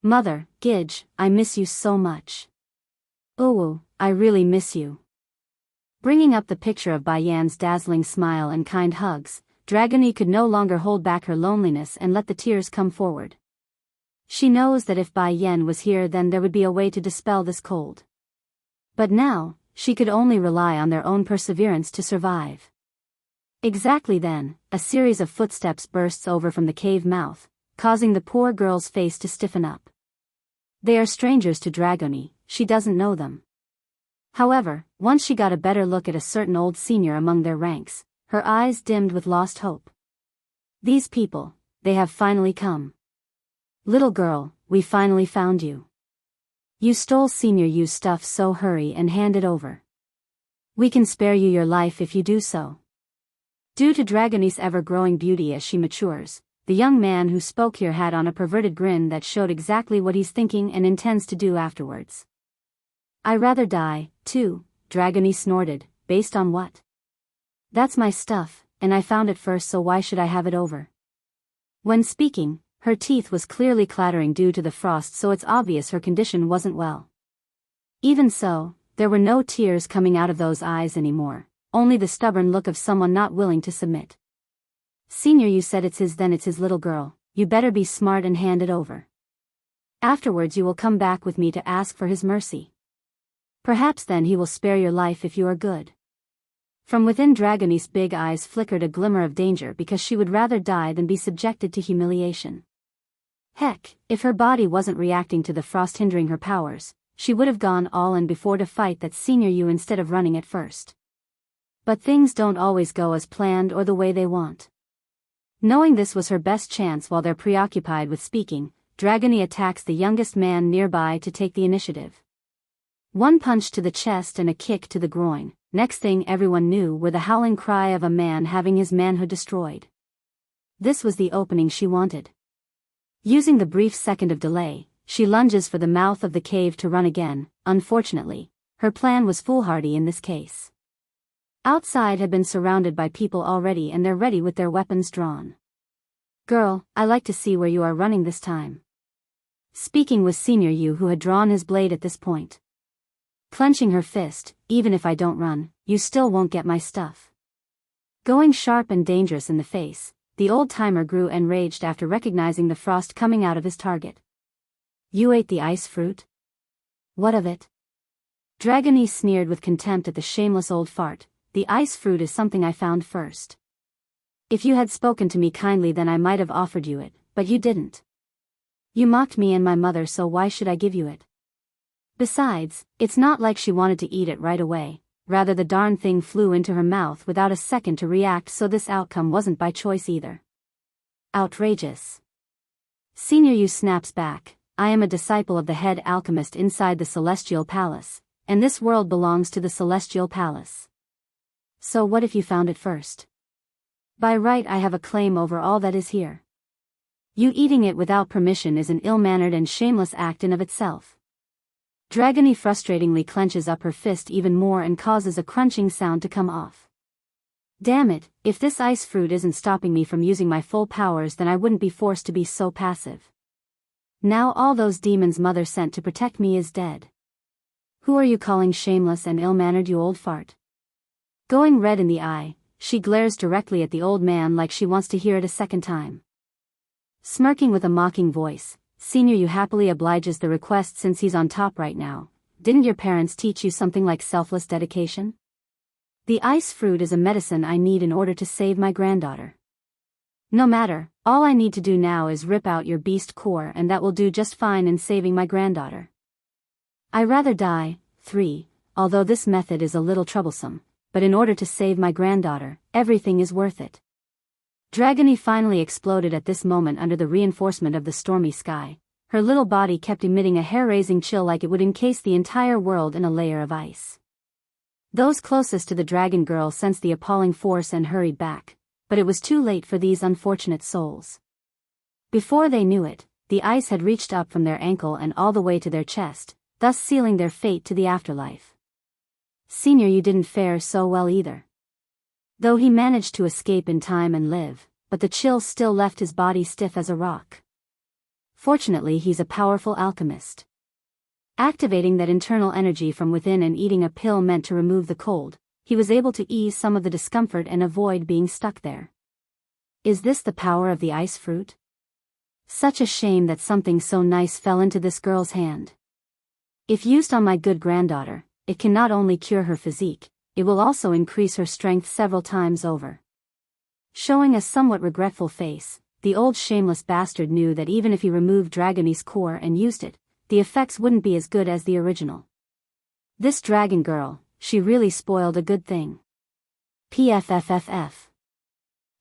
Mother, Gidge, I miss you so much. Ooh, I really miss you. Bringing up the picture of Bai Yan's dazzling smile and kind hugs, Dragonie could no longer hold back her loneliness and let the tears come forward. She knows that if Bai Yan was here, then there would be a way to dispel this cold. But now, she could only rely on their own perseverance to survive. Exactly then, a series of footsteps bursts over from the cave mouth, causing the poor girl's face to stiffen up. They are strangers to Dragonie, she doesn't know them. However, once she got a better look at a certain old senior among their ranks, her eyes dimmed with lost hope. These people, they have finally come. Little girl, we finally found you. You stole Senior Yu's stuff, so hurry and hand it over. We can spare you your life if you do so. Due to Dragone's ever-growing beauty as she matures, the young man who spoke here had on a perverted grin that showed exactly what he's thinking and intends to do afterwards. I'd rather die, too, Dragone snorted. Based on what? That's my stuff, and I found it first, so why should I have it over? When speaking, her teeth was clearly clattering due to the frost, so it's obvious her condition wasn't well. Even so, there were no tears coming out of those eyes anymore, only the stubborn look of someone not willing to submit. Senior Yu said it's his, then it's his. Little girl, you better be smart and hand it over. Afterwards you will come back with me to ask for his mercy. Perhaps then he will spare your life if you are good. From within, Dragone's big eyes flickered a glimmer of danger, because she would rather die than be subjected to humiliation. Heck, if her body wasn't reacting to the frost hindering her powers, she would have gone all in before to fight that Senior Yu instead of running at first. But things don't always go as planned or the way they want. Knowing this was her best chance while they're preoccupied with speaking, Dragone attacks the youngest man nearby to take the initiative. One punch to the chest and a kick to the groin. Next thing everyone knew were the howling cry of a man having his manhood destroyed. This was the opening she wanted. Using the brief second of delay, she lunges for the mouth of the cave to run again. Unfortunately, her plan was foolhardy in this case. Outside had been surrounded by people already, and they're ready with their weapons drawn. Girl, I like to see where you are running this time. Speaking was Senior Yu, who had drawn his blade at this point. Clenching her fist, even if I don't run, you still won't get my stuff. Going sharp and dangerous in the face, the old-timer grew enraged after recognizing the frost coming out of his target. You ate the ice fruit? What of it? Dragone sneered with contempt at the shameless old fart. The ice fruit is something I found first. If you had spoken to me kindly, then I might have offered you it, but you didn't. You mocked me and my mother, so why should I give you it? Besides, it's not like she wanted to eat it right away, rather the darn thing flew into her mouth without a second to react, so this outcome wasn't by choice either. Outrageous. Senior Yu snaps back. I am a disciple of the head alchemist inside the Celestial Palace, and this world belongs to the Celestial Palace. So what if you found it first? By right I have a claim over all that is here. You eating it without permission is an ill-mannered and shameless act in of itself. Dragone frustratingly clenches up her fist even more and causes a crunching sound to come off. Damn it, if this ice fruit isn't stopping me from using my full powers, then I wouldn't be forced to be so passive. Now all those demons mother sent to protect me is dead. Who are you calling shameless and ill-mannered, you old fart? Going red in the eye, she glares directly at the old man like she wants to hear it a second time. Smirking with a mocking voice, Senior Yu happily obliges the request since he's on top right now. Didn't your parents teach you something like selfless dedication? The ice fruit is a medicine I need in order to save my granddaughter. No matter, all I need to do now is rip out your beast core, and that will do just fine in saving my granddaughter. I'd rather die. 3. Although this method is a little troublesome, but in order to save my granddaughter, everything is worth it. Dragone finally exploded at this moment under the reinforcement of the stormy sky. Her little body kept emitting a hair-raising chill like it would encase the entire world in a layer of ice. Those closest to the dragon girl sensed the appalling force and hurried back, but it was too late for these unfortunate souls. Before they knew it, the ice had reached up from their ankle and all the way to their chest, thus sealing their fate to the afterlife. Senior Yu didn't fare so well either. Though he managed to escape in time and live, but the chill still left his body stiff as a rock. Fortunately, he's a powerful alchemist. Activating that internal energy from within and eating a pill meant to remove the cold, he was able to ease some of the discomfort and avoid being stuck there. Is this the power of the ice fruit? Such a shame that something so nice fell into this girl's hand. If used on my good granddaughter, it can not only cure her physique, it will also increase her strength several times over. Showing a somewhat regretful face, the old shameless bastard knew that even if he removed Dragone's core and used it, the effects wouldn't be as good as the original. This dragon girl, she really spoiled a good thing. PFFFF.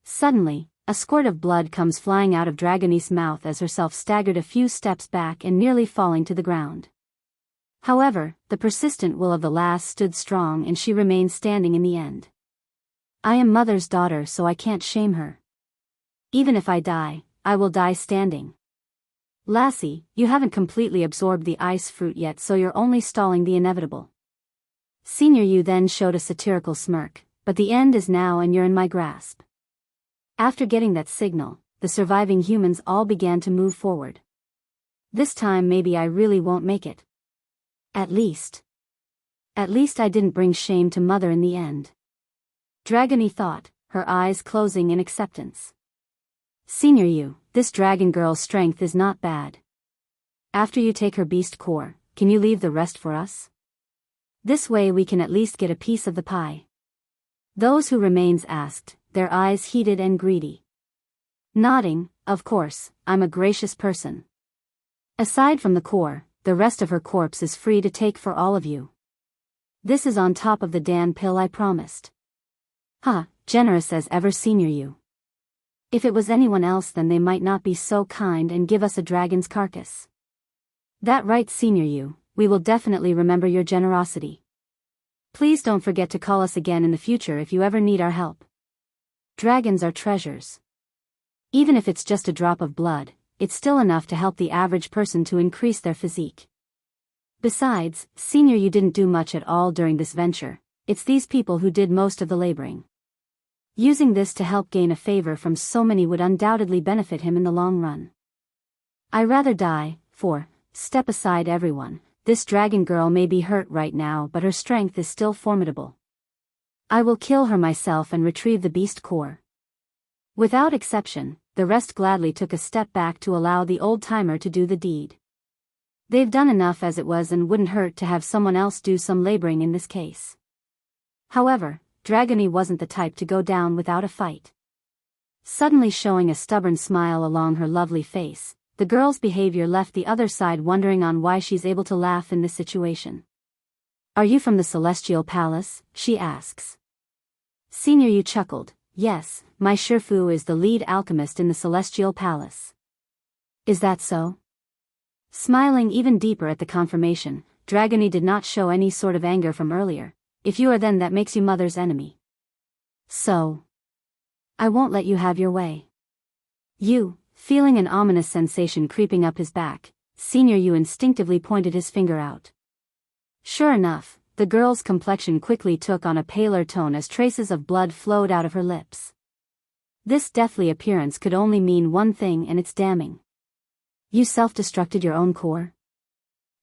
Suddenly, A squirt of blood comes flying out of Dragone's mouth as herself staggered a few steps back and nearly falling to the ground. However, the persistent will of the lass stood strong and she remained standing in the end. I am Mother's daughter, so I can't shame her. Even if I die, I will die standing. Lassie, you haven't completely absorbed the ice fruit yet, so you're only stalling the inevitable. Senior Yu then showed a satirical smirk, but the end is now and you're in my grasp. After getting that signal, the surviving humans all began to move forward. This time maybe I really won't make it. At least I didn't bring shame to Mother in the end. Dragony thought, her eyes closing in acceptance. Senior Yu, this dragon girl's strength is not bad. After you take her beast core, can you leave the rest for us? This way we can at least get a piece of the pie. Those who remains asked, their eyes heated and greedy. Nodding, of course, I'm a gracious person. Aside from the core, the rest of her corpse is free to take for all of you. This is on top of the Dan pill I promised. Generous as ever, Senior Yu. If it was anyone else, then they might not be so kind and give us a dragon's carcass. That right, Senior Yu, we will definitely remember your generosity. Please don't forget to call us again in the future if you ever need our help. Dragons are treasures. Even if it's just a drop of blood, it's still enough to help the average person to increase their physique. Besides, Senior Yu didn't do much at all during this venture, it's these people who did most of the laboring. Using this to help gain a favor from so many would undoubtedly benefit him in the long run. I rather die, step aside everyone, this dragon girl may be hurt right now but her strength is still formidable. I will kill her myself and retrieve the beast core. Without exception, the rest gladly took a step back to allow the old-timer to do the deed. They've done enough as it was and wouldn't hurt to have someone else do some laboring in this case. However, Dragony wasn't the type to go down without a fight. Suddenly showing a stubborn smile along her lovely face, the girl's behavior left the other side wondering on why she's able to laugh in this situation. Are you from the Celestial Palace? She asks. Senior Yu chuckled, yes, my Shifu is the lead alchemist in the Celestial Palace. Is that so? Smiling even deeper at the confirmation, Dragony did not show any sort of anger from earlier. If you are, then that makes you Mother's enemy. So, I won't let you have your way. You, feeling an ominous sensation creeping up his back, Senior Yu instinctively pointed his finger out. Sure enough, the girl's complexion quickly took on a paler tone as traces of blood flowed out of her lips. This deathly appearance could only mean one thing, and it's damning. You self-destructed your own core?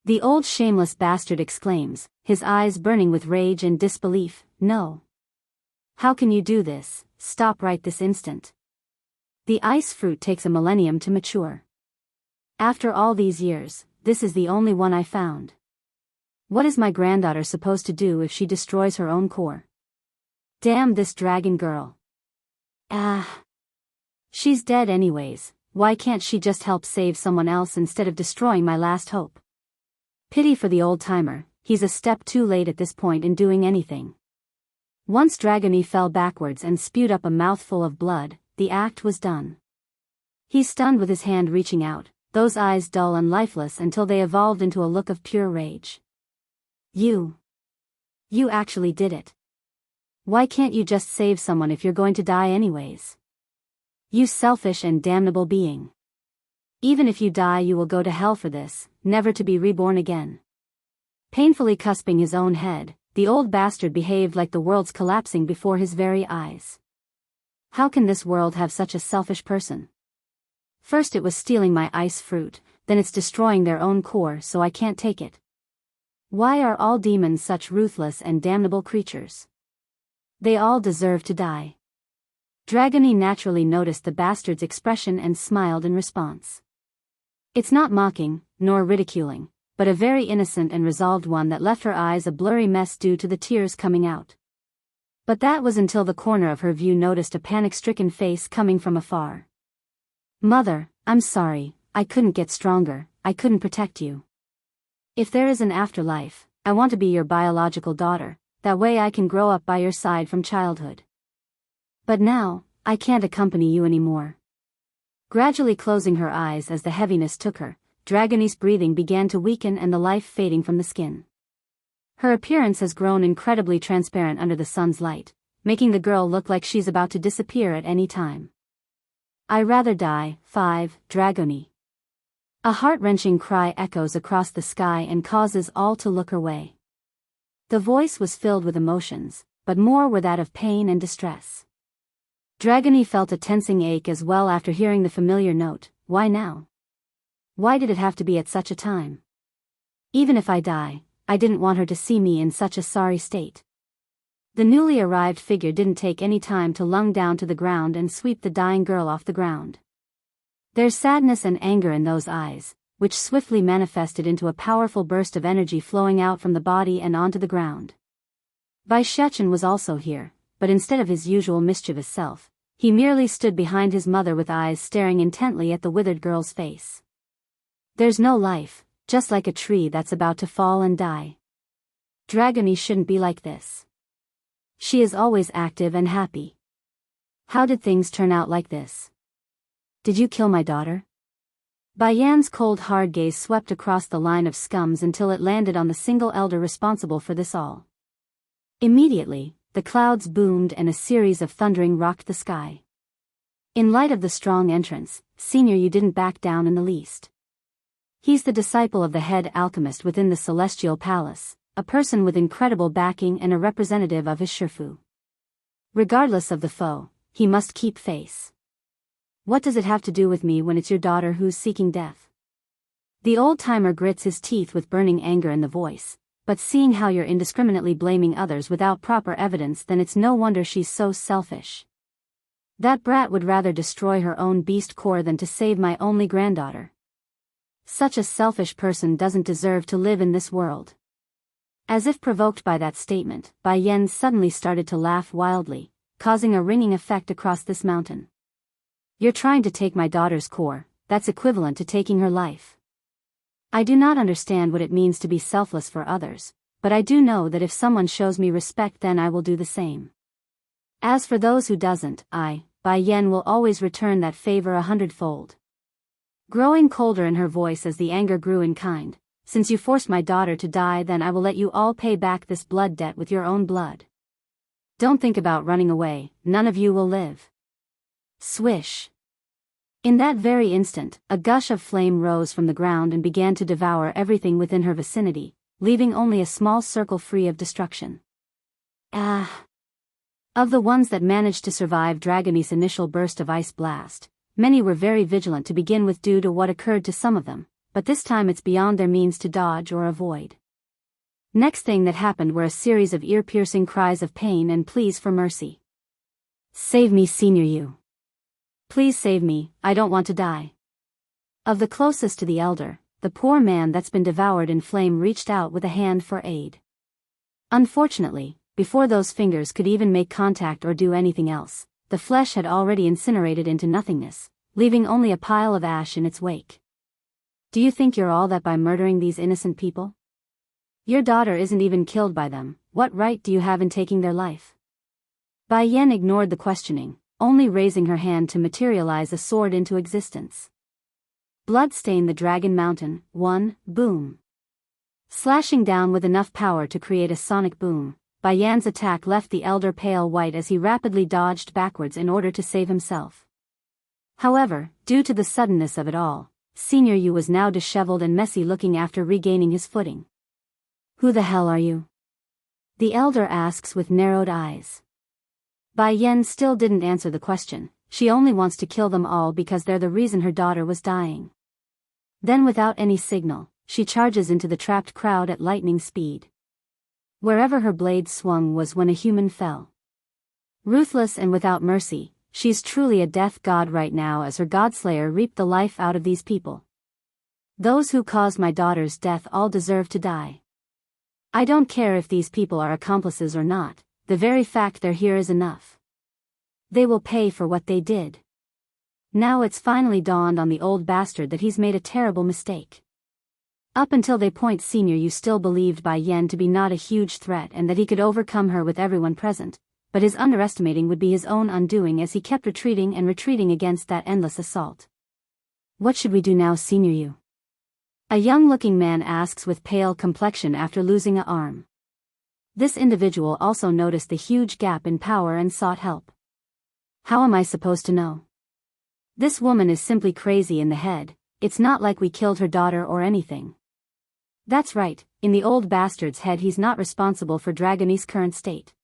The old shameless bastard exclaims, his eyes burning with rage and disbelief. No. How can you do this? Stop right this instant. The ice fruit takes a millennium to mature. After all these years, this is the only one I found. What is my granddaughter supposed to do if she destroys her own core? Damn this dragon girl. She's dead anyways, why can't she just help save someone else instead of destroying my last hope? Pity for the old-timer, he's a step too late at this point in doing anything. Once Dragony fell backwards and spewed up a mouthful of blood, the act was done. He stunned with his hand reaching out, those eyes dull and lifeless until they evolved into a look of pure rage. You actually did it. Why can't you just save someone if you're going to die anyways? You selfish and damnable being. Even if you die you will go to hell for this, never to be reborn again. Painfully cusping his own head, the old bastard behaved like the world's collapsing before his very eyes. How can this world have such a selfish person? First it was stealing my ice fruit, then it's destroying their own core, so I can't take it. Why are all demons such ruthless and damnable creatures? They all deserve to die. Dragony naturally noticed the bastard's expression and smiled in response. It's not mocking, nor ridiculing, but a very innocent and resolved one that left her eyes a blurry mess due to the tears coming out. But that was until the corner of her view noticed a panic-stricken face coming from afar. Mother, I'm sorry, I couldn't get stronger, I couldn't protect you. If there is an afterlife, I want to be your biological daughter, that way I can grow up by your side from childhood. But now, I can't accompany you anymore. Gradually closing her eyes as the heaviness took her, Dragone's breathing began to weaken and the life fading from the skin. Her appearance has grown incredibly transparent under the sun's light, making the girl look like she's about to disappear at any time. I rather die. 5. Dragone. A heart-wrenching cry echoes across the sky and causes all to look her way. The voice was filled with emotions, but more were that of pain and distress. Dragone felt a tensing ache as well after hearing the familiar note. Why now? Why did it have to be at such a time? Even if I die, I didn't want her to see me in such a sorry state. The newly arrived figure didn't take any time to lung down to the ground and sweep the dying girl off the ground. There's sadness and anger in those eyes, which swiftly manifested into a powerful burst of energy flowing out from the body and onto the ground. Bai Shechen was also here, but instead of his usual mischievous self, he merely stood behind his mother with eyes staring intently at the withered girl's face. There's no life, just like a tree that's about to fall and die. Dragone shouldn't be like this. She is always active and happy. How did things turn out like this? Did you kill my daughter? Bai Yan's cold hard gaze swept across the line of scums until it landed on the single elder responsible for this all. Immediately, the clouds boomed and a series of thundering rocked the sky. In light of the strong entrance, Senior, you didn't back down in the least. He's the disciple of the head alchemist within the Celestial Palace, a person with incredible backing and a representative of his Shifu. Regardless of the foe, he must keep face. What does it have to do with me when it's your daughter who's seeking death? The old-timer grits his teeth with burning anger in the voice, but seeing how you're indiscriminately blaming others without proper evidence, then it's no wonder she's so selfish. That brat would rather destroy her own beast core than to save my only granddaughter. Such a selfish person doesn't deserve to live in this world. As if provoked by that statement, Bai Yan suddenly started to laugh wildly, causing a ringing effect across this mountain. You're trying to take my daughter's core, that's equivalent to taking her life. I do not understand what it means to be selfless for others, but I do know that if someone shows me respect, then I will do the same. As for those who doesn't, Bai Yan will always return that favor 100-fold. Growing colder in her voice as the anger grew in kind, since you forced my daughter to die, then I will let you all pay back this blood debt with your own blood. Don't think about running away, none of you will live. Swish. In that very instant, a gush of flame rose from the ground and began to devour everything within her vicinity, leaving only a small circle free of destruction. Of the ones that managed to survive Dragone's initial burst of ice blast, many were very vigilant to begin with due to what occurred to some of them, but this time it's beyond their means to dodge or avoid. Next thing that happened were a series of ear-piercing cries of pain and pleas for mercy. Save me, Senior, you. Please save me, I don't want to die. Of the closest to the elder, the poor man that's been devoured in flame reached out with a hand for aid. Unfortunately, before those fingers could even make contact or do anything else, the flesh had already incinerated into nothingness, leaving only a pile of ash in its wake. Do you think you're all that by murdering these innocent people? Your daughter isn't even killed by them, what right do you have in taking their life? Bai Yan ignored the questioning, only raising her hand to materialize a sword into existence. Blood stained the Dragon Mountain. 1. Boom. Slashing down with enough power to create a sonic boom, Bai Yan's attack left the elder pale white as he rapidly dodged backwards in order to save himself. However, due to the suddenness of it all, Senior Yu was now disheveled and messy looking after regaining his footing. Who the hell are you? The elder asks with narrowed eyes. Bai Yan still didn't answer the question, she only wants to kill them all because they're the reason her daughter was dying. Then without any signal, she charges into the trapped crowd at lightning speed. Wherever her blade swung was when a human fell. Ruthless and without mercy, she's truly a death god right now as her godslayer reaped the life out of these people. Those who caused my daughter's death all deserve to die. I don't care if these people are accomplices or not, the very fact they're here is enough. They will pay for what they did. Now it's finally dawned on the old bastard that he's made a terrible mistake. Up until they point Senior, you still believed Bai Yan to be not a huge threat and that he could overcome her with everyone present, but his underestimating would be his own undoing as he kept retreating and retreating against that endless assault. What should we do now, Senior Yu? A young-looking man asks with pale complexion after losing an arm. This individual also noticed the huge gap in power and sought help. How am I supposed to know? This woman is simply crazy in the head. It's not like we killed her daughter or anything. That's right, in the old bastard's head he's not responsible for Dragony's current state.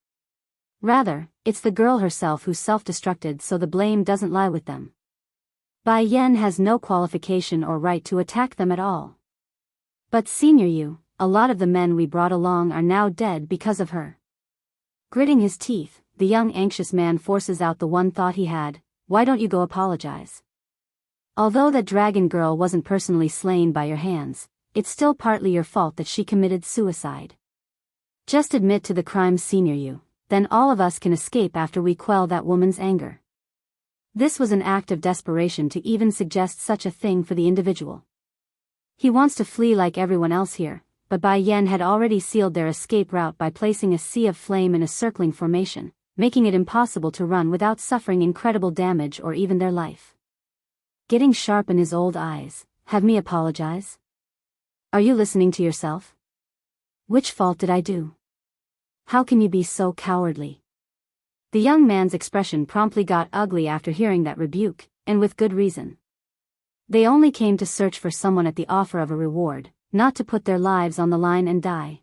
Rather, it's the girl herself who's self-destructed, so the blame doesn't lie with them. Bai Yan has no qualification or right to attack them at all. But Senior Yu, a lot of the men we brought along are now dead because of her. Gritting his teeth, the young anxious man forces out the one thought he had: why don't you go apologize? Although that dragon girl wasn't personally slain by your hands, it's still partly your fault that she committed suicide. Just admit to the crime, Senior Yu, then all of us can escape after we quell that woman's anger. This was an act of desperation to even suggest such a thing for the individual. He wants to flee like everyone else here, but Bai Yan had already sealed their escape route by placing a sea of flame in a circling formation, making it impossible to run without suffering incredible damage or even their life. Getting sharp in his old eyes: have me apologize? Are you listening to yourself? Which fault did I do? How can you be so cowardly? The young man's expression promptly got ugly after hearing that rebuke, and with good reason. They only came to search for someone at the offer of a reward, not to put their lives on the line and die.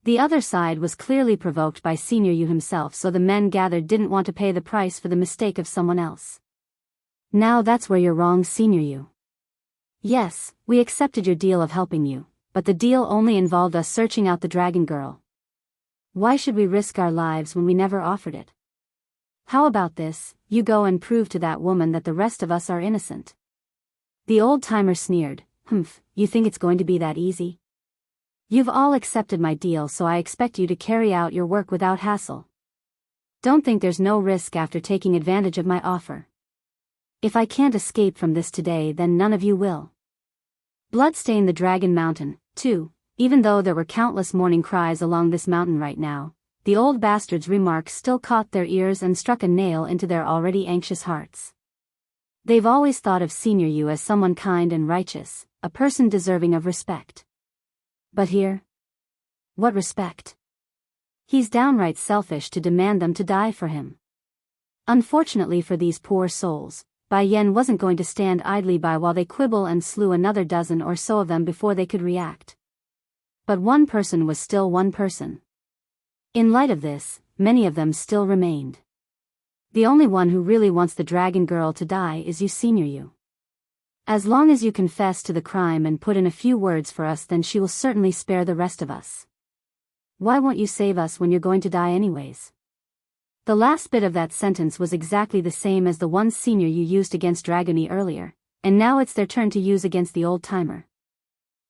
The other side was clearly provoked by Senior Yu himself, so the men gathered didn't want to pay the price for the mistake of someone else. Now that's where you're wrong, Senior Yu. Yes, we accepted your deal of helping you, but the deal only involved us searching out the dragon girl. Why should we risk our lives when we never offered it? How about this: you go and prove to that woman that the rest of us are innocent. The old-timer sneered. You think it's going to be that easy? You've all accepted my deal, so I expect you to carry out your work without hassle. Don't think there's no risk after taking advantage of my offer. If I can't escape from this today, then none of you will. Blood stained the Dragon Mountain, too. Even though there were countless mourning cries along this mountain right now, the old bastard's remarks still caught their ears and struck a nail into their already anxious hearts. They've always thought of Senior Yu as someone kind and righteous, a person deserving of respect. But here? What respect? He's downright selfish to demand them to die for him. Unfortunately for these poor souls, Bai Yan wasn't going to stand idly by while they quibble and slew another dozen or so of them before they could react. But one person was still one person. In light of this, many of them still remained. The only one who really wants the dragon girl to die is you, Senior Yu. As long as you confess to the crime and put in a few words for us, then she will certainly spare the rest of us. Why won't you save us when you're going to die anyways? The last bit of that sentence was exactly the same as the one Senior Yu used against Dragony earlier, and now it's their turn to use against the old-timer.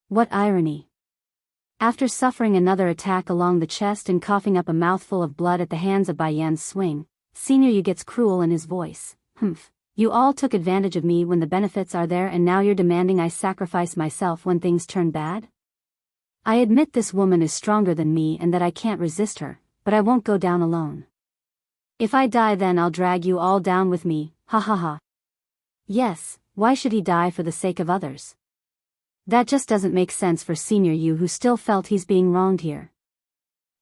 What irony. After suffering another attack along the chest and coughing up a mouthful of blood at the hands of Bai Yan's swing, Senior Yu gets cruel in his voice. You all took advantage of me when the benefits are there, and now you're demanding I sacrifice myself when things turn bad? I admit this woman is stronger than me and that I can't resist her, but I won't go down alone. If I die, then I'll drag you all down with me, ha ha ha. Yes, why should he die for the sake of others? That just doesn't make sense for Senior Yu, who still felt he's being wronged here.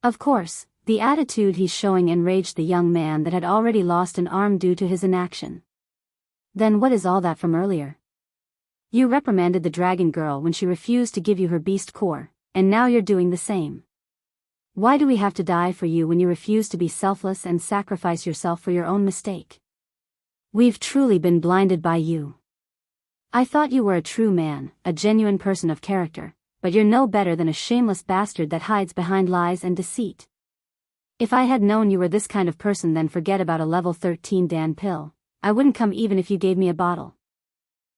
Of course, the attitude he's showing enraged the young man that had already lost an arm due to his inaction. Then what is all that from earlier? You reprimanded the dragon girl when she refused to give you her beast core, and now you're doing the same. Why do we have to die for you when you refuse to be selfless and sacrifice yourself for your own mistake? We've truly been blinded by you. I thought you were a true man, a genuine person of character, but you're no better than a shameless bastard that hides behind lies and deceit. If I had known you were this kind of person, then forget about a level 13 Dan pill. I wouldn't come even if you gave me a bottle.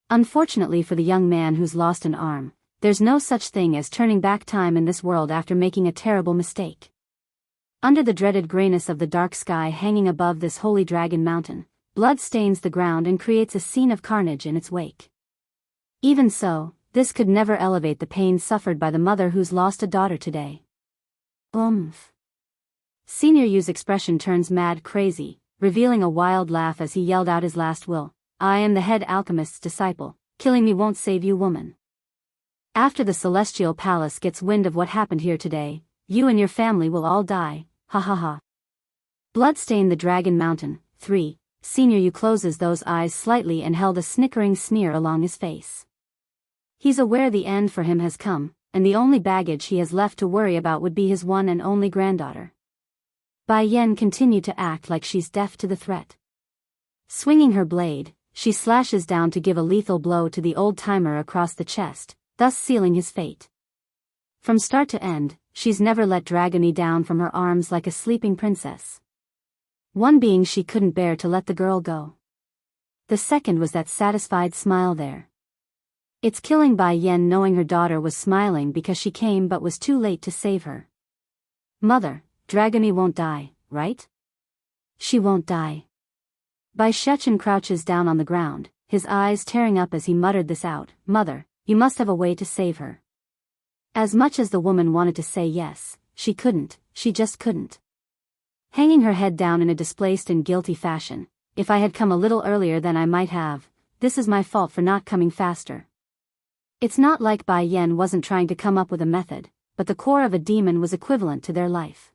Unfortunately for the young man who's lost an arm, there's no such thing as turning back time in this world after making a terrible mistake. Under the dreaded grayness of the dark sky hanging above this holy dragon mountain, blood stains the ground and creates a scene of carnage in its wake. Even so, this could never elevate the pain suffered by the mother who's lost a daughter today. Senior Yu's expression turns mad crazy, revealing a wild laugh as he yelled out his last will. I am the head alchemist's disciple. Killing me won't save you, woman. After the celestial palace gets wind of what happened here today, you and your family will all die, ha ha ha. Bloodstained the Dragon Mountain. 3. Senior Yu closes those eyes slightly and held a snickering sneer along his face. He's aware the end for him has come, and the only baggage he has left to worry about would be his one and only granddaughter. Bai Yen continued to act like she's deaf to the threat. Swinging her blade, she slashes down to give a lethal blow to the old-timer across the chest, thus sealing his fate. From start to end, she's never let Dragony down from her arms like a sleeping princess. One being she couldn't bear to let the girl go. The second was that satisfied smile there. It's killing Bai Yen knowing her daughter was smiling because she came but was too late to save her. Mother, Dragony won't die, right? She won't die. Bai Shechen crouches down on the ground, his eyes tearing up as he muttered this out. Mother, you must have a way to save her. As much as the woman wanted to say yes, she couldn't, she just couldn't. Hanging her head down in a displaced and guilty fashion, if I had come a little earlier than I might have, this is my fault for not coming faster. It's not like Bai Yen wasn't trying to come up with a method, but the core of a demon was equivalent to their life.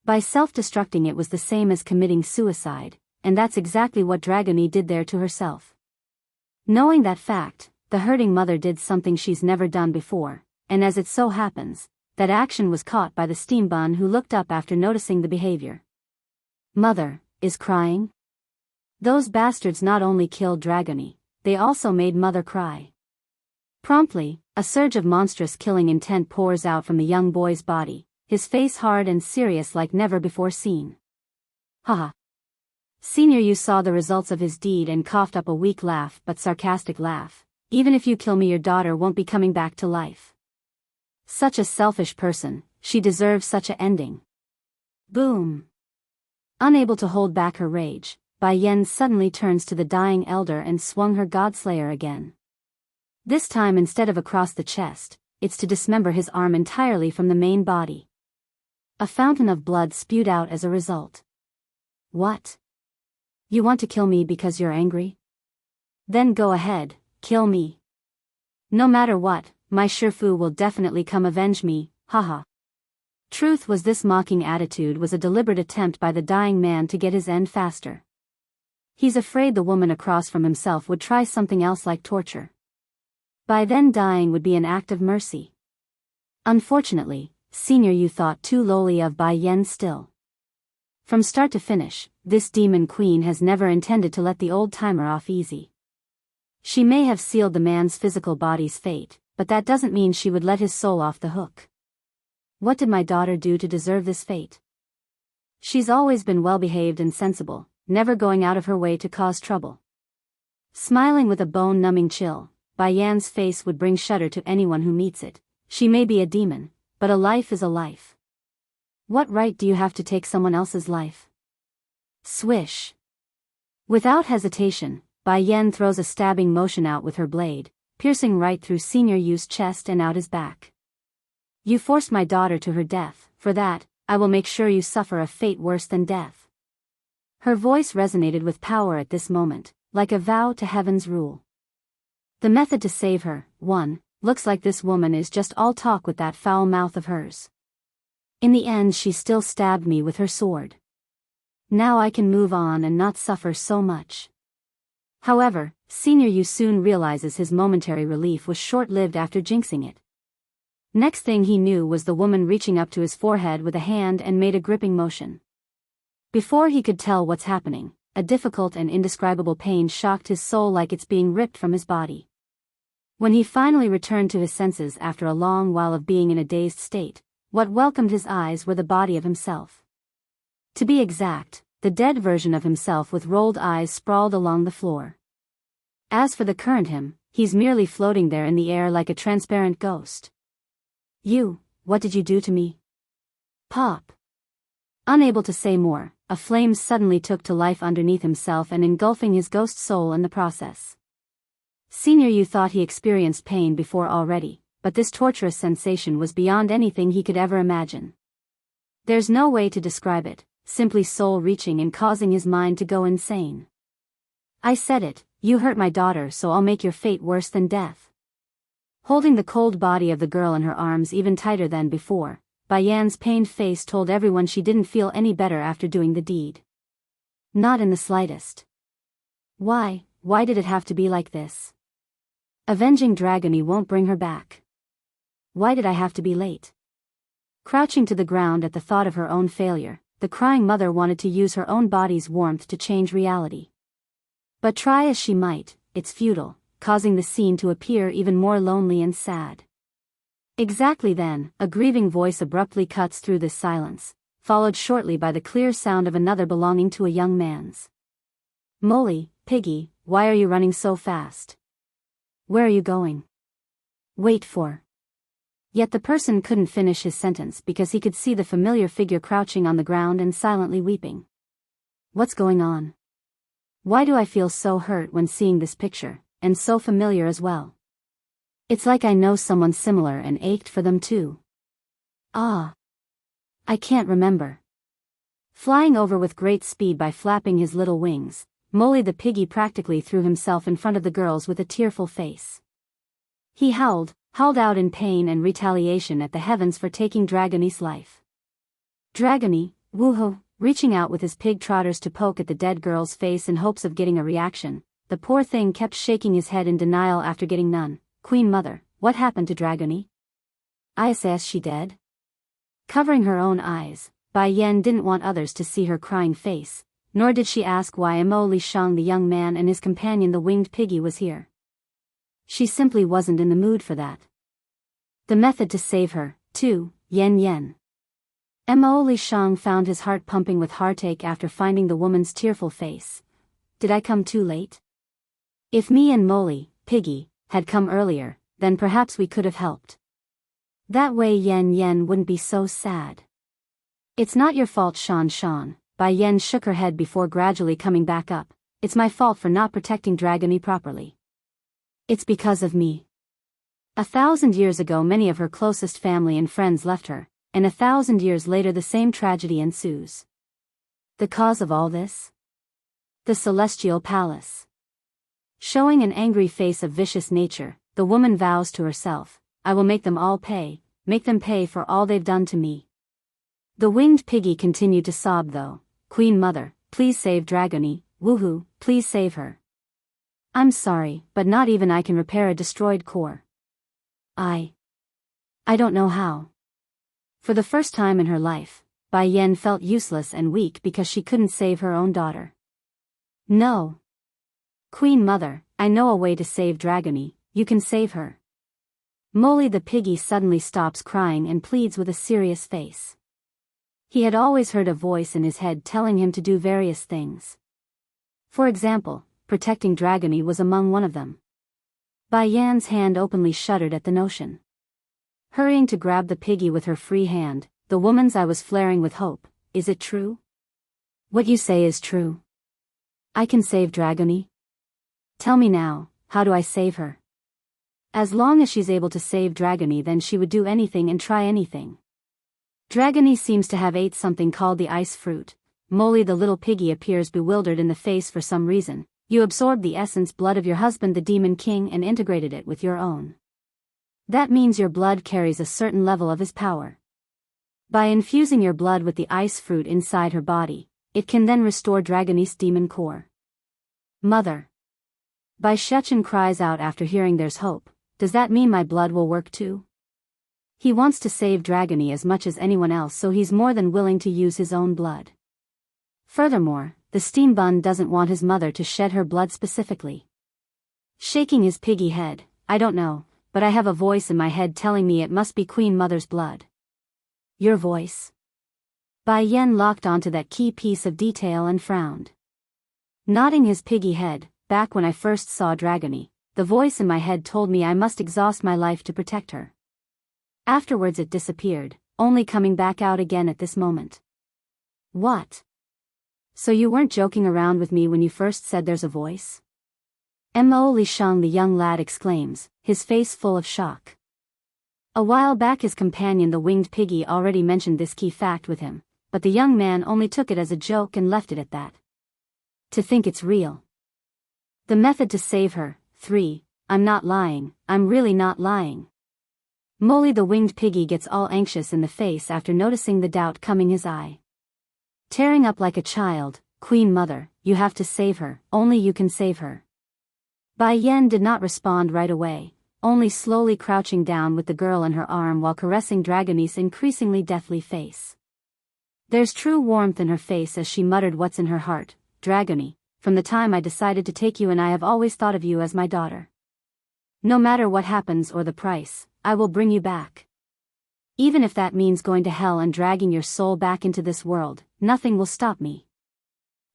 By self-destructing it was the same as committing suicide, and that's exactly what Dragony did there to herself. Knowing that fact, the hurting mother did something she's never done before, and as it so happens, that action was caught by the steam bun who looked up after noticing the behavior. Mother, is crying? Those bastards not only killed Dragony, they also made Mother cry. Promptly, a surge of monstrous killing intent pours out from the young boy's body, his face hard and serious like never before seen. Haha. Senior Yu saw the results of his deed and coughed up a weak laugh but sarcastic laugh. Even if you kill me, your daughter won't be coming back to life. Such a selfish person, she deserves such a ending. Boom. Unable to hold back her rage, Bai Yen suddenly turns to the dying elder and swung her Godslayer again. This time instead of across the chest, it's to dismember his arm entirely from the main body. A fountain of blood spewed out as a result. What? You want to kill me because you're angry? Then go ahead, kill me. No matter what, my Shifu will definitely come avenge me, haha. Truth was this mocking attitude was a deliberate attempt by the dying man to get his end faster. He's afraid the woman across from himself would try something else like torture. By then dying would be an act of mercy. Unfortunately, Senior Yu thought too lowly of Bai Yen still. From start to finish, this demon queen has never intended to let the old-timer off easy. She may have sealed the man's physical body's fate, but that doesn't mean she would let his soul off the hook. What did my daughter do to deserve this fate? She's always been well-behaved and sensible, never going out of her way to cause trouble. Smiling with a bone-numbing chill, Bai Yan's face would bring shudder to anyone who meets it. She may be a demon, but a life is a life. What right do you have to take someone else's life? Swish. Without hesitation, Bai Yen throws a stabbing motion out with her blade, piercing right through Senior Yu's chest and out his back. You forced my daughter to her death. For that, I will make sure you suffer a fate worse than death. Her voice resonated with power at this moment, like a vow to heaven's rule. The method to save her, 1, looks like this woman is just all talk with that foul mouth of hers. In the end she still stabbed me with her sword. Now I can move on and not suffer so much. However, Senior Yu soon realizes his momentary relief was short-lived after jinxing it. Next thing he knew was the woman reaching up to his forehead with a hand and made a gripping motion. Before he could tell what's happening, a difficult and indescribable pain shocked his soul like it's being ripped from his body. When he finally returned to his senses after a long while of being in a dazed state, what welcomed his eyes were the body of himself. To be exact, the dead version of himself with rolled eyes sprawled along the floor. As for the current him, he's merely floating there in the air like a transparent ghost. You, what did you do to me? Pop. Unable to say more, a flame suddenly took to life underneath himself and engulfing his ghost soul in the process. Senior Yu thought he experienced pain before already, but this torturous sensation was beyond anything he could ever imagine. There's no way to describe it, simply soul-reaching and causing his mind to go insane. I said it, you hurt my daughter, so I'll make your fate worse than death. Holding the cold body of the girl in her arms even tighter than before, Bayan's pained face told everyone she didn't feel any better after doing the deed. Not in the slightest. Why did it have to be like this? Avenging Dragony won't bring her back. Why did I have to be late? Crouching to the ground at the thought of her own failure, the crying mother wanted to use her own body's warmth to change reality. But try as she might, it's futile, causing the scene to appear even more lonely and sad. Exactly then, a grieving voice abruptly cuts through this silence, followed shortly by the clear sound of another belonging to a young man's. Molly, Piggy, why are you running so fast? Where are you going? Wait for. Yet the person couldn't finish his sentence because he could see the familiar figure crouching on the ground and silently weeping. What's going on? Why do I feel so hurt when seeing this picture, and so familiar as well? It's like I know someone similar and ached for them too. Ah. I can't remember. Flying over with great speed by flapping his little wings, Molly the piggy practically threw himself in front of the girls with a tearful face. He howled out in pain and retaliation at the heavens for taking Dragony's life. Dragony, woohoo, reaching out with his pig trotters to poke at the dead girl's face in hopes of getting a reaction, the poor thing kept shaking his head in denial after getting none. Queen Mother, what happened to Dragony? Is she dead? Covering her own eyes, Bai Yan didn't want others to see her crying face, nor did she ask why Mo Li Shang the young man and his companion the winged piggy was here. She simply wasn't in the mood for that. The method to save her, too, Yen. Mo Li Shang found his heart pumping with heartache after finding the woman's tearful face. Did I come too late? If me and Molly, Piggy, had come earlier, then perhaps we could have helped. That way Yen wouldn't be so sad. It's not your fault, Shan. Bai Yan shook her head before gradually coming back up. It's my fault for not protecting Dragony properly. It's because of me. 1,000 years ago many of her closest family and friends left her, and 1,000 years later the same tragedy ensues. The cause of all this? The Celestial Palace. Showing an angry face of vicious nature, the woman vows to herself, I will make them all pay, make them pay for all they've done to me. The winged piggy continued to sob though. Queen Mother, please save Dragony, woohoo, please save her. I'm sorry, but not even I can repair a destroyed core. I don't know how. For the first time in her life, Bai Yan felt useless and weak because she couldn't save her own daughter. No. Queen Mother, I know a way to save Dragony, you can save her. Molly the piggy suddenly stops crying and pleads with a serious face. He had always heard a voice in his head telling him to do various things. For example, protecting Dragony was among one of them. Bai Yan's hand openly shuddered at the notion. Hurrying to grab the piggy with her free hand, the woman's eye was flaring with hope. Is it true? What you say is true. I can save Dragony? Tell me now, how do I save her? As long as she's able to save Dragony, then she would do anything and try anything. Dragony seems to have ate something called the ice fruit. Molly the little piggy appears bewildered in the face for some reason. You absorbed the essence blood of your husband the Demon King and integrated it with your own. That means your blood carries a certain level of his power. By infusing your blood with the ice fruit inside her body, it can then restore Dragony's demon core. Mother. Bai Shechen cries out after hearing there's hope. Does that mean my blood will work too? He wants to save Dragony as much as anyone else, so he's more than willing to use his own blood. Furthermore, the steam bun doesn't want his mother to shed her blood specifically. Shaking his piggy head, I don't know, but I have a voice in my head telling me it must be Queen Mother's blood. Your voice? Bai Yan locked onto that key piece of detail and frowned. Nodding his piggy head, back when I first saw Dragony, the voice in my head told me I must exhaust my life to protect her. Afterwards it disappeared, only coming back out again at this moment. What? So you weren't joking around with me when you first said there's a voice? Mo Li Shang the young lad exclaims, his face full of shock. A while back his companion the winged piggy already mentioned this key fact with him, but the young man only took it as a joke and left it at that. To think it's real. The method to save her. 3. I'm not lying, I'm really not lying. Molly the winged piggy gets all anxious in the face after noticing the doubt coming his eye. Tearing up like a child, Queen Mother, you have to save her, only you can save her. Bai Yen did not respond right away, only slowly crouching down with the girl in her arm while caressing Dragonie's increasingly deathly face. There's true warmth in her face as she muttered what's in her heart. Dragonie, from the time I decided to take you and I have always thought of you as my daughter. No matter what happens or the price, I will bring you back. Even if that means going to hell and dragging your soul back into this world, nothing will stop me.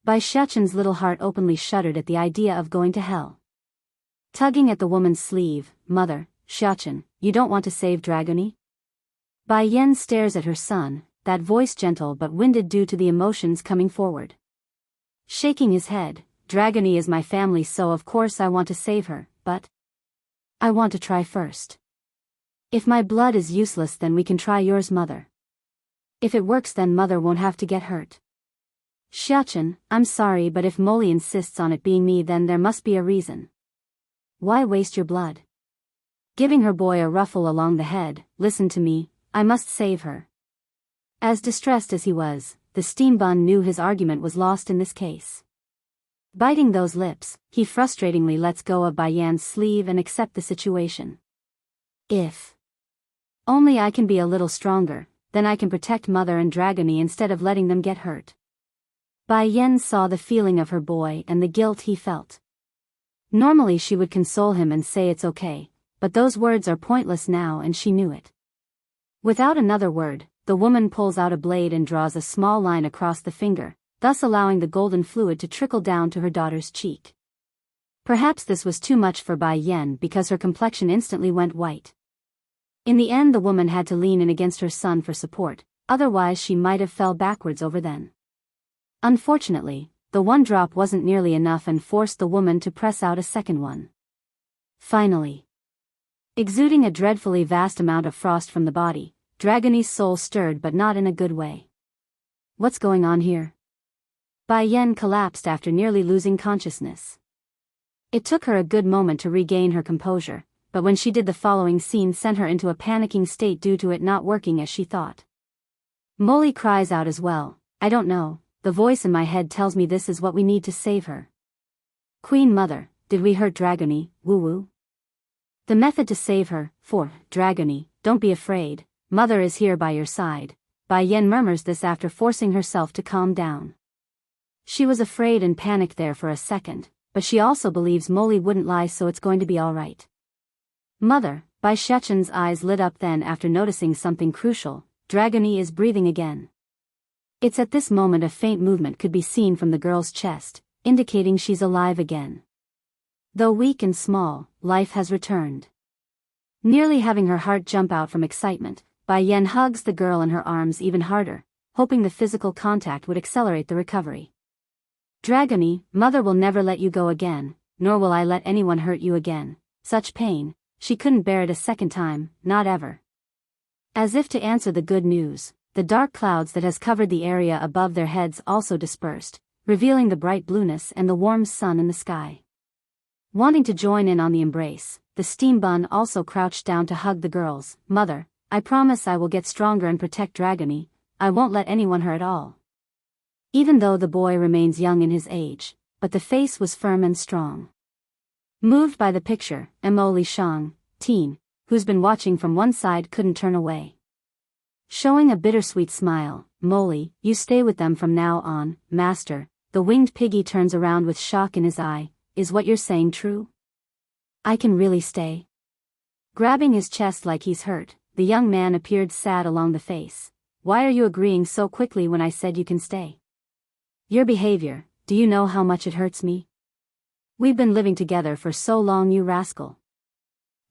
Bai Shechen's little heart openly shuddered at the idea of going to hell. Tugging at the woman's sleeve, Mother, Shechen, you don't want to save Dragonie? Bai Yen stares at her son, that voice gentle but winded due to the emotions coming forward. Shaking his head, Dragonie is my family, so of course I want to save her, but I want to try first. If my blood is useless then we can try yours, Mother. If it works then Mother won't have to get hurt. Shechen, I'm sorry but if Molly insists on it being me then there must be a reason. Why waste your blood? Giving her boy a ruffle along the head, listen to me, I must save her. As distressed as he was, the steam bun knew his argument was lost in this case. Biting those lips, he frustratingly lets go of Bai Yan's sleeve and accept the situation. If only I can be a little stronger, then I can protect Mother and Dragonie instead of letting them get hurt. Bai Yen saw the feeling of her boy and the guilt he felt. Normally she would console him and say it's okay, but those words are pointless now and she knew it. Without another word, the woman pulls out a blade and draws a small line across the finger, thus allowing the golden fluid to trickle down to her daughter's cheek. Perhaps this was too much for Bai Yen because her complexion instantly went white. In the end the woman had to lean in against her son for support, otherwise she might have fell backwards over then. Unfortunately, the one drop wasn't nearly enough and forced the woman to press out a second one. Finally, exuding a dreadfully vast amount of frost from the body, Dragonie's soul stirred but not in a good way. What's going on here? Bai Yen collapsed after nearly losing consciousness. It took her a good moment to regain her composure, but when she did the following scene sent her into a panicking state due to it not working as she thought. Molly cries out as well, I don't know. The voice in my head tells me this is what we need to save her. Queen Mother, did we hurt Dragonie, woo-woo? The method to save her. 4. Dragonie, don't be afraid, Mother is here by your side. Bai Yen murmurs this after forcing herself to calm down. She was afraid and panicked there for a second, but she also believes Molly wouldn't lie so it's going to be alright. Mother, Bai Shechen's eyes lit up then after noticing something crucial, Dragonie is breathing again. It's at this moment a faint movement could be seen from the girl's chest, indicating she's alive again. Though weak and small, life has returned. Nearly having her heart jump out from excitement, Bai Yen hugs the girl in her arms even harder, hoping the physical contact would accelerate the recovery. Dragonie, Mother will never let you go again, nor will I let anyone hurt you again. Such pain, she couldn't bear it a second time, not ever. As if to answer the good news, the dark clouds that has covered the area above their heads also dispersed, revealing the bright blueness and the warm sun in the sky. Wanting to join in on the embrace, the steam bun also crouched down to hug the girls. Mother, I promise I will get stronger and protect Dragonie, I won't let anyone hurt at all. Even though the boy remains young in his age, but the face was firm and strong. Moved by the picture, Emily Shang, teen, who's been watching from one side couldn't turn away. Showing a bittersweet smile, Molly, you stay with them from now on, Master. The winged piggy turns around with shock in his eye, is what you're saying true? I can really stay? Grabbing his chest like he's hurt, the young man appeared sad along the face. Why are you agreeing so quickly when I said you can stay? Your behavior, do you know how much it hurts me? We've been living together for so long, you rascal.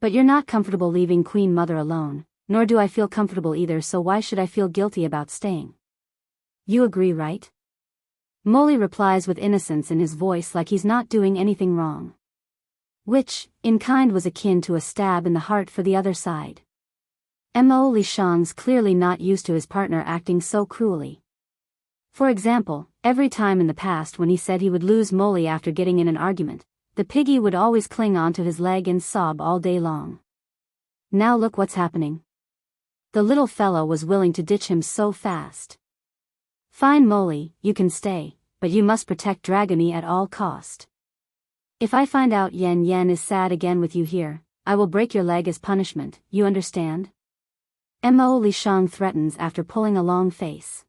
But you're not comfortable leaving Queen Mother alone. Nor do I feel comfortable either, so why should I feel guilty about staying? You agree, right? Molly replies with innocence in his voice like he's not doing anything wrong. Which, in kind was akin to a stab in the heart for the other side. Mo Li Shang's clearly not used to his partner acting so cruelly. For example, every time in the past when he said he would lose Molly after getting in an argument, the piggy would always cling onto his leg and sob all day long. Now look what's happening. The little fellow was willing to ditch him so fast. Fine Molly, you can stay, but you must protect Dragony at all cost. If I find out Yen Yen is sad again with you here, I will break your leg as punishment, you understand? Mo Li Shang threatens after pulling a long face.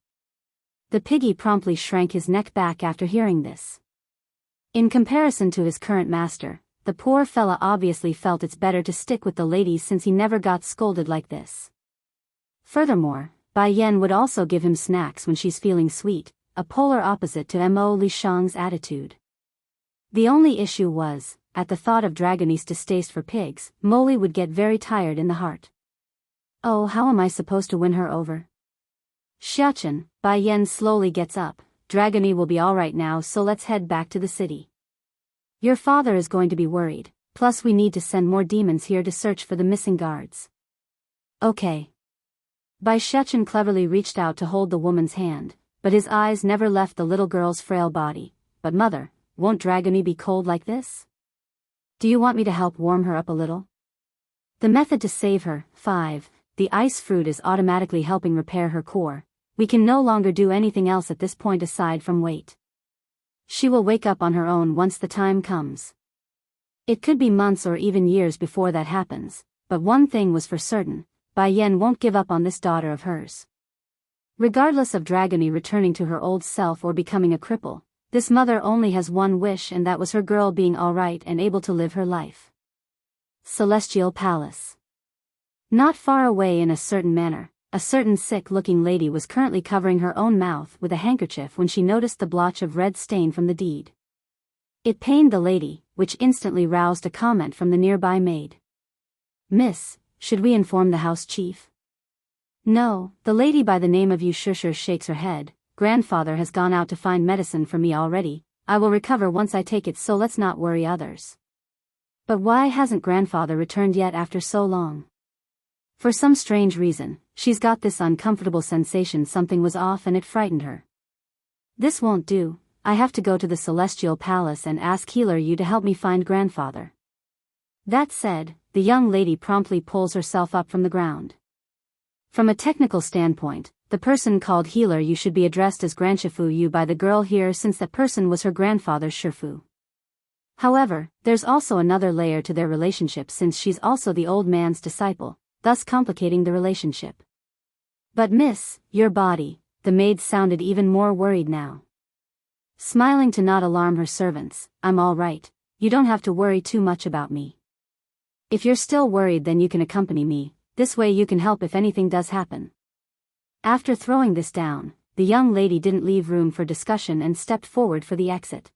The piggy promptly shrank his neck back after hearing this. In comparison to his current master, the poor fella obviously felt it's better to stick with the ladies since he never got scolded like this. Furthermore, Bai Yen would also give him snacks when she's feeling sweet, a polar opposite to Mo Li Shang's attitude. The only issue was, at the thought of Dragony's distaste for pigs, Molly would get very tired in the heart. Oh, how am I supposed to win her over? Xiachen, Bai Yen slowly gets up. Dragony will be alright now, so let's head back to the city. Your father is going to be worried, plus we need to send more demons here to search for the missing guards. Okay. Bai Xiachen cleverly reached out to hold the woman's hand, but his eyes never left the little girl's frail body. But mother, won't Dragony be cold like this? Do you want me to help warm her up a little? The method to save her. 5. The ice fruit is automatically helping repair her core. We can no longer do anything else at this point aside from wait. She will wake up on her own once the time comes. It could be months or even years before that happens, but one thing was for certain, Bai Yen won't give up on this daughter of hers. Regardless of Dragony returning to her old self or becoming a cripple, this mother only has one wish, and that was her girl being alright and able to live her life. Celestial Palace. Not far away in a certain manner, a certain sick-looking lady was currently covering her own mouth with a handkerchief when she noticed the blotch of red stain from the deed. It pained the lady, which instantly roused a comment from the nearby maid. Miss, should we inform the house chief? No, the lady by the name of Yu Shishir shakes her head. Grandfather has gone out to find medicine for me already. I will recover once I take it, so let's not worry others. But why hasn't grandfather returned yet after so long? For some strange reason, she's got this uncomfortable sensation something was off and it frightened her. This won't do. I have to go to the Celestial Palace and ask Healer Yu to help me find grandfather. That said, the young lady promptly pulls herself up from the ground. From a technical standpoint, the person called Healer Yu should be addressed as Grandshifu Yu by the girl here, since that person was her grandfather's Shifu. However, there's also another layer to their relationship, since she's also the old man's disciple, thus complicating the relationship. But miss, your body, the maid sounded even more worried now. Smiling to not alarm her servants, I'm all right, you don't have to worry too much about me. If you're still worried, then you can accompany me, this way you can help if anything does happen. After throwing this down, the young lady didn't leave room for discussion and stepped forward for the exit.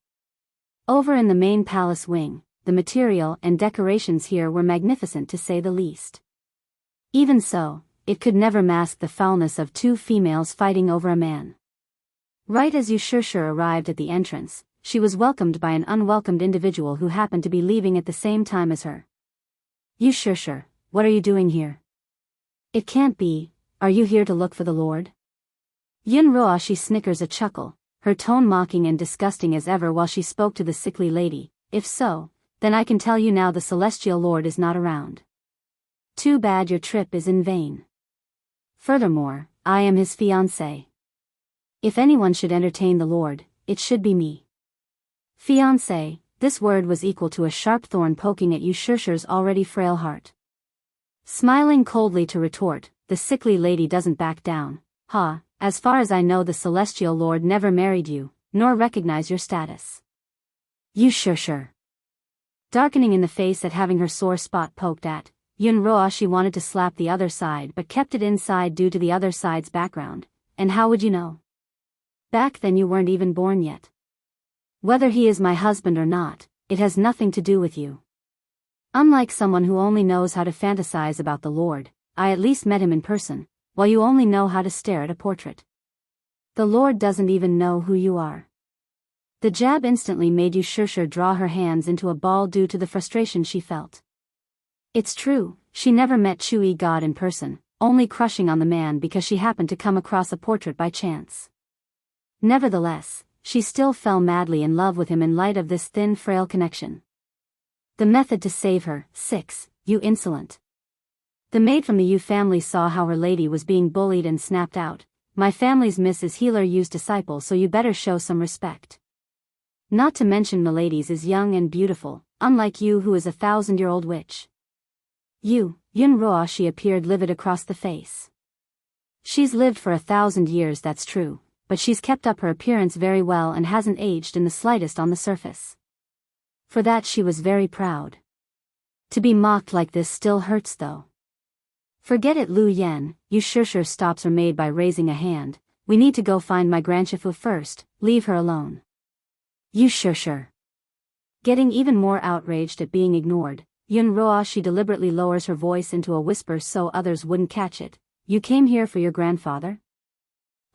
Over in the main palace wing, the material and decorations here were magnificent to say the least. Even so, it could never mask the foulness of two females fighting over a man. Right as Yu Shishir arrived at the entrance, she was welcomed by an unwelcomed individual who happened to be leaving at the same time as her. Yu Shishir, what are you doing here? It can't be, are you here to look for the Lord? Yun Roashi snickers a chuckle, her tone mocking and disgusting as ever while she spoke to the sickly lady. If so, then I can tell you now the Celestial Lord is not around. Too bad your trip is in vain. Furthermore, I am his fiancé. If anyone should entertain the Lord, it should be me. Fiancé, this word was equal to a sharp thorn poking at Yu Shishir's already frail heart. Smiling coldly to retort, the sickly lady doesn't back down. As far as I know, the Celestial Lord never married you, nor recognize your status. Yu Shishir. Darkening in the face at having her sore spot poked at, Yun Roashi wanted to slap the other side but kept it inside due to the other side's background. And how would you know? Back then you weren't even born yet. Whether he is my husband or not, it has nothing to do with you. Unlike someone who only knows how to fantasize about the Lord, I at least met him in person, while you only know how to stare at a portrait. The Lord doesn't even know who you are. The jab instantly made Yu Shishir draw her hands into a ball due to the frustration she felt. It's true, she never met Chui God in person, only crushing on the man because she happened to come across a portrait by chance. Nevertheless, she still fell madly in love with him in light of this thin, frail connection. The method to save her. 6. You insolent. The maid from the Yu family saw how her lady was being bullied and snapped out. My family's Mrs. Healer used disciple, so you better show some respect. Not to mention Milady's is young and beautiful, unlike you who is a 1,000-year-old witch. You, Yun Roa, she appeared livid across the face. She's lived for 1,000 years, that's true, but she's kept up her appearance very well and hasn't aged in the slightest on the surface. For that she was very proud. To be mocked like this still hurts though. Forget it, Lu Yen. You sure stops her maid by raising a hand. We need to go find my grandchifu first, leave her alone. You sure. Getting even more outraged at being ignored, Yun Roa, she deliberately lowers her voice into a whisper so others wouldn't catch it. You came here for your grandfather?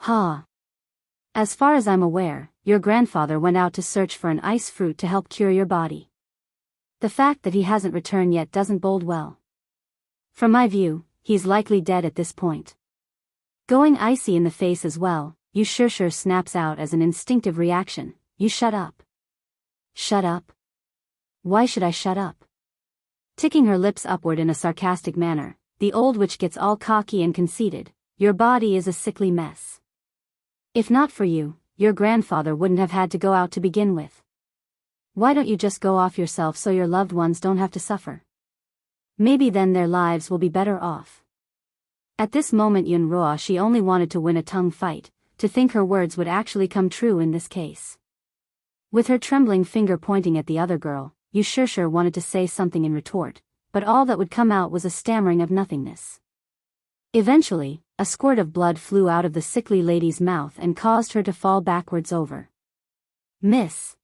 Ha. As far as I'm aware, your grandfather went out to search for an ice fruit to help cure your body. The fact that he hasn't returned yet doesn't bode well. From my view, he's likely dead at this point. Going icy in the face as well, you sure snaps out as an instinctive reaction. You shut up. Shut up? Why should I shut up? Ticking her lips upward in a sarcastic manner, the old witch gets all cocky and conceited. Your body is a sickly mess. If not for you, your grandfather wouldn't have had to go out to begin with. Why don't you just go off yourself so your loved ones don't have to suffer? Maybe then their lives will be better off. At this moment Yun Roa, she only wanted to win a tongue fight, to think her words would actually come true in this case. With her trembling finger pointing at the other girl, you sure wanted to say something in retort, but all that would come out was a stammering of nothingness. Eventually, a squirt of blood flew out of the sickly lady's mouth and caused her to fall backwards over. Miss.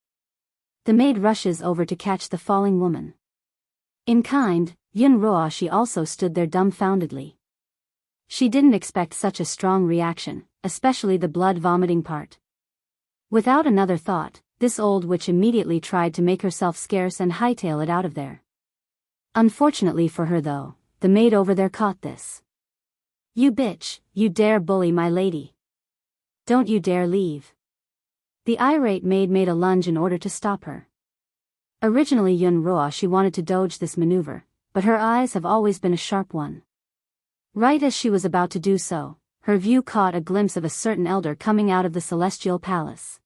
The maid rushes over to catch the falling woman. In kind, Yun Roa, she also stood there dumbfoundedly. She didn't expect such a strong reaction, especially the blood-vomiting part. Without another thought, this old witch immediately tried to make herself scarce and hightail it out of there. Unfortunately for her though, the maid over there caught this. You bitch, you dare bully my lady. Don't you dare leave. The irate maid made a lunge in order to stop her. Originally Yun Roa, she wanted to dodge this maneuver, but her eyes have always been a sharp one. Right as she was about to do so, her view caught a glimpse of a certain elder coming out of the celestial palace.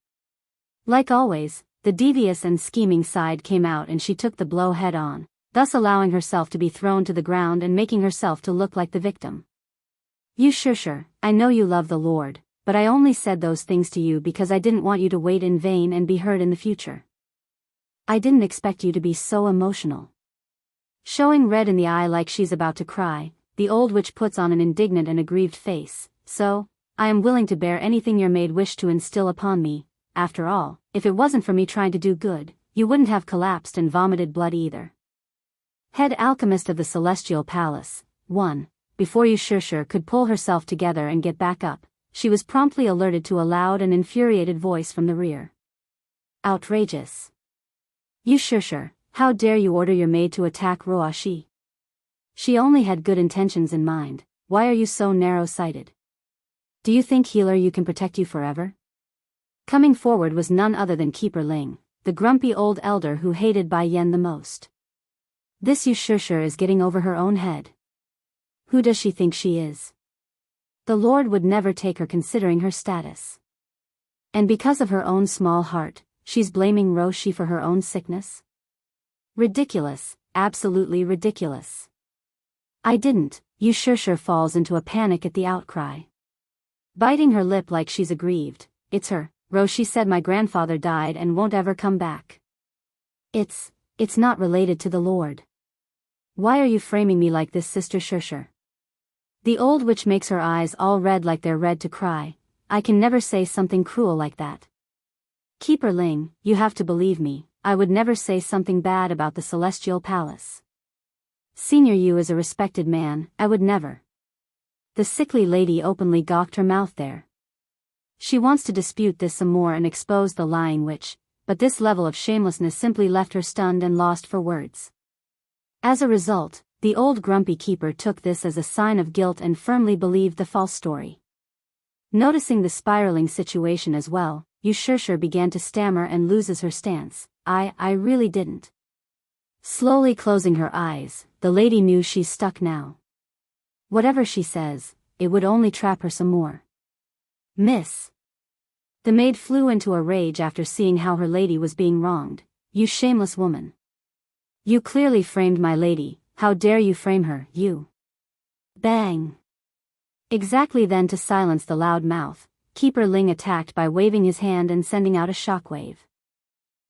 Like always, the devious and scheming side came out and she took the blow head on, thus allowing herself to be thrown to the ground and making herself to look like the victim. You sure, I know you love the Lord, but I only said those things to you because I didn't want you to wait in vain and be hurt in the future. I didn't expect you to be so emotional. Showing red in the eye like she's about to cry, the old witch puts on an indignant and aggrieved face. So, I am willing to bear anything your maid wished to instill upon me. After all, if it wasn't for me trying to do good, you wouldn't have collapsed and vomited blood either. Head alchemist of the Celestial Palace. 1. Before you sure could pull herself together and get back up, she was promptly alerted to a loud and infuriated voice from the rear. Outrageous. You sure, how dare you order your maid to attack Roa Shi? She only had good intentions in mind. Why are you so narrow-sighted? Do you think, healer, you can protect you forever? Coming forward was none other than Keeper Ling, the grumpy old elder who hated Bai Yen the most. This you sure is getting over her own head. Who does she think she is? The Lord would never take her considering her status. And because of her own small heart, she's blaming Roshi for her own sickness? Ridiculous, absolutely ridiculous. I didn't. You sure falls into a panic at the outcry. Biting her lip like she's aggrieved. It's her. Roshi said my grandfather died and won't ever come back. It's not related to the Lord. Why are you framing me like this, Sister Sure? The old witch makes her eyes all red like they're red to cry. I can never say something cruel like that. Keeper Ling, you have to believe me, I would never say something bad about the Celestial Palace. Senior Yu is a respected man, I would never. The sickly lady openly gawked her mouth there. She wants to dispute this some more and expose the lying witch, but this level of shamelessness simply left her stunned and lost for words. As a result, The old grumpy keeper took this as a sign of guilt and firmly believed the false story. Noticing the spiraling situation as well, Yushur began to stammer and loses her stance. I really didn't. Slowly closing her eyes, the lady knew she's stuck now. Whatever she says, it would only trap her some more. Miss. The maid flew into a rage after seeing how her lady was being wronged. You shameless woman. You clearly framed my lady, how dare you frame her, you. Bang. Exactly then, to silence the loud mouth, Keeper Ling attacked by waving his hand and sending out a shockwave.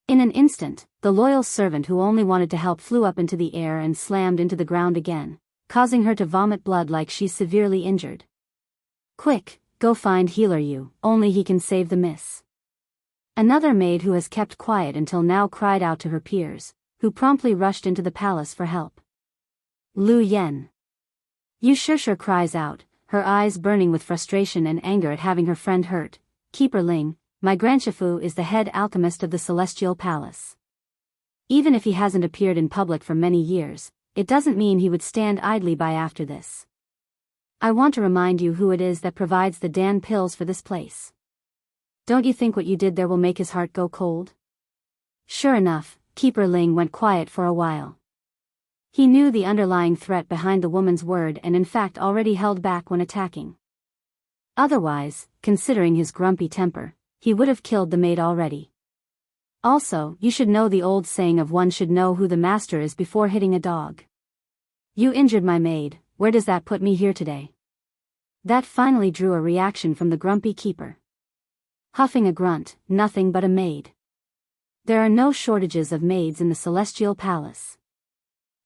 In an instant, the loyal servant who only wanted to help flew up into the air and slammed into the ground again, causing her to vomit blood like she's severely injured. Quick, go find Healer you, only he can save the miss. Another maid who has kept quiet until now cried out to her peers, who promptly rushed into the palace for help. Lu Yen. Yushur cries out, her eyes burning with frustration and anger at having her friend hurt. Keeper Ling, my grandshifu is the head alchemist of the Celestial Palace. Even if he hasn't appeared in public for many years, it doesn't mean he would stand idly by after this. I want to remind you who it is that provides the Dan pills for this place. Don't you think what you did there will make his heart go cold? Sure enough, Keeper Ling went quiet for a while. He knew the underlying threat behind the woman's word and in fact already held back when attacking. Otherwise, considering his grumpy temper, he would have killed the maid already. Also, you should know the old saying of one should know who the master is before hitting a dog. You injured my maid, where does that put me here today? That finally drew a reaction from the grumpy keeper. Huffing a grunt, nothing but a maid. There are no shortages of maids in the Celestial Palace.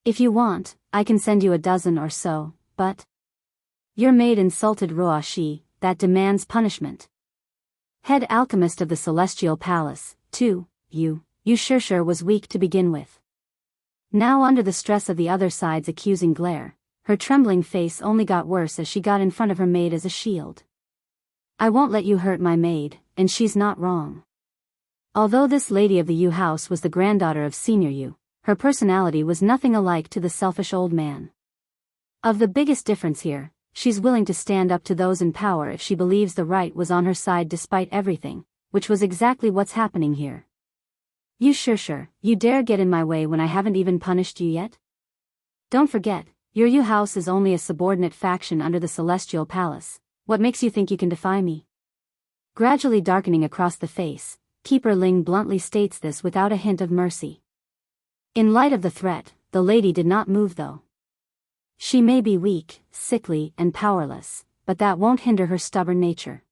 If you want, I can send you a dozen or so, but your maid insulted Roashi, that demands punishment. Head alchemist of the Celestial Palace, too, Yushur was weak to begin with. Now under the stress of the other side's accusing glare, her trembling face only got worse as she got in front of her maid as a shield. I won't let you hurt my maid, and she's not wrong. Although this lady of the Yu house was the granddaughter of Senior Yu, her personality was nothing alike to the selfish old man. Of the biggest difference here, she's willing to stand up to those in power if she believes the right was on her side despite everything, which was exactly what's happening here. Yushur, you dare get in my way when I haven't even punished you yet? Don't forget, your Yu house is only a subordinate faction under the Celestial Palace. What makes you think you can defy me? Gradually darkening across the face, Keeper Ling bluntly states this without a hint of mercy. In light of the threat, the lady did not move though. She may be weak, sickly, and powerless, but that won't hinder her stubborn nature.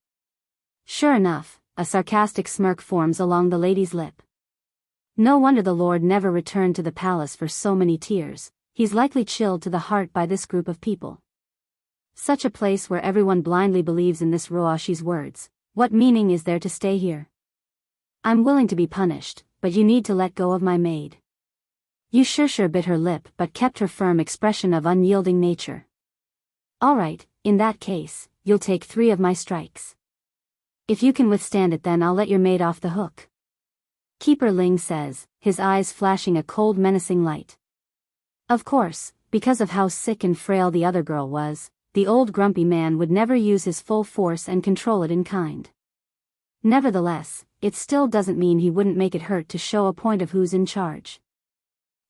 Sure enough, a sarcastic smirk forms along the lady's lip. No wonder the Lord never returned to the palace for so many tears, he's likely chilled to the heart by this group of people. Such a place where everyone blindly believes in this Roashi's words, what meaning is there to stay here? I'm willing to be punished, but you need to let go of my maid. Yushur bit her lip but kept her firm expression of unyielding nature. Alright, in that case, you'll take 3 of my strikes. If you can withstand it, then I'll let your maid off the hook. Keeper Ling says, his eyes flashing a cold menacing light. Of course, because of how sick and frail the other girl was, the old grumpy man would never use his full force and control it in kind. Nevertheless, it still doesn't mean he wouldn't make it hurt to show a point of who's in charge.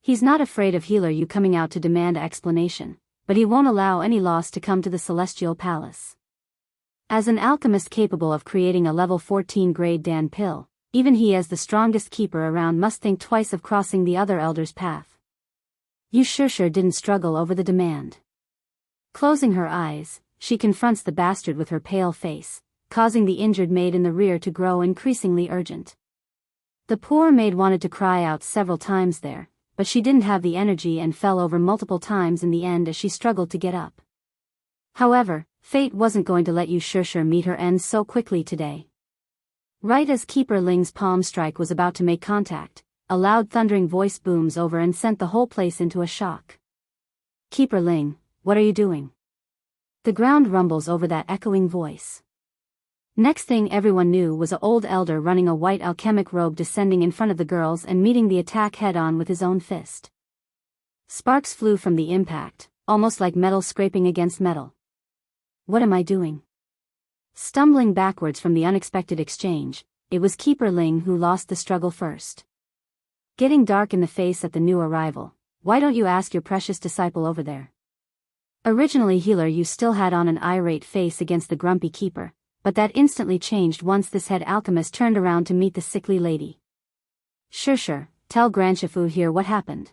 He's not afraid of Healer you coming out to demand explanation, but he won't allow any loss to come to the Celestial Palace. As an alchemist capable of creating a level 14 grade Dan pill, even he as the strongest keeper around must think twice of crossing the other elder's path. Yushur didn't struggle over the demand. Closing her eyes, she confronts the bastard with her pale face, causing the injured maid in the rear to grow increasingly urgent. The poor maid wanted to cry out several times there, but she didn't have the energy and fell over multiple times in the end as she struggled to get up. However, fate wasn't going to let Yushur meet her end so quickly today. Right as Keeper Ling's palm strike was about to make contact, a loud thundering voice booms over and sent the whole place into a shock. Keeper Ling, what are you doing? The ground rumbles over that echoing voice. Next thing everyone knew was an old elder running a white alchemic robe descending in front of the girls and meeting the attack head-on with his own fist. Sparks flew from the impact, almost like metal scraping against metal. What am I doing? Stumbling backwards from the unexpected exchange, it was Keeper Ling who lost the struggle first. Getting dark in the face at the new arrival. Why don't you ask your precious disciple over there? Originally Healer you still had on an irate face against the grumpy keeper, but that instantly changed once this head alchemist turned around to meet the sickly lady. Sure, tell Grandshifu here what happened.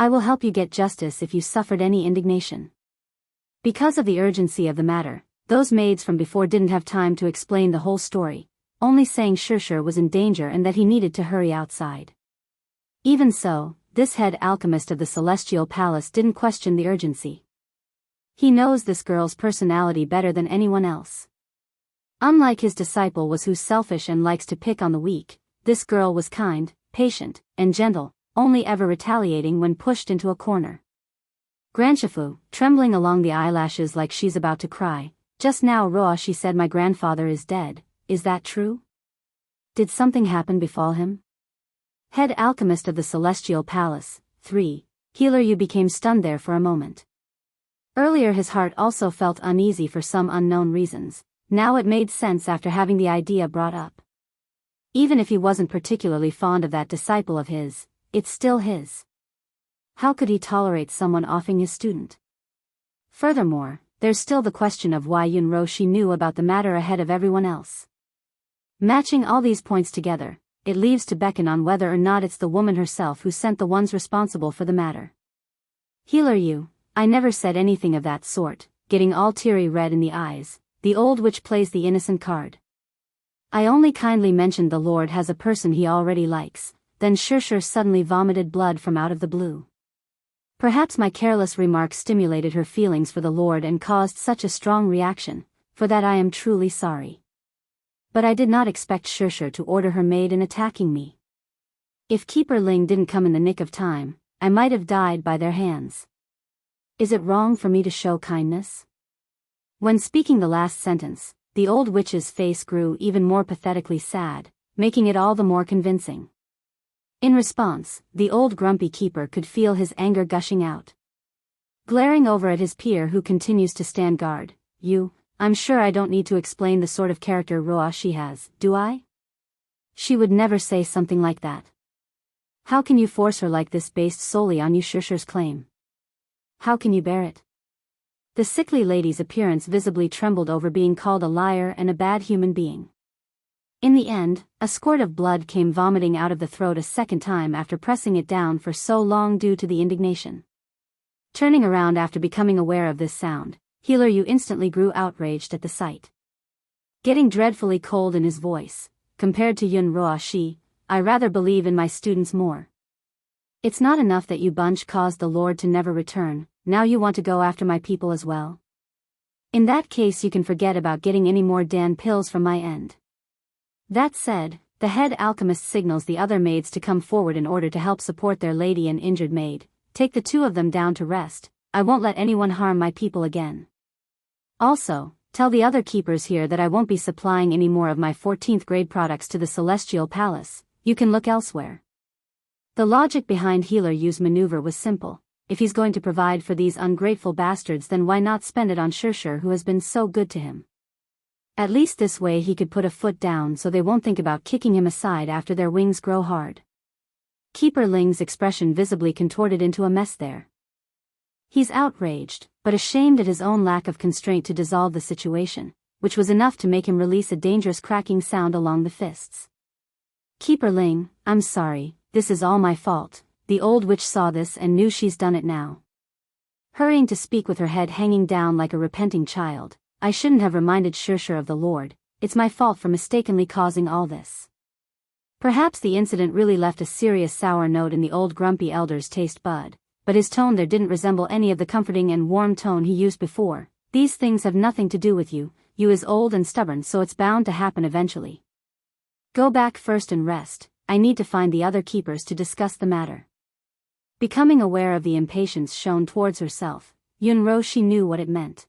I will help you get justice if you suffered any indignation. Because of the urgency of the matter, those maids from before didn't have time to explain the whole story, only saying Sure was in danger and that he needed to hurry outside. Even so, this head alchemist of the Celestial Palace didn't question the urgency. He knows this girl's personality better than anyone else. Unlike his disciple was who's selfish and likes to pick on the weak, this girl was kind, patient, and gentle, only ever retaliating when pushed into a corner. Grandshifu, trembling along the eyelashes like she's about to cry, just now Roa she said my grandfather is dead, is that true? Did something happen befall him? Head alchemist of the Celestial Palace, 3, Healer you became stunned there for a moment. Earlier his heart also felt uneasy for some unknown reasons, now it made sense after having the idea brought up. Even if he wasn't particularly fond of that disciple of his, it's still his. How could he tolerate someone offing his student? Furthermore, there's still the question of why Yunro she knew about the matter ahead of everyone else. Matching all these points together, it leaves to beckon on whether or not it's the woman herself who sent the ones responsible for the matter. Healer you, I never said anything of that sort, getting all teary red in the eyes, the old witch plays the innocent card. I only kindly mentioned the Lord has a person he already likes, then Sure suddenly vomited blood from out of the blue. Perhaps my careless remark stimulated her feelings for the Lord and caused such a strong reaction, for that I am truly sorry. But I did not expect Sure to order her maid in attacking me. If Keeper Ling didn't come in the nick of time, I might have died by their hands. Is it wrong for me to show kindness? When speaking the last sentence, the old witch's face grew even more pathetically sad, making it all the more convincing. In response, the old grumpy keeper could feel his anger gushing out. Glaring over at his peer who continues to stand guard, I'm sure I don't need to explain the sort of character Roa she has, do I? She would never say something like that. How can you force her like this based solely on you Shure's claim? How can you bear it? The sickly lady's appearance visibly trembled over being called a liar and a bad human being. In the end, a squirt of blood came vomiting out of the throat a second time after pressing it down for so long due to the indignation. Turning around after becoming aware of this sound, Healer you instantly grew outraged at the sight. Getting dreadfully cold in his voice, compared to Yun Roa Shi, I rather believe in my students more. It's not enough that you bunch caused the Lord to never return, now you want to go after my people as well? In that case you can forget about getting any more Dan pills from my end. That said, the head alchemist signals the other maids to come forward in order to help support their lady and injured maid. Take the two of them down to rest, I won't let anyone harm my people again. Also, tell the other keepers here that I won't be supplying any more of my 14th grade products to the Celestial Palace, you can look elsewhere. The logic behind Healer Yu's maneuver was simple. If he's going to provide for these ungrateful bastards then why not spend it on Sure who has been so good to him? At least this way he could put a foot down so they won't think about kicking him aside after their wings grow hard. Keeper Ling's expression visibly contorted into a mess there. He's outraged, but ashamed at his own lack of constraint to dissolve the situation, which was enough to make him release a dangerous cracking sound along the fists. Keeper Ling, I'm sorry, this is all my fault. The old witch saw this and knew she's done it now. Hurrying to speak with her head hanging down like a repenting child, I shouldn't have reminded Sure of the Lord, it's my fault for mistakenly causing all this. Perhaps the incident really left a serious sour note in the old grumpy elder's taste bud, but his tone there didn't resemble any of the comforting and warm tone he used before. These things have nothing to do with you is old and stubborn so it's bound to happen eventually. Go back first and rest, I need to find the other keepers to discuss the matter. Becoming aware of the impatience shown towards herself, Yunro she knew what it meant.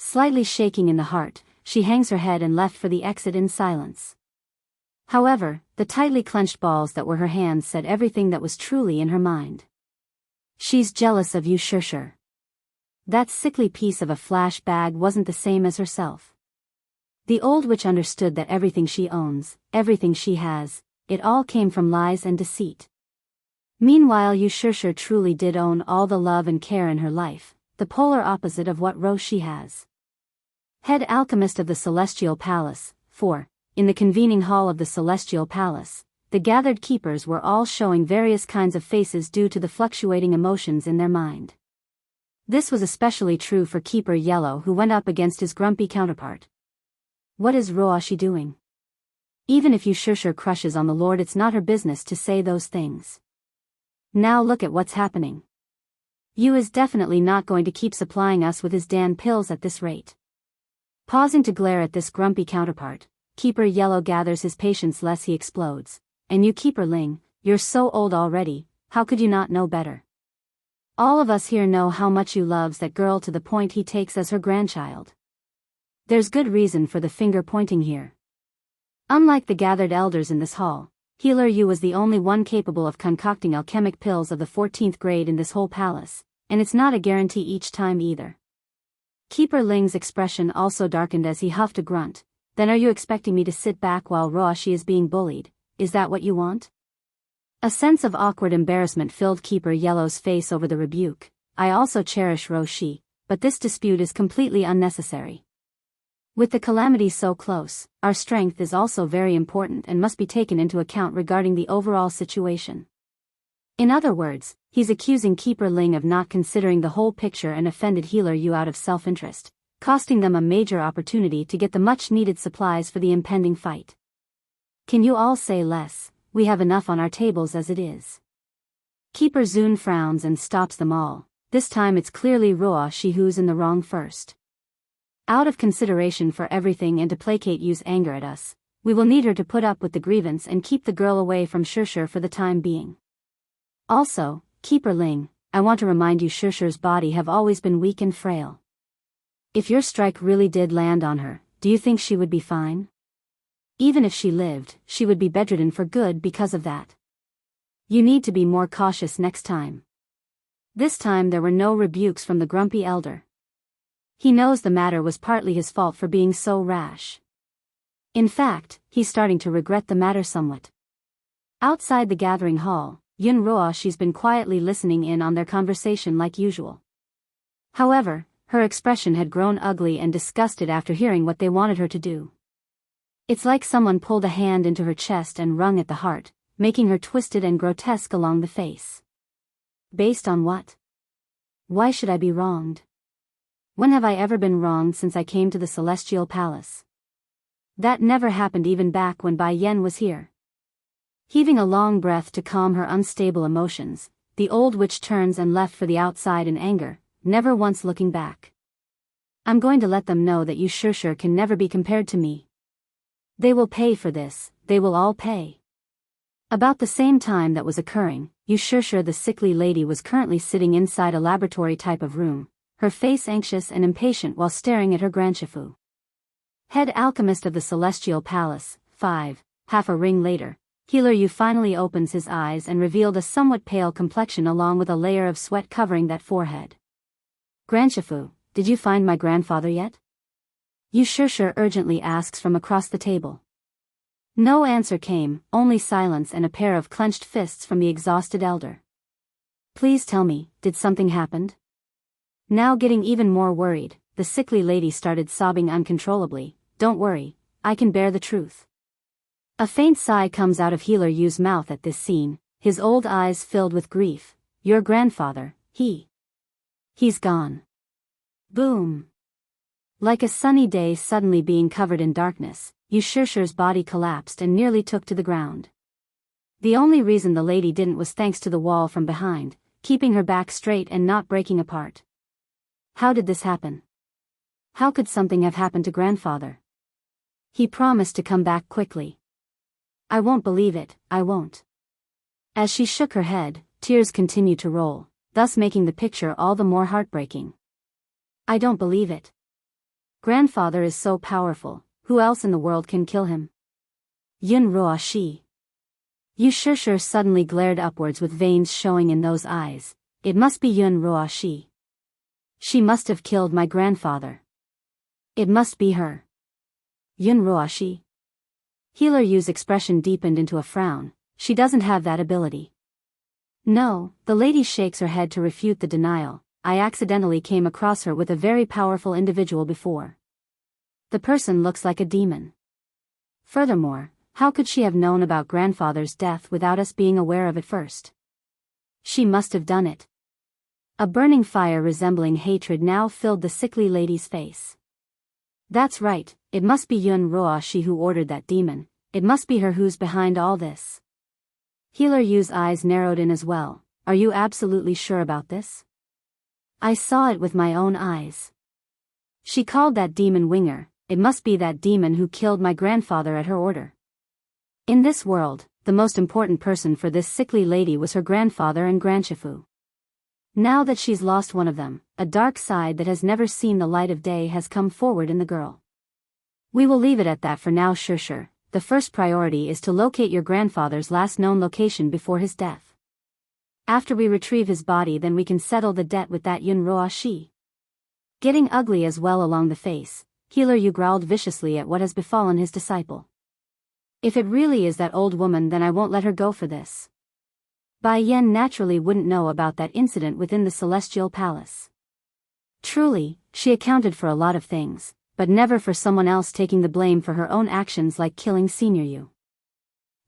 Slightly shaking in the heart, she hangs her head and left for the exit in silence. However, the tightly clenched balls that were her hands said everything that was truly in her mind. She's jealous of you, Shusher. That sickly piece of a flash bag wasn't the same as herself. The old witch understood that everything she owns, everything she has, it all came from lies and deceit. Meanwhile, you Shusher truly did own all the love and care in her life, the polar opposite of what Rose she has. Head alchemist of the Celestial Palace. 4. In the convening hall of the Celestial Palace, the gathered keepers were all showing various kinds of faces due to the fluctuating emotions in their mind. This was especially true for Keeper Yellow, who went up against his grumpy counterpart. What is Roashi doing? Even if you Shusher crushes on the Lord, it's not her business to say those things. Now look at what's happening. You is definitely not going to keep supplying us with his Dan pills at this rate. Pausing to glare at this grumpy counterpart, Keeper Yellow gathers his patience lest he explodes. And you Keeper Ling, you're so old already, how could you not know better? All of us here know how much you loves that girl to the point he takes as her grandchild. There's good reason for the finger pointing here. Unlike the gathered elders in this hall, Healer Yu was the only one capable of concocting alchemic pills of the 14th grade in this whole palace, and it's not a guarantee each time either. Keeper Ling's expression also darkened as he huffed a grunt. Then are you expecting me to sit back while Roashi is being bullied? Is that what you want? A sense of awkward embarrassment filled Keeper Yellow's face over the rebuke. I also cherish Roshi, but this dispute is completely unnecessary. With the calamity so close, our strength is also very important and must be taken into account regarding the overall situation. In other words, he's accusing Keeper Ling of not considering the whole picture and offended Healer Yu out of self-interest, costing them a major opportunity to get the much-needed supplies for the impending fight. Can you all say less? We have enough on our tables as it is. Keeper Zun frowns and stops them all. This time it's clearly Roashi who's in the wrong first. Out of consideration for everything and to placate Yu's anger at us, we will need her to put up with the grievance and keep the girl away from Shusher for the time being. Also, Keeper Ling, I want to remind you Shusher's body have always been weak and frail. If your strike really did land on her, do you think she would be fine? Even if she lived, she would be bedridden for good because of that. You need to be more cautious next time. This time there were no rebukes from the grumpy elder. He knows the matter was partly his fault for being so rash. In fact, he's starting to regret the matter somewhat. Outside the gathering hall, Yun Roashi's been quietly listening in on their conversation like usual. However, her expression had grown ugly and disgusted after hearing what they wanted her to do. It's like someone pulled a hand into her chest and wrung at the heart, making her twisted and grotesque along the face. Based on what? Why should I be wronged? When have I ever been wronged since I came to the Celestial Palace? That never happened even back when Bai Yen was here. Heaving a long breath to calm her unstable emotions, the old witch turns and left for the outside in anger, never once looking back. I'm going to let them know that you Shusher can never be compared to me. They will pay for this, they will all pay. About the same time that was occurring, you Shusher the sickly lady was currently sitting inside a laboratory type of room, her face anxious and impatient while staring at her grandshifu. Head alchemist of the Celestial Palace. 5. Half a ring later, Healer Yu finally opens his eyes and revealed a somewhat pale complexion along with a layer of sweat covering that forehead. Grandshifu, did you find my grandfather yet? You Shusher urgently asks from across the table. No answer came, only silence and a pair of clenched fists from the exhausted elder. Please tell me, did something happen? Now getting even more worried, the sickly lady started sobbing uncontrollably. Don't worry, I can bear the truth. A faint sigh comes out of Healer Yu's mouth at this scene, his old eyes filled with grief. Your grandfather, he's gone. Boom. Like a sunny day suddenly being covered in darkness, Yu Shusher's body collapsed and nearly took to the ground. The only reason the lady didn't was thanks to the wall from behind, keeping her back straight and not breaking apart. How did this happen? How could something have happened to grandfather? He promised to come back quickly. I won't believe it, I won't. As she shook her head, tears continued to roll, thus making the picture all the more heartbreaking. I don't believe it. Grandfather is so powerful, who else in the world can kill him? Yun Roashi. Yu Shusher suddenly glared upwards with veins showing in those eyes. it must be Yun Ruoshi. She must have killed my grandfather. It must be her. Yun Ruoshi? Healer Yu's expression deepened into a frown. She doesn't have that ability. No, the lady shakes her head to refute the denial. I accidentally came across her with a very powerful individual before. The person looks like a demon. Furthermore, how could she have known about grandfather's death without us being aware of it first? She must have done it. A burning fire resembling hatred now filled the sickly lady's face. That's right, it must be Yun Ruoshi who ordered that demon. It must be her who's behind all this. Healer Yu's eyes narrowed in as well. Are you absolutely sure about this? I saw it with my own eyes. She called that demon Winger. It must be that demon who killed my grandfather at her order. In this world, the most important person for this sickly lady was her grandfather and grandshifu. Now that she's lost one of them, a dark side that has never seen the light of day has come forward in the girl. We will leave it at that for now. Sure. The first priority is to locate your grandfather's last known location before his death. After we retrieve his body, then we can settle the debt with that Yun Ruoshi. Getting ugly as well along the face, Healer Yu growled viciously at what has befallen his disciple. If it really is that old woman, then I won't let her go for this. Bai Yen naturally wouldn't know about that incident within the Celestial Palace. Truly, she accounted for a lot of things, but never for someone else taking the blame for her own actions like killing Senior Yu.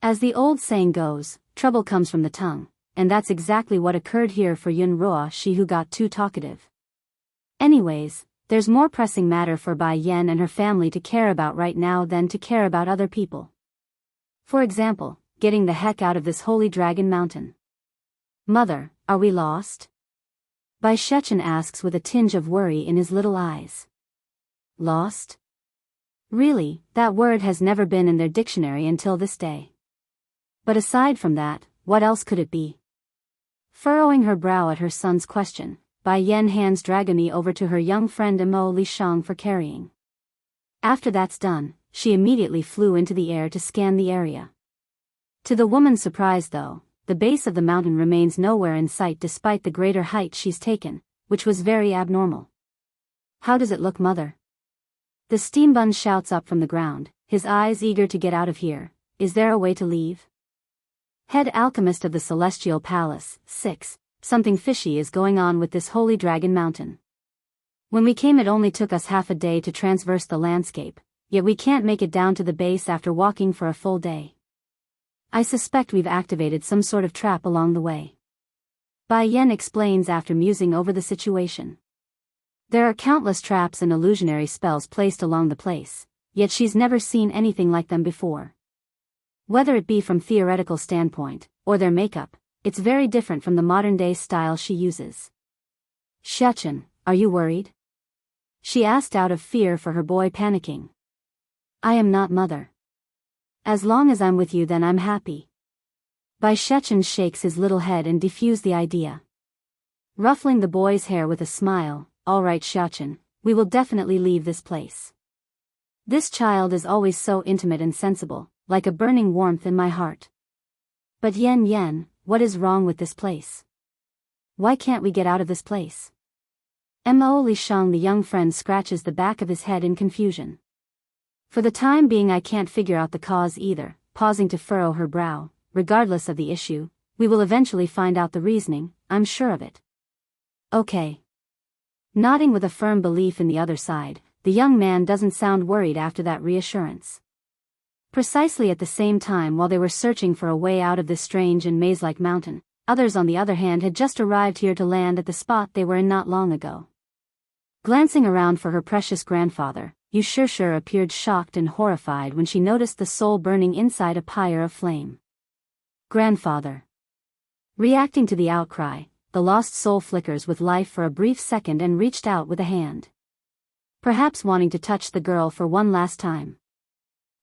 As the old saying goes, trouble comes from the tongue, and that's exactly what occurred here for Yun Ruoshi, who got too talkative. Anyways, there's more pressing matter for Bai Yen and her family to care about right now than to care about other people. For example, getting the heck out of this holy dragon mountain. Mother, are we lost? Bai Shechen asks with a tinge of worry in his little eyes. Lost? Really, that word has never been in their dictionary until this day. But aside from that, what else could it be? Furrowing her brow at her son's question, Bai Yen hands Dragami over to her young friend Imo Li Shang for carrying. After that's done, she immediately flew into the air to scan the area. To the woman's surprise though, the base of the mountain remains nowhere in sight despite the greater height she's taken, which was very abnormal. How does it look, mother? The steambun shouts up from the ground, his eyes eager to get out of here. Is there a way to leave? Head alchemist of the Celestial Palace, 6. Something fishy is going on with this holy dragon mountain. When we came it only took us half a day to traverse the landscape, yet we can't make it down to the base after walking for a full day. I suspect we've activated some sort of trap along the way. Bai Yen explains after musing over the situation. There are countless traps and illusionary spells placed along the place, yet she's never seen anything like them before. Whether it be from theoretical standpoint, or their makeup, it's very different from the modern-day style she uses. Shechen, are you worried? She asked out of fear for her boy panicking. I am not, mother. As long as I'm with you, then I'm happy. Bai Shechen shakes his little head and defuse the idea. Ruffling the boy's hair with a smile, all right Shechen, we will definitely leave this place. This child is always so intimate and sensible, like a burning warmth in my heart. But Yen, what is wrong with this place? Why can't we get out of this place? Mo Li Shang, the young friend, scratches the back of his head in confusion. For the time being I can't figure out the cause either, pausing to furrow her brow. Regardless of the issue, we will eventually find out the reasoning, I'm sure of it. Okay. Nodding with a firm belief in the other side, the young man doesn't sound worried after that reassurance. Precisely at the same time, while they were searching for a way out of this strange and maze-like mountain, others on the other hand had just arrived here to land at the spot they were in not long ago. Glancing around for her precious grandfather, Yu Shishir appeared shocked and horrified when she noticed the soul burning inside a pyre of flame. Grandfather. Reacting to the outcry, the lost soul flickers with life for a brief second and reached out with a hand. Perhaps wanting to touch the girl for one last time.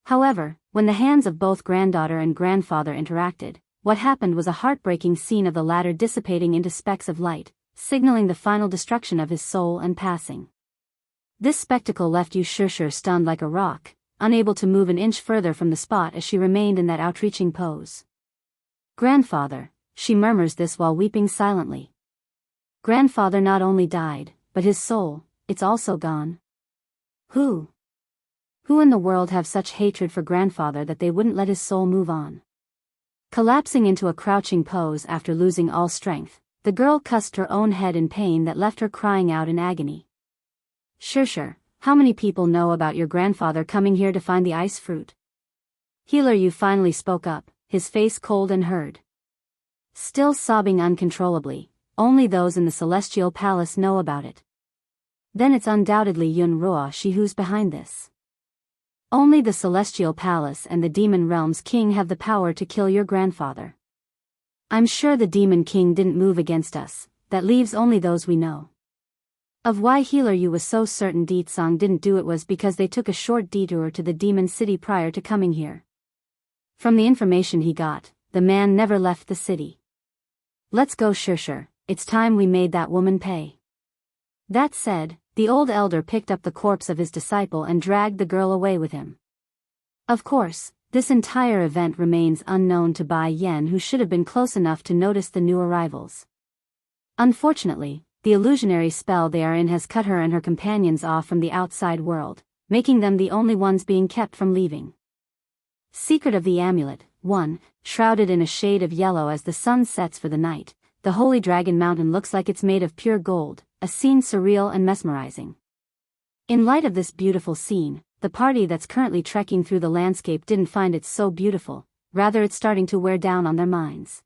However, when the hands of both granddaughter and grandfather interacted, what happened was a heartbreaking scene of the latter dissipating into specks of light, signaling the final destruction of his soul and passing. This spectacle left Yu Shishir stunned like a rock, unable to move an inch further from the spot as she remained in that outreaching pose. Grandfather, she murmurs this while weeping silently. Grandfather not only died, but his soul, it's also gone. Who? Who in the world have such hatred for grandfather that they wouldn't let his soul move on? Collapsing into a crouching pose after losing all strength, the girl cussed her own head in pain that left her crying out in agony. Sure, how many people know about your grandfather coming here to find the ice fruit? Healer Yu finally spoke up, his face cold and hurt. Still sobbing uncontrollably, only those in the Celestial Palace know about it. Then it's undoubtedly Yun Ruoshi who's behind this. Only the Celestial Palace and the Demon Realm's king have the power to kill your grandfather. I'm sure the Demon King didn't move against us, that leaves only those we know. Of why Healer Yu was so certain Deetsong didn't do it was because they took a short detour to the Demon City prior to coming here. From the information he got, the man never left the city. Let's go sure, it's time we made that woman pay. That said, the old elder picked up the corpse of his disciple and dragged the girl away with him. Of course, this entire event remains unknown to Bai Yan, who should have been close enough to notice the new arrivals. Unfortunately, the illusionary spell they are in has cut her and her companions off from the outside world, making them the only ones being kept from leaving. Secret of the Amulet, 1, shrouded in a shade of yellow as the sun sets for the night, the Holy Dragon Mountain looks like it's made of pure gold, a scene surreal and mesmerizing. In light of this beautiful scene, the party that's currently trekking through the landscape didn't find it so beautiful, rather it's starting to wear down on their minds.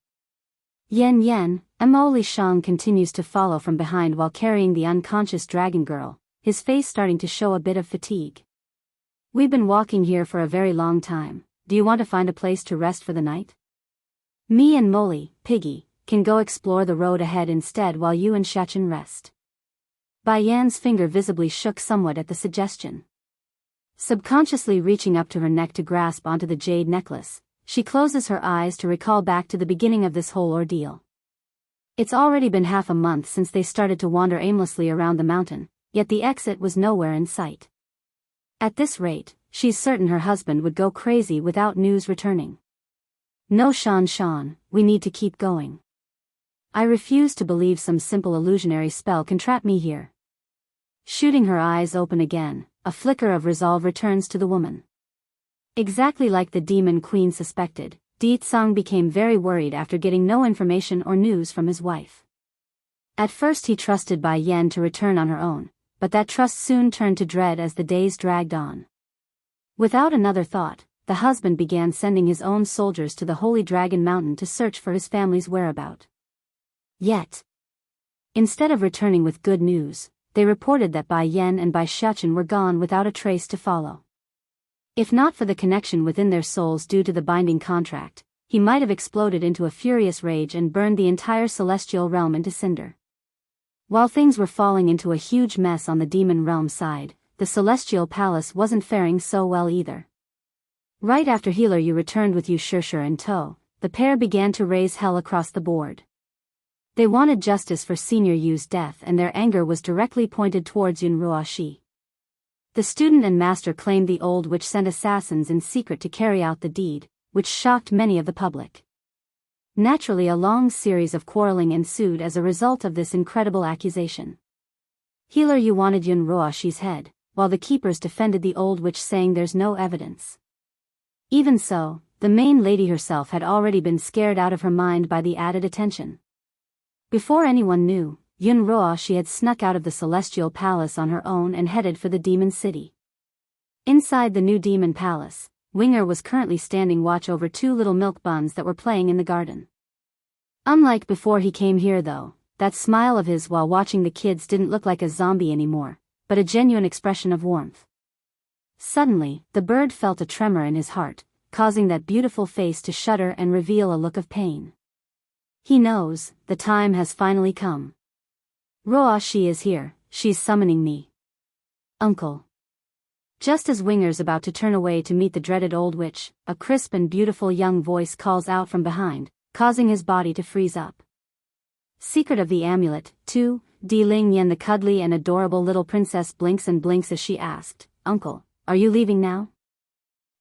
Yen, Mo Li Shang continues to follow from behind while carrying the unconscious dragon girl, his face starting to show a bit of fatigue. We've been walking here for a very long time, do you want to find a place to rest for the night? Me and Molly, Piggy, can go explore the road ahead instead while you and Shachin rest. Bai Yan's finger visibly shook somewhat at the suggestion. Subconsciously reaching up to her neck to grasp onto the jade necklace, she closes her eyes to recall back to the beginning of this whole ordeal. It's already been half a month since they started to wander aimlessly around the mountain, yet the exit was nowhere in sight. At this rate, she's certain her husband would go crazy without news returning. No Shan, we need to keep going. I refuse to believe some simple illusionary spell can trap me here. Shooting her eyes open again, a flicker of resolve returns to the woman. Exactly like the Demon Queen suspected, Deetsong became very worried after getting no information or news from his wife. At first he trusted Bai Yan to return on her own, but that trust soon turned to dread as the days dragged on. Without another thought, the husband began sending his own soldiers to the Holy Dragon Mountain to search for his family's whereabouts. Yet, instead of returning with good news, they reported that Bai Yan and Bai Shachin were gone without a trace to follow. If not for the connection within their souls due to the binding contract, he might have exploded into a furious rage and burned the entire celestial realm into cinder. While things were falling into a huge mess on the demon realm side, the celestial palace wasn't faring so well either. Right after Healer Yu returned with Yu Shishir in tow, the pair began to raise hell across the board. They wanted justice for Senior Yu's death and their anger was directly pointed towards Yun Ruoshi. The student and master claimed the old witch sent assassins in secret to carry out the deed, which shocked many of the public. Naturally, a long series of quarreling ensued as a result of this incredible accusation. Healer Yu wanted Yun Ruoshi's head, while the keepers defended the old witch saying there's no evidence. Even so, the main lady herself had already been scared out of her mind by the added attention. Before anyone knew, Yun Ruoshi had snuck out of the Celestial Palace on her own and headed for the Demon City. Inside the new Demon Palace, Winger was currently standing watch over two little milk buns that were playing in the garden. Unlike before he came here though, that smile of his while watching the kids didn't look like a zombie anymore, but a genuine expression of warmth. Suddenly, the bird felt a tremor in his heart, causing that beautiful face to shudder and reveal a look of pain. He knows, the time has finally come. Ruoshi is here, she's summoning me. Uncle. Just as Winger's about to turn away to meet the dreaded old witch, a crisp and beautiful young voice calls out from behind, causing his body to freeze up. Secret of the Amulet, 2, Di Ling Yen. The cuddly and adorable little princess blinks and blinks as she asked, Uncle, are you leaving now?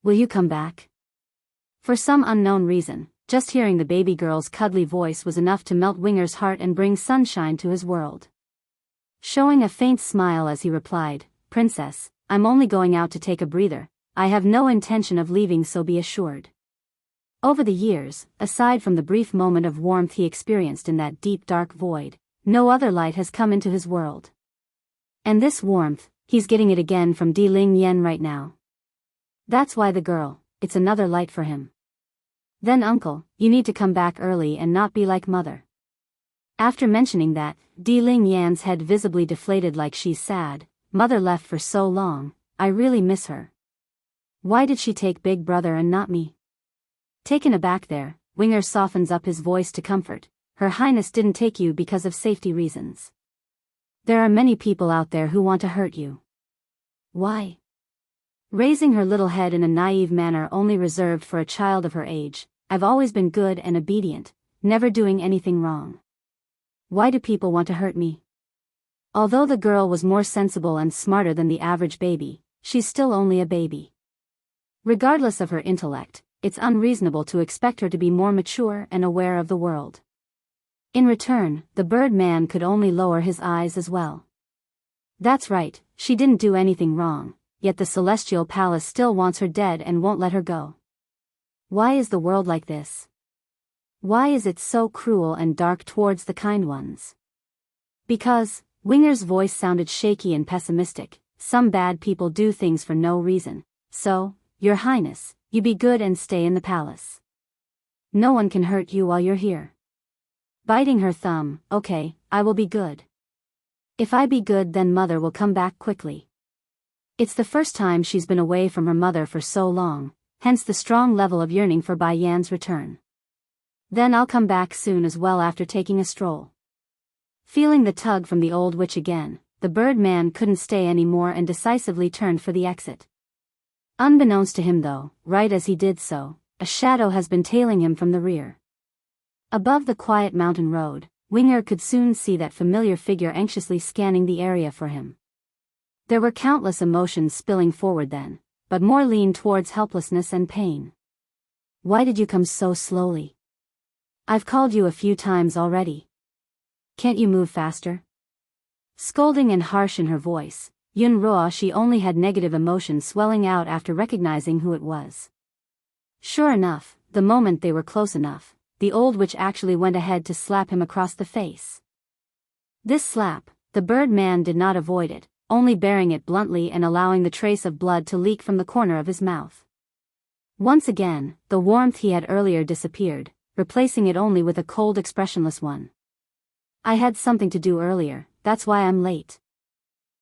Will you come back? For some unknown reason, Just hearing the baby girl's cuddly voice was enough to melt Winger's heart and bring sunshine to his world. Showing a faint smile as he replied, "Princess, I'm only going out to take a breather. I have no intention of leaving, so be assured." Over the years, aside from the brief moment of warmth he experienced in that deep dark void, no other light has come into his world. And this warmth, he's getting it again from Di Ling Yen right now. That's why the girl, it's another light for him. "Then uncle, you need to come back early and not be like mother." After mentioning that, Di Ling Yan's head visibly deflated like she's sad. "Mother left for so long, I really miss her. Why did she take big brother and not me?" Taken aback there, Winger softens up his voice to comfort. "Her Highness didn't take you because of safety reasons. There are many people out there who want to hurt you." "Why?" Raising her little head in a naive manner only reserved for a child of her age, "I've always been good and obedient, never doing anything wrong. Why do people want to hurt me?" Although the girl was more sensible and smarter than the average baby, she's still only a baby. Regardless of her intellect, it's unreasonable to expect her to be more mature and aware of the world. In return, the bird man could only lower his eyes as well. That's right, she didn't do anything wrong, yet the Celestial Palace still wants her dead and won't let her go. Why is the world like this? Why is it so cruel and dark towards the kind ones? Because, Winger's voice sounded shaky and pessimistic, "some bad people do things for no reason, so, Your Highness, you be good and stay in the palace. No one can hurt you while you're here." Biting her thumb, "Okay, I will be good. If I be good, then mother will come back quickly." It's the first time she's been away from her mother for so long, hence the strong level of yearning for Bai Yan's return. "Then I'll come back soon as well after taking a stroll." Feeling the tug from the old witch again, the bird man couldn't stay anymore and decisively turned for the exit. Unbeknownst to him though, right as he did so, a shadow has been tailing him from the rear. Above the quiet mountain road, Winger could soon see that familiar figure anxiously scanning the area for him. There were countless emotions spilling forward then, but more leaned towards helplessness and pain. "Why did you come so slowly? I've called you a few times already. Can't you move faster?" Scolding and harsh in her voice, Yun Roa she only had negative emotions swelling out after recognizing who it was. Sure enough, the moment they were close enough, the old witch actually went ahead to slap him across the face. This slap, the bird man did not avoid it, only bearing it bluntly and allowing the trace of blood to leak from the corner of his mouth. Once again, the warmth he had earlier disappeared, replacing it only with a cold expressionless one. "I had something to do earlier, that's why I'm late."